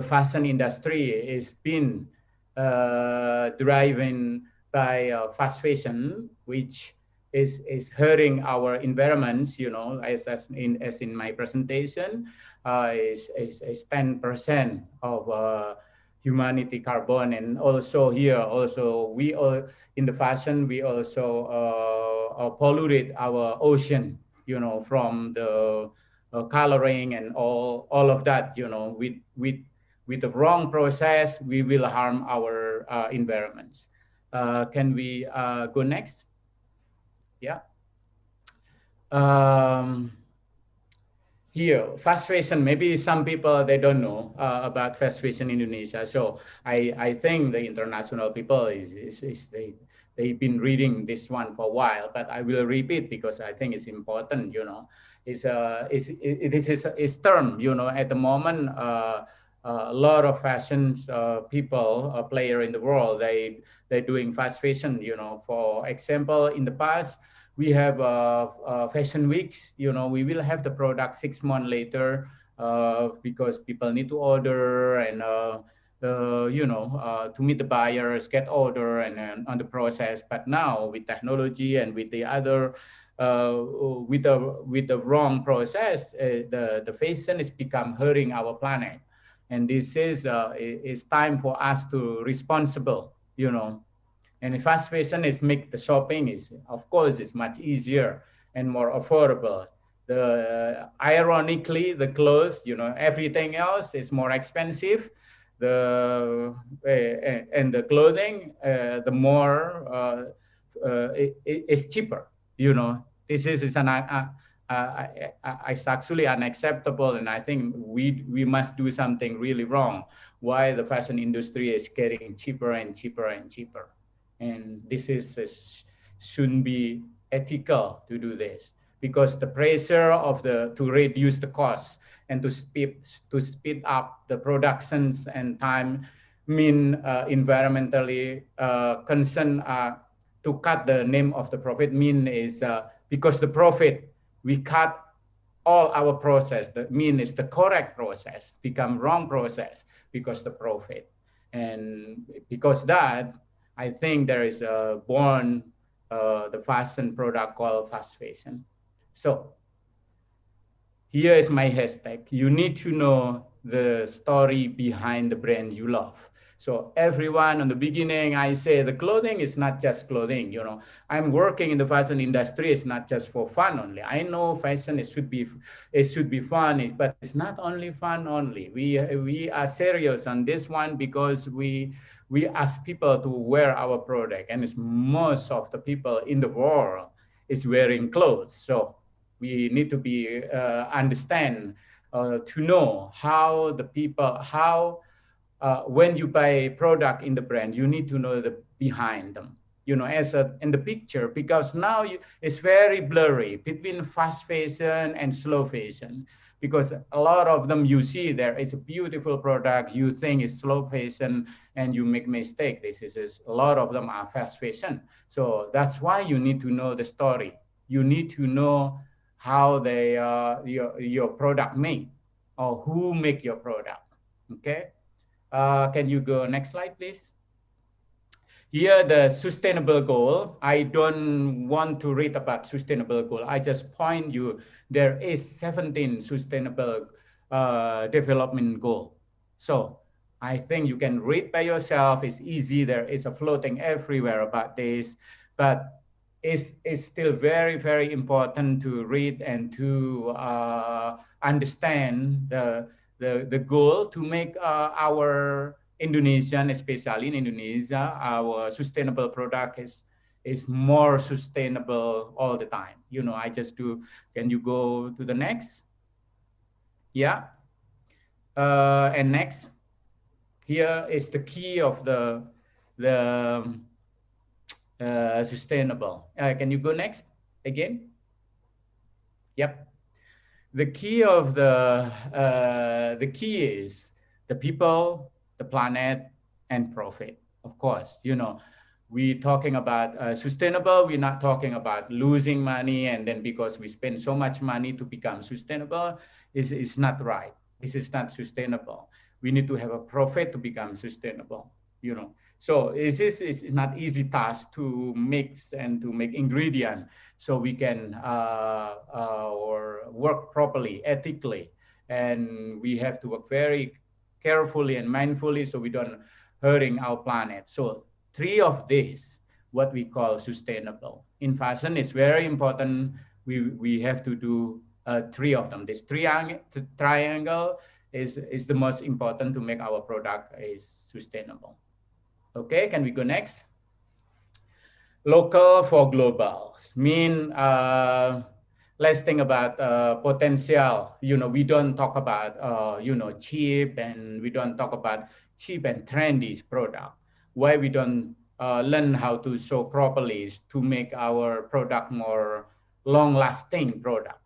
fashion industry is been driven by fast fashion, which is hurting our environments, you know, as in my presentation, is 10% of humanity carbon. And also here, also we all in the fashion, we also polluted our ocean, you know, from the coloring and all of that, you know. With the wrong process, we will harm our environments. Can we go next? Yeah. Here, fast fashion, maybe some people, they don't know about fast fashion in Indonesia. So I think the international people they've been reading this one for a while, but I will repeat because I think it's important, you know. This is term, you know, at the moment, a lot of fashion people, player in the world, they're doing fast fashion, you know. For example, in the past, we have fashion weeks, you know. We will have the product 6 months later because people need to order and you know, to meet the buyers, get order and on the process. But now with technology and with the other with the wrong process, the fashion is become hurting our planet. And this is time for us to responsible, you know. And fast fashion is make the shopping is, of course, it's much easier and more affordable. Ironically, the clothes, you know, everything else is more expensive. And the clothing, the more it's cheaper, you know. This is it's actually unacceptable, and I think we must do something really wrong. Why the fashion industry is getting cheaper and cheaper and cheaper, and this shouldn't be ethical to do this, because the pressure of to reduce the cost and to speed up the productions and time mean environmentally concern to cut the name of the profit mean is because the profit we cut all our process. That mean is the correct process become wrong process because the profit. And because that, I think there is a born the fashion product called fast fashion. So here is my hashtag. You need to know the story behind the brand you love. So everyone in the beginning, I say the clothing is not just clothing. You know, I'm working in the fashion industry. It's not just for fun only. I know fashion should be fun, but it's not only fun only. We are serious on this one because we ask people to wear our product, and it's most of the people in the world is wearing clothes. So we need to be understand to know how the people when you buy a product in the brand, you need to know the behind them, you know, as in the picture, because now it's very blurry between fast fashion and slow fashion, because a lot of them you see there is a beautiful product, you think it's slow fashion, and you make mistake. This is a lot of them are fast fashion. So that's why you need to know the story. You need to know how they your product made, or who make your product. Okay. Can you go next slide, please? Here, the sustainable goal, I don't want to read about sustainable goal. I just point you, there is 17 sustainable development goal. So I think you can read by yourself. It's easy. There is a floating everywhere about this, but it's still very, very important to read and to understand the goal to make our Indonesian, especially in Indonesia, our sustainable product is more sustainable all the time. You know, I just do. Can you go to the next? Yeah. And next, here is the key of the sustainable. Can you go next again? Yep. The key of the key is the people, the planet, and profit. Of course, you know, we talking about sustainable. We're not talking about losing money, and then because we spend so much money to become sustainable, is not right. This is not sustainable. We need to have a profit to become sustainable. You know, so it's not easy task to mix and to make ingredient so we can or work properly, ethically, and we have to work very carefully and mindfully so we don't hurting our planet. So three of these, what we call sustainable. In fashion, it's very important. We have to do three of them. This triangle is the most important to make our product is sustainable. Okay, can we go next? Local for global mean let's think about potential. You know, we don't talk about you know, cheap, and we don't talk about cheap and trendy product. Why we don't learn how to show properly is to make our product more long-lasting product.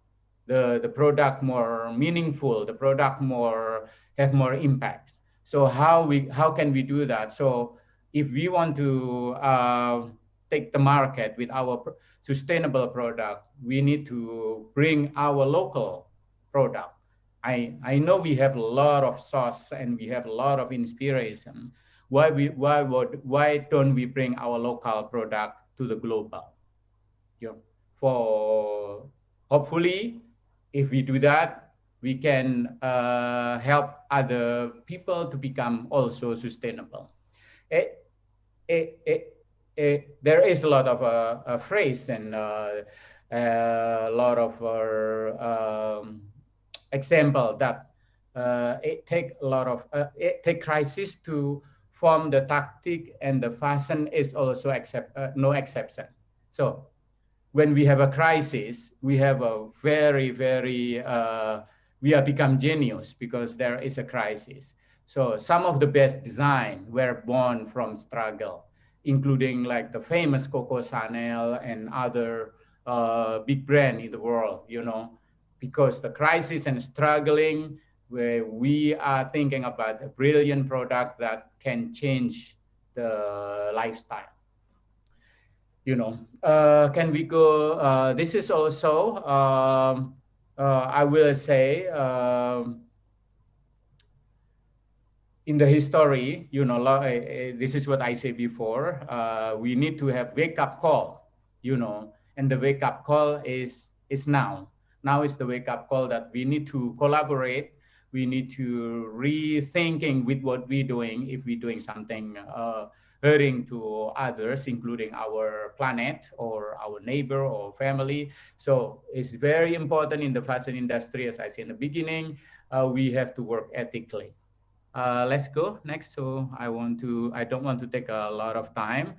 The product more meaningful, the product more have more impact. So how can we do that? So if we want to take the market with our sustainable product, we need to bring our local product. I know we have a lot of source and we have a lot of inspiration. Why don't we bring our local product to the global? You know, for hopefully, if we do that, we can help other people to become also sustainable. There is a lot of a phrase and a lot of example that it take a lot of it take crisis to form the tactic, and the fashion is also no exception. So when we have a crisis, we have a very we are become genius because there is a crisis. So some of the best design were born from struggle, including like the famous Coco Chanel and other big brand in the world, you know, because the crisis and struggling, where we are thinking about a brilliant product that can change the lifestyle. You know, can we go? This is also, I will say, in the history, you know, this is what I said before. We need to have wake up call, you know, and the wake up call is now. Now is the wake up call that we need to collaborate. We need to rethinking with what we're doing. If we're doing something hurting to others, including our planet or our neighbor or family. So it's very important in the fashion industry, as I said in the beginning, we have to work ethically. Let's go next. So I don't want to take a lot of time.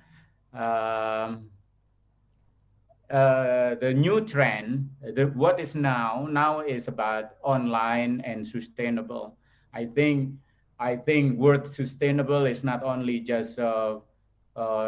The new trend, what is now is about online and sustainable. I think word sustainable is not only just a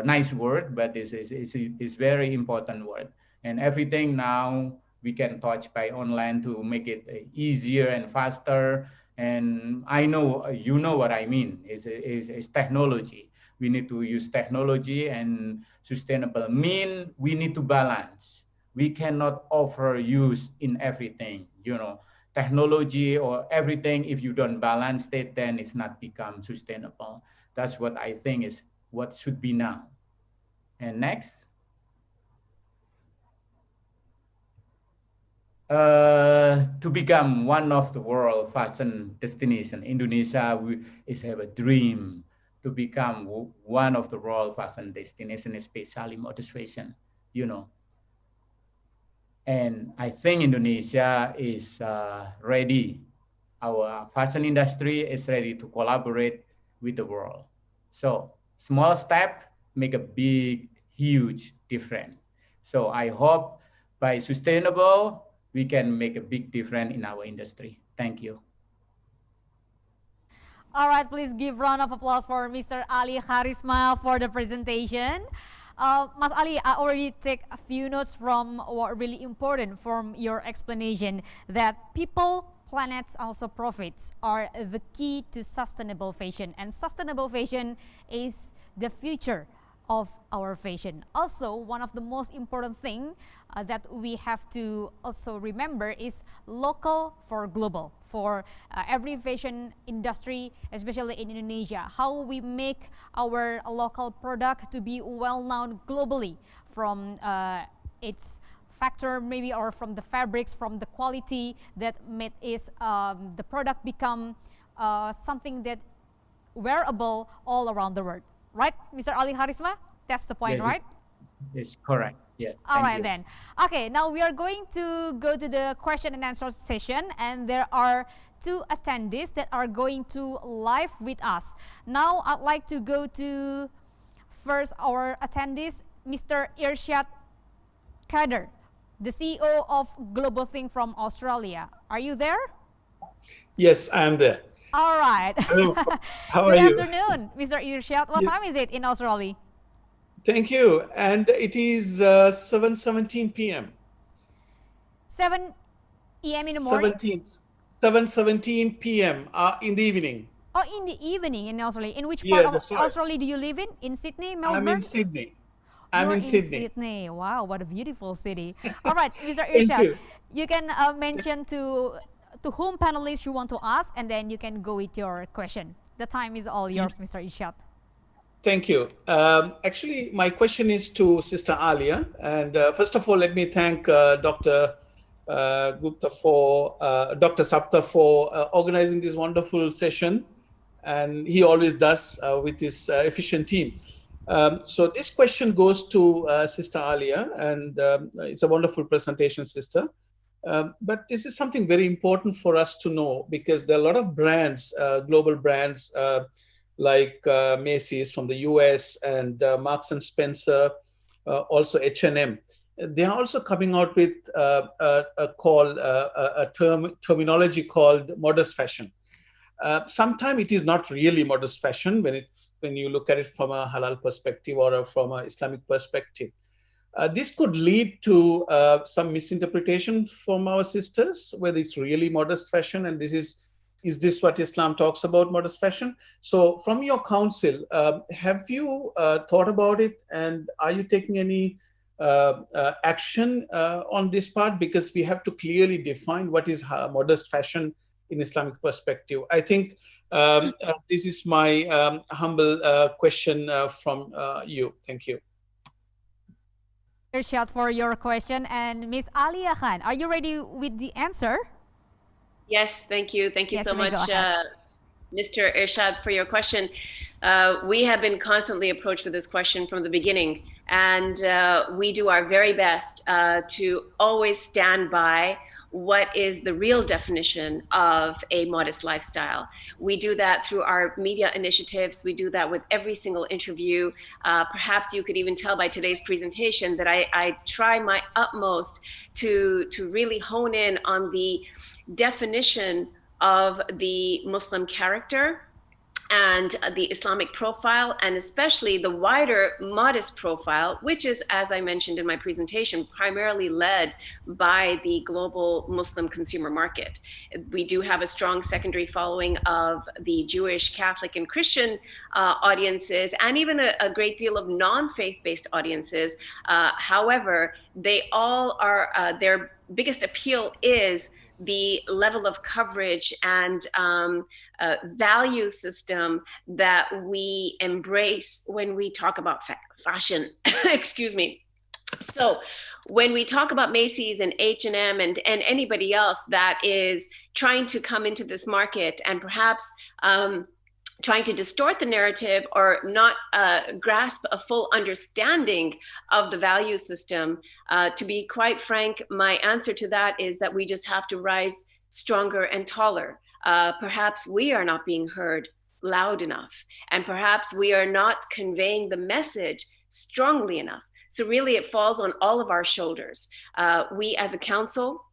nice word, but is very important word. And everything now we can touch by online to make it easier and faster. And I know you know what I mean. Is technology. We need to use technology, and sustainable mean we need to balance. We cannot overuse in everything. You know, technology or everything. If you don't balance it, then it's not become sustainable. That's what I think is what should be now. And next. To become one of the world fashion destination, Indonesia is have a dream to become one of the world fashion destination, especially modest fashion, you know. And I think Indonesia is ready. Our fashion industry is ready to collaborate with the world. So small step make a big, huge difference. So I hope by sustainable, we can make a big difference in our industry. Thank you. All right, please give round of applause for Mr. Ali Harisma for the presentation. Mas Ali, I already take a few notes from what really important from your explanation that people, planets, also profits are the key to sustainable fashion, and sustainable fashion is the future of our fashion. Also, one of the most important thing that we have to also remember is local for global. For every fashion industry, especially in Indonesia, how we make our local product to be well known globally from its factor maybe, or from the fabrics, from the quality that made is the product become something that wearable all around the world. Right, Mr. Ali Harisma? That's the point, Yes, right? it's correct. Yes. All thank right you. then. Okay, now we are going to go to the question and answer session, and there are two attendees that are going to live with us. Now I'd like to go to first our attendees, Mr. Irshad Kader, the CEO of Global Think from Australia. Are you there? Yes, I am there. All right. Hello. How Good are you? afternoon, Mr. Irshad. What time is it in Australia? Thank you. And it is 7:17 p.m. 7 a.m. in the morning? 7:17 p.m. In the evening. Oh, in the evening in Australia. In which Yeah, part of that's right. Australia do you live in? In Sydney, Melbourne? I'm in Sydney. I'm You're in Sydney. Sydney. Wow, what a beautiful city. All right, Mr. Thank Irshad, you. you can mention to whom panelists you want to ask, and then you can go with your question. The time is all yours, Mr. Irshad. Thank you. Actually, my question is to Sister Alia. And first of all, let me thank Dr. Gupta for Dr. Sapta for organizing this wonderful session, and he always does with his efficient team. So this question goes to Sister Alia, and it's a wonderful presentation, Sister. But this is something very important for us to know, because there are a lot of brands, global brands like Macy's from the US and Marks and Spencer, also H&M. They are also coming out with a terminology called modest fashion. Sometimes it is not really modest fashion when you look at it from a halal perspective or from an Islamic perspective. This could lead to some misinterpretation from our sisters, whether it's really modest fashion and is this what Islam talks about, modest fashion? So from your counsel, have you thought about it, and are you taking any action on this part? Because we have to clearly define what is modest fashion in Islamic perspective. I think this is my humble question from you. Thank you. Irshad for your question. And Ms. Alia Khan, are you ready with the answer? Yes, thank you. Thank you Yes, so you may much, go ahead. Mr. Irshad, for your question. We have been constantly approached with this question from the beginning, and we do our very best to always stand by what is the real definition of a modest lifestyle. We do that through our media initiatives. We do that with every single interview. Perhaps you could even tell by today's presentation that I try my utmost to really hone in on the definition of the Muslim character and the Islamic profile, and especially the wider modest profile, which is, as I mentioned in my presentation, primarily led by the global Muslim consumer market. We do have a strong secondary following of the Jewish, Catholic, and Christian audiences, and even a great deal of non-faith-based audiences. However, they all are, their biggest appeal is the level of coverage and value system that we embrace when we talk about fashion. Excuse me. So when we talk about Macy's and H&M and anybody else that is trying to come into this market and perhaps trying to distort the narrative or not grasp a full understanding of the value system, to be quite frank, my answer to that is that we just have to rise stronger and taller. Perhaps we are not being heard loud enough, and perhaps we are not conveying the message strongly enough. So really it falls on all of our shoulders. We as a council,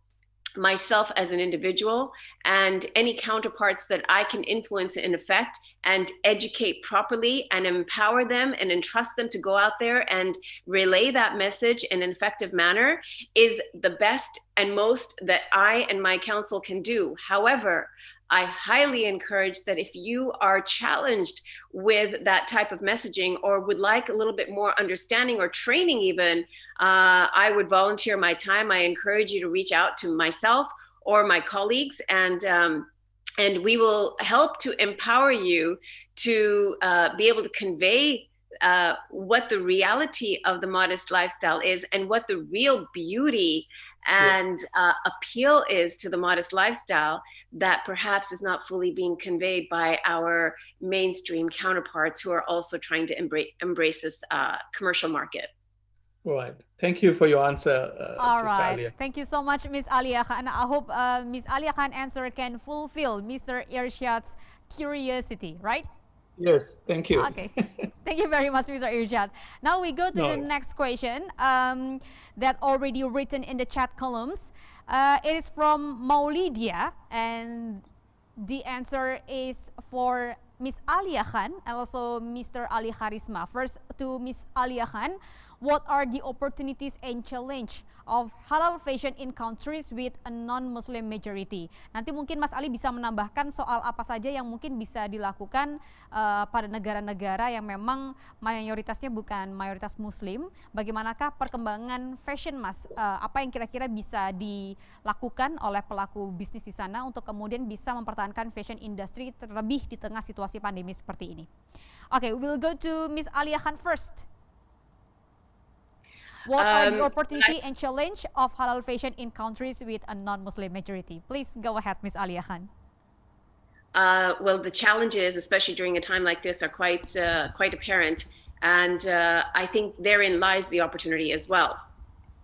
myself as an individual, and any counterparts that I can influence and affect and educate properly and empower them and entrust them to go out there and relay that message in an effective manner is the best and most that I and my council can do. However, I highly encourage that if you are challenged with that type of messaging or would like a little bit more understanding or training even, I would volunteer my time. I encourage you to reach out to myself or my colleagues, and we will help to empower you to be able to convey what the reality of the modest lifestyle is and what the real beauty and appeal is to the modest lifestyle that perhaps is not fully being conveyed by our mainstream counterparts who are also trying to embrace this commercial market. Right. Thank you for your answer, All Sister right. Alia. Thank you so much, Ms. Alia Khan. I hope Ms. Alia Khan's answer can fulfill Mr. Irshad's curiosity, right? Yes, thank you. Okay. Thank you very much, Mr. Irshad. Now we go to the next question that already written in the chat columns. It is from Maulidia, and the answer is for Ms. Alia Khan and also Mr. Ali Harisma. First to Ms. Alia Khan, what are the opportunities and challenge of halal fashion in countries with a non-Muslim majority? Nanti mungkin Mas Ali bisa menambahkan soal apa saja yang mungkin bisa dilakukan pada negara-negara yang memang mayoritasnya bukan mayoritas Muslim. Bagaimanakah perkembangan fashion, Mas? Apa yang kira-kira bisa dilakukan oleh pelaku bisnis di sana untuk kemudian bisa mempertahankan fashion industry terlebih di tengah situasi pandemi seperti ini? Okay, we'll go to Ms. Alia Khan first. What are the opportunity and challenge of halal fashion in countries with a non-Muslim majority? Please go ahead, Ms. Alia Khan. Well, the challenges, especially during a time like this, are quite apparent, and I think therein lies the opportunity as well.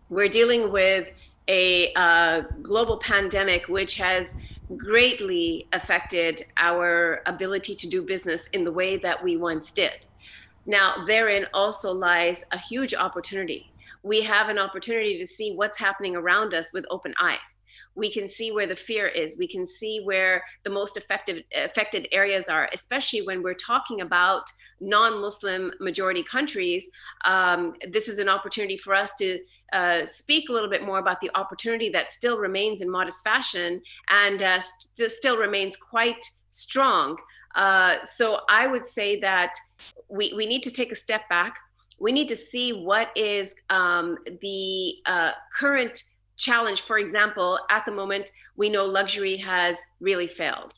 We're dealing with a global pandemic which has greatly affected our ability to do business in the way that we once did. Now, therein also lies a huge opportunity. We have an opportunity to see what's happening around us with open eyes. We can see where the fear is. We can see where the most affected areas are, especially when we're talking about non-Muslim majority countries. This is an opportunity for us to speak a little bit more about the opportunity that still remains in modest fashion and still remains quite strong. So I would say that we need to take a step back. We need to see what is the current challenge. For example, at the moment, we know luxury has really failed.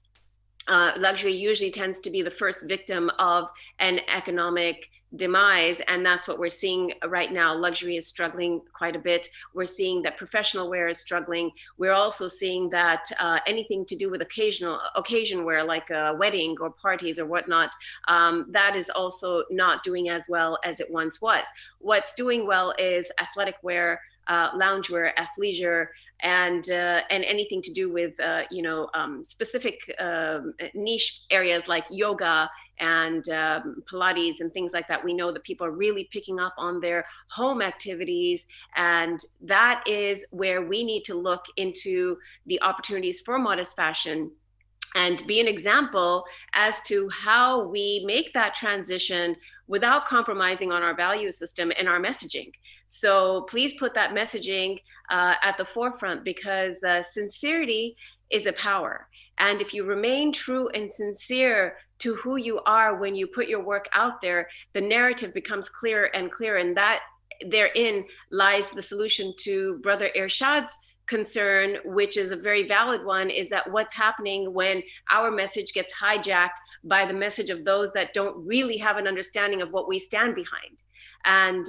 Luxury usually tends to be the first victim of an economic demise, and that's what we're seeing right now. Luxury is struggling quite a bit. We're seeing that professional wear is struggling. We're also seeing that anything to do with occasion wear, like a wedding or parties or whatnot, that is also not doing as well as it once was. What's doing well is athletic wear, loungewear, athleisure, and anything to do with specific niche areas like yoga and Pilates and things like that. We know that people are really picking up on their home activities, and that is where we need to look into the opportunities for modest fashion and be an example as to how we make that transition without compromising on our value system and our messaging. So please put that messaging at the forefront, because sincerity is a power. And if you remain true and sincere to who you are when you put your work out there, the narrative becomes clearer and clearer. And that therein lies the solution to Brother Irshad's concern, which is a very valid one, is that what's happening when our message gets hijacked by the message of those that don't really have an understanding of what we stand behind. And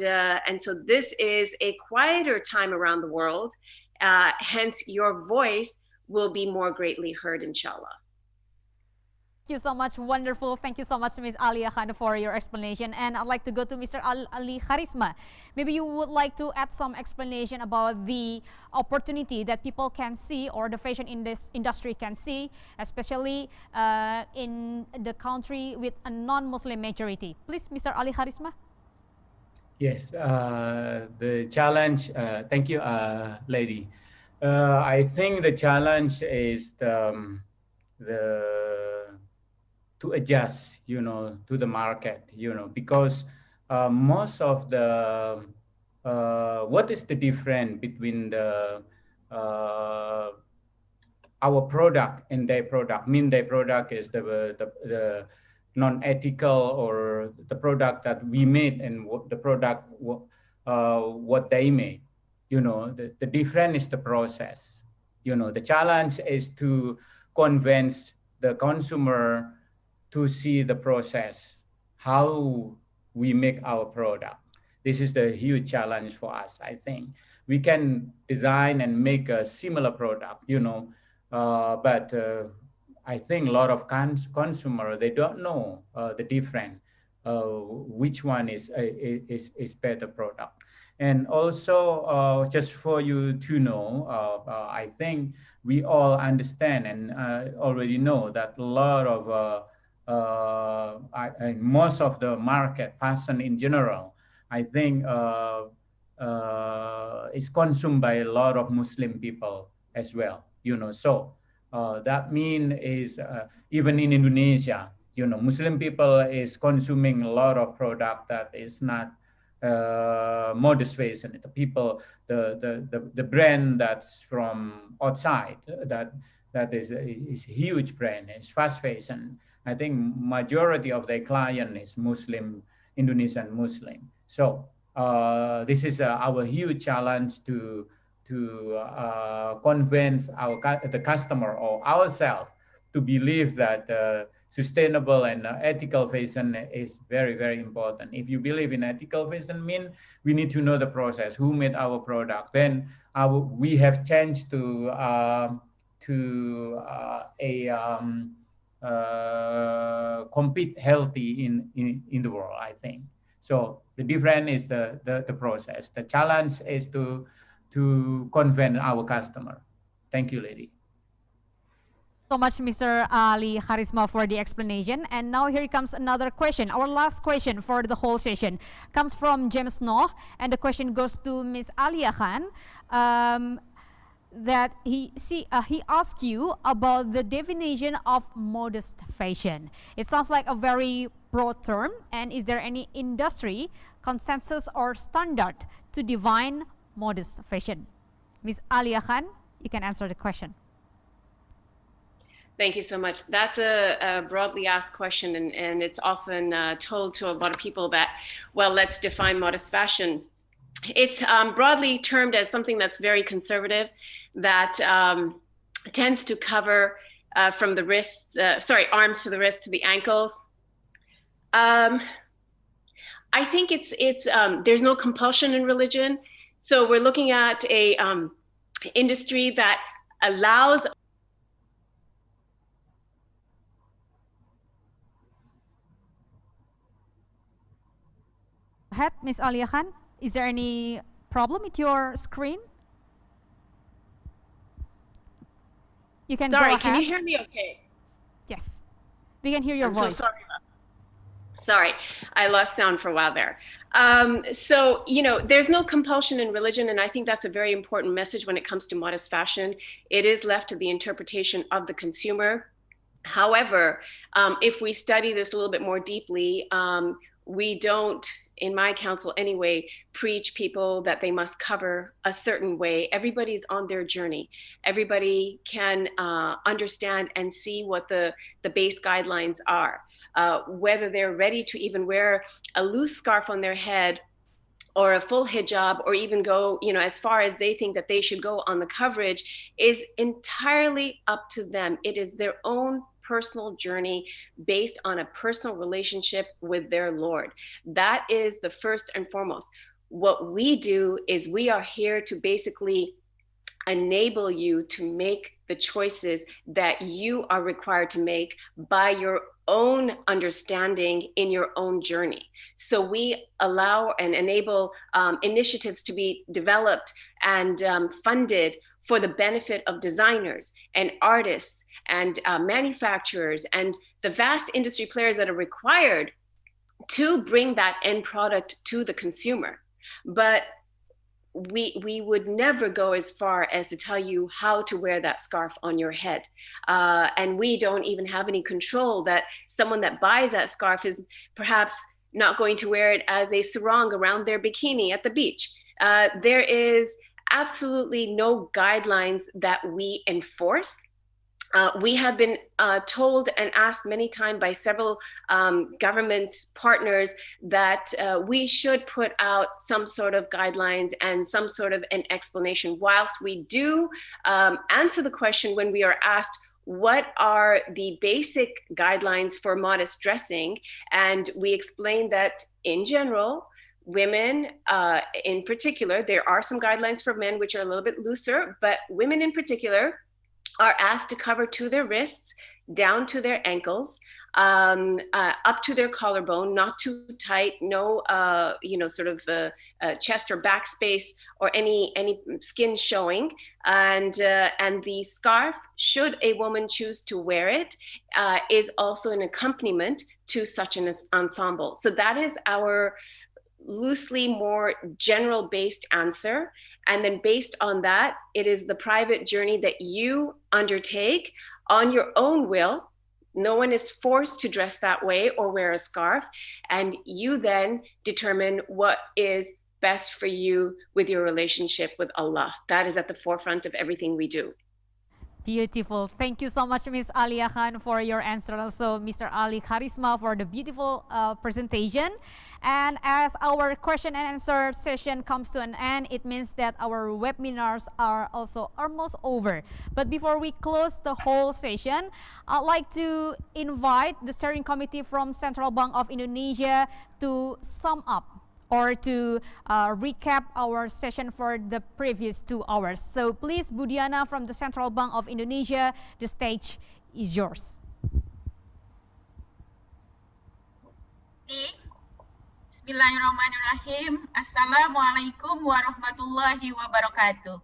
so this is a quieter time around the world. Hence, your voice will be more greatly heard, inshallah. Thank you so much. Wonderful. Thank you so much, Ms. Alia Khan, for your explanation. And I'd like to go to Mr. Ali Charisma. Maybe you would like to add some explanation about the opportunity that people can see, or the fashion industry can see, especially in the country with a non-Muslim majority. Please, Mr. Ali Charisma. Yes, the challenge, thank you, lady. I think the challenge is to adjust, to the market, because most of the, what is the difference between our product and their product? Their product is the non-ethical, or the product that we made, and the product what they made. The difference is the process. The challenge is to convince the consumer to see the process, how we make our product. This is the huge challenge for us, I think. We can design and make a similar product, but I think a lot of consumer, they don't know the difference, which one is better product. And also, just for you to know, I think we all understand and already know that a lot of most of the market, fashion in general, I think is consumed by a lot of Muslim people as well. So that means is even in Indonesia, Muslim people is consuming a lot of product that is not modest fashion. The people, the brand that's from outside, that is a huge brand. It's fast fashion. I think majority of their client is Muslim, Indonesian Muslim. So this is our huge challenge to convince the customer or ourselves to believe that sustainable and ethical fashion is very, very important. If you believe in ethical fashion, we need to know the process, who made our product. Then we have changed to compete healthy in the world, I think. So the difference is the process. The challenge is to convince our customer. Thank you, lady. So much, Mr. Ali Charisma, for the explanation. And now here comes another question. Our last question for the whole session comes from James Noh, and the question goes to Ms. Alia Khan. That he asked you about the definition of modest fashion. It sounds like a very broad term. And is there any industry consensus or standard to define modest fashion? Ms. Alia Khan, you can answer the question. Thank you so much. That's a broadly asked question, and it's often told to a lot of people that, well, let's define modest fashion. It's broadly termed as something that's very conservative, that tends to cover from the wrists, arms to the wrists to the ankles. I think it's there's no compulsion in religion, so we're looking at a industry that allows. Ahead, Ms. Alia Khan, is there any problem with your screen? You can go ahead. Can you hear me okay? Yes, we can hear your voice. So sorry, I lost sound for a while there. So, there's no compulsion in religion, and I think that's a very important message when it comes to modest fashion. It is left to the interpretation of the consumer. However, if we study this a little bit more deeply, we don't, in my counsel anyway, preach people that they must cover a certain way. Everybody's on their journey. Everybody can understand and see what the base guidelines are. Whether they're ready to even wear a loose scarf on their head or a full hijab, or even go, as far as they think that they should go on the coverage, is entirely up to them. It is their own personal journey based on a personal relationship with their Lord. That is the first and foremost. What we do is we are here to basically enable you to make the choices that you are required to make by your own understanding in your own journey. So we allow and enable initiatives to be developed and funded for the benefit of designers and artists and manufacturers and the vast industry players that are required to bring that end product to the consumer. But we would never go as far as to tell you how to wear that scarf on your head. And we don't even have any control that someone that buys that scarf is perhaps not going to wear it as a sarong around their bikini at the beach. There is absolutely no guidelines that we enforce. We have been told and asked many times by several government partners that we should put out some sort of guidelines and some sort of an explanation. Whilst we do answer the question when we are asked, what are the basic guidelines for modest dressing? And we explain that in general, women in particular, there are some guidelines for men which are a little bit looser, but women in particular are asked to cover to their wrists, down to their ankles, up to their collarbone, not too tight, no, sort of chest or back space or any skin showing. And the scarf, should a woman choose to wear it, is also an accompaniment to such an ensemble. So that is our loosely more general based answer. And then based on that, it is the private journey that you undertake on your own will. No one is forced to dress that way or wear a scarf. And you then determine what is best for you with your relationship with Allah. That is at the forefront of everything we do. Beautiful. Thank you so much, Ms. Alia Khan, for your answer. Also, Mr. Ali Karisma, for the beautiful presentation. And as our question and answer session comes to an end, it means that our webinars are also almost over. But before we close the whole session, I'd like to invite the steering committee from Central Bank of Indonesia to sum up or to recap our session for the previous 2 hours. So please, Budiana from the Central Bank of Indonesia, the stage is yours. Bismillahirrahmanirrahim. Assalamualaikum warahmatullahi wabarakatuh.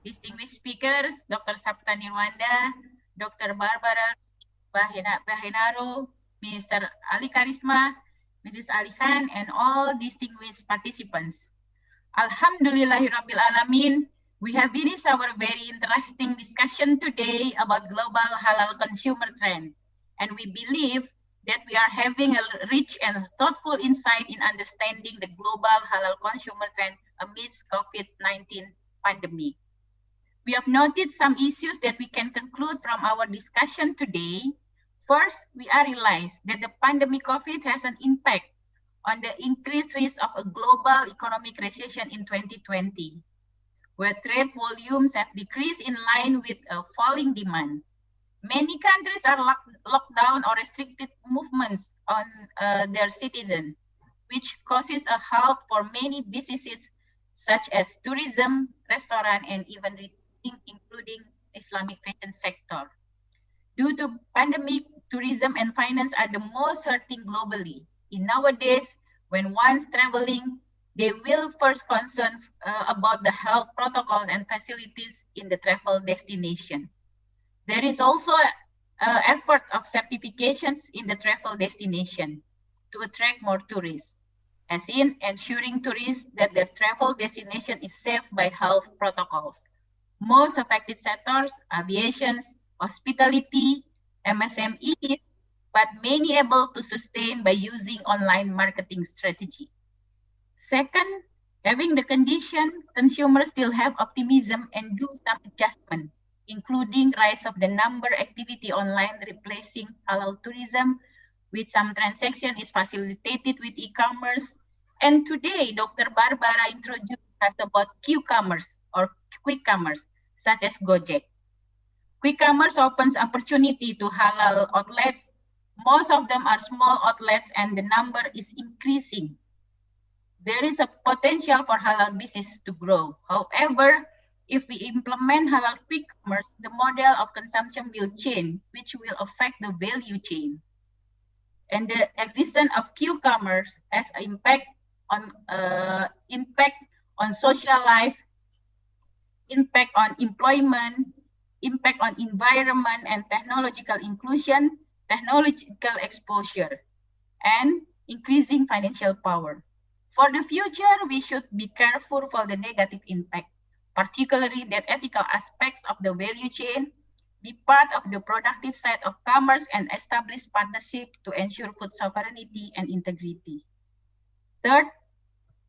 Distinguished speakers, Dr. Sapta Nirwanda, Dr. Barbara Bahenaro, Mr. Ali Karisma, Mrs. Ali Khan, and all distinguished participants. Alhamdulillahirabbil alamin, we have finished our very interesting discussion today about global halal consumer trend, and we believe that we are having a rich and thoughtful insight in understanding the global halal consumer trend amidst COVID-19 pandemic. We have noted some issues that we can conclude from our discussion today. First, we are realized that the pandemic COVID has an impact on the increased risk of a global economic recession in 2020, where trade volumes have decreased in line with a falling demand. Many countries are locked down or restricted movements on their citizens, which causes a halt for many businesses such as tourism, restaurant, and even including Islamic fashion sector. Due to pandemic, tourism and finance are the most hurting globally. In nowadays, when one's traveling, they will first concern about the health protocols and facilities in the travel destination. There is also an effort of certifications in the travel destination to attract more tourists, as in ensuring tourists that their travel destination is safe by health protocols. Most affected sectors, aviation, hospitality, MSMEs, but many able to sustain by using online marketing strategy. Second, having the condition, consumers still have optimism and do some adjustment, including rise of the number activity online replacing halal tourism, with some transaction is facilitated with e-commerce, And today, Dr. Barbara introduced us about Q-commerce or quick commerce, such as Gojek. Quick commerce opens opportunity to halal outlets. Most of them are small outlets and the number is increasing. There is a potential for halal business to grow. However, if we implement halal quick commerce, the model of consumption will change, which will affect the value chain. And the existence of Q-commerce has an impact on social life, impact on employment, impact on environment and technological inclusion, technological exposure, and increasing financial power. For the future, we should be careful for the negative impact, particularly that ethical aspects of the value chain be part of the productive side of commerce and establish partnership to ensure food sovereignty and integrity. Third,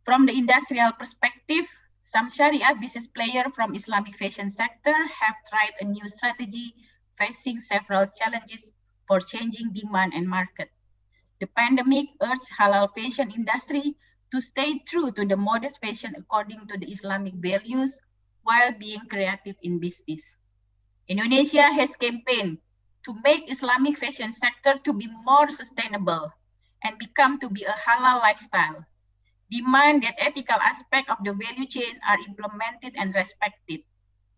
from the industrial perspective, some Sharia business players from Islamic fashion sector have tried a new strategy facing several challenges for changing demand and market. The pandemic urged halal fashion industry to stay true to the modest fashion according to the Islamic values while being creative in business. Indonesia has campaigned to make Islamic fashion sector to be more sustainable and become to be a halal lifestyle. Demand that ethical aspects of the value chain are implemented and respected.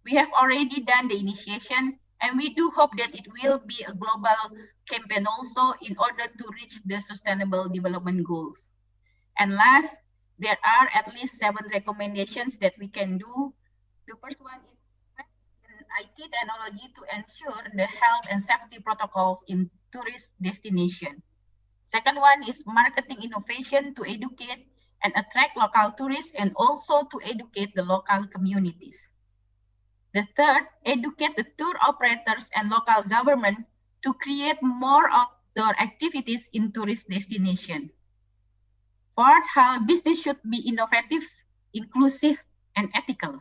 We have already done the initiation and we do hope that it will be a global campaign also in order to reach the sustainable development goals. And last, there are at least 7 recommendations that we can do. The first one is IT technology to ensure the health and safety protocols in tourist destination. Second one is marketing innovation to educate and attract local tourists and also to educate the local communities. The third, educate the tour operators and local government to create more outdoor activities in tourist destination. Fourth, how business should be innovative, inclusive, and ethical.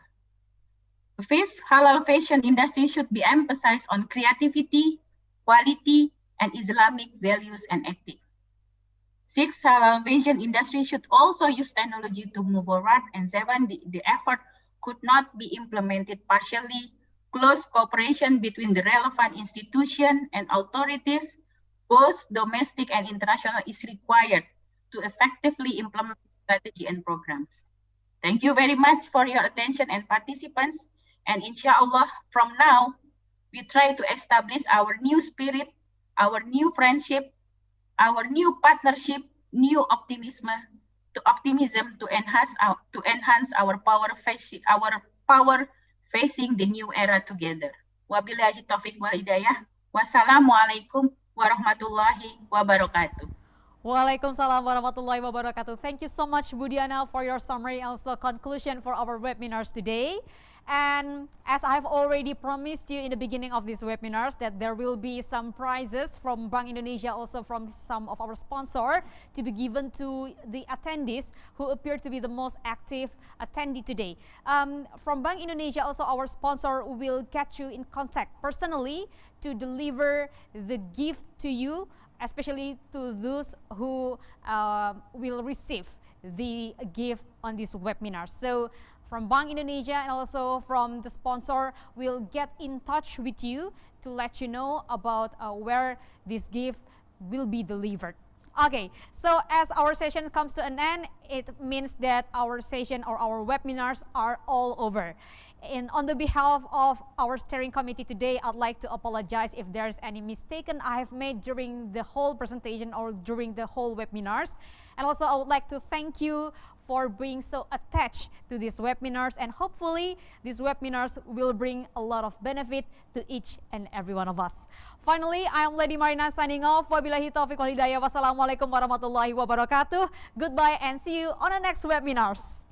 Fifth, halal fashion industry should be emphasized on creativity, quality, and Islamic values and ethics. Sixth, halal fashion industry should also use technology to move forward. And seven, the effort could not be implemented partially. Close cooperation between the relevant institution and authorities, both domestic and international, is required to effectively implement strategy and programs. Thank you very much for your attention and participants. And inshallah, from now, we try to establish our new spirit, our new friendship, our new partnership, new optimism to enhance our power facing the new era together. Wabillahi taufiq wal hidayah. Wassalamualaikum warahmatullahi wabarakatuh. Waalaikumsalam warahmatullahi wabarakatuh. Thank you so much, Budiana, for your summary and also conclusion for our webinars today. And as I've already promised you in the beginning of these webinars that there will be some prizes from Bank Indonesia, also from some of our sponsors, to be given to the attendees who appear to be the most active attendee today. From Bank Indonesia, also our sponsor will get you in contact personally to deliver the gift to you, especially to those who will receive the gift on this webinar. So from Bank Indonesia and also from the sponsor, will get in touch with you to let you know about where this gift will be delivered. Okay, so as our session comes to an end, it means that our session or our webinars are all over. And on the behalf of our steering committee today, I'd like to apologize if there's any mistake I have made during the whole presentation or during the whole webinars. And also I would like to thank you for being so attached to these webinars, and hopefully these webinars will bring a lot of benefit to each and every one of us. Finally, I am Lady Marina signing off. Wabillahi taufiq wal hidayah. Wassalamualaikum warahmatullahi wabarakatuh. Goodbye and see you on the next webinars.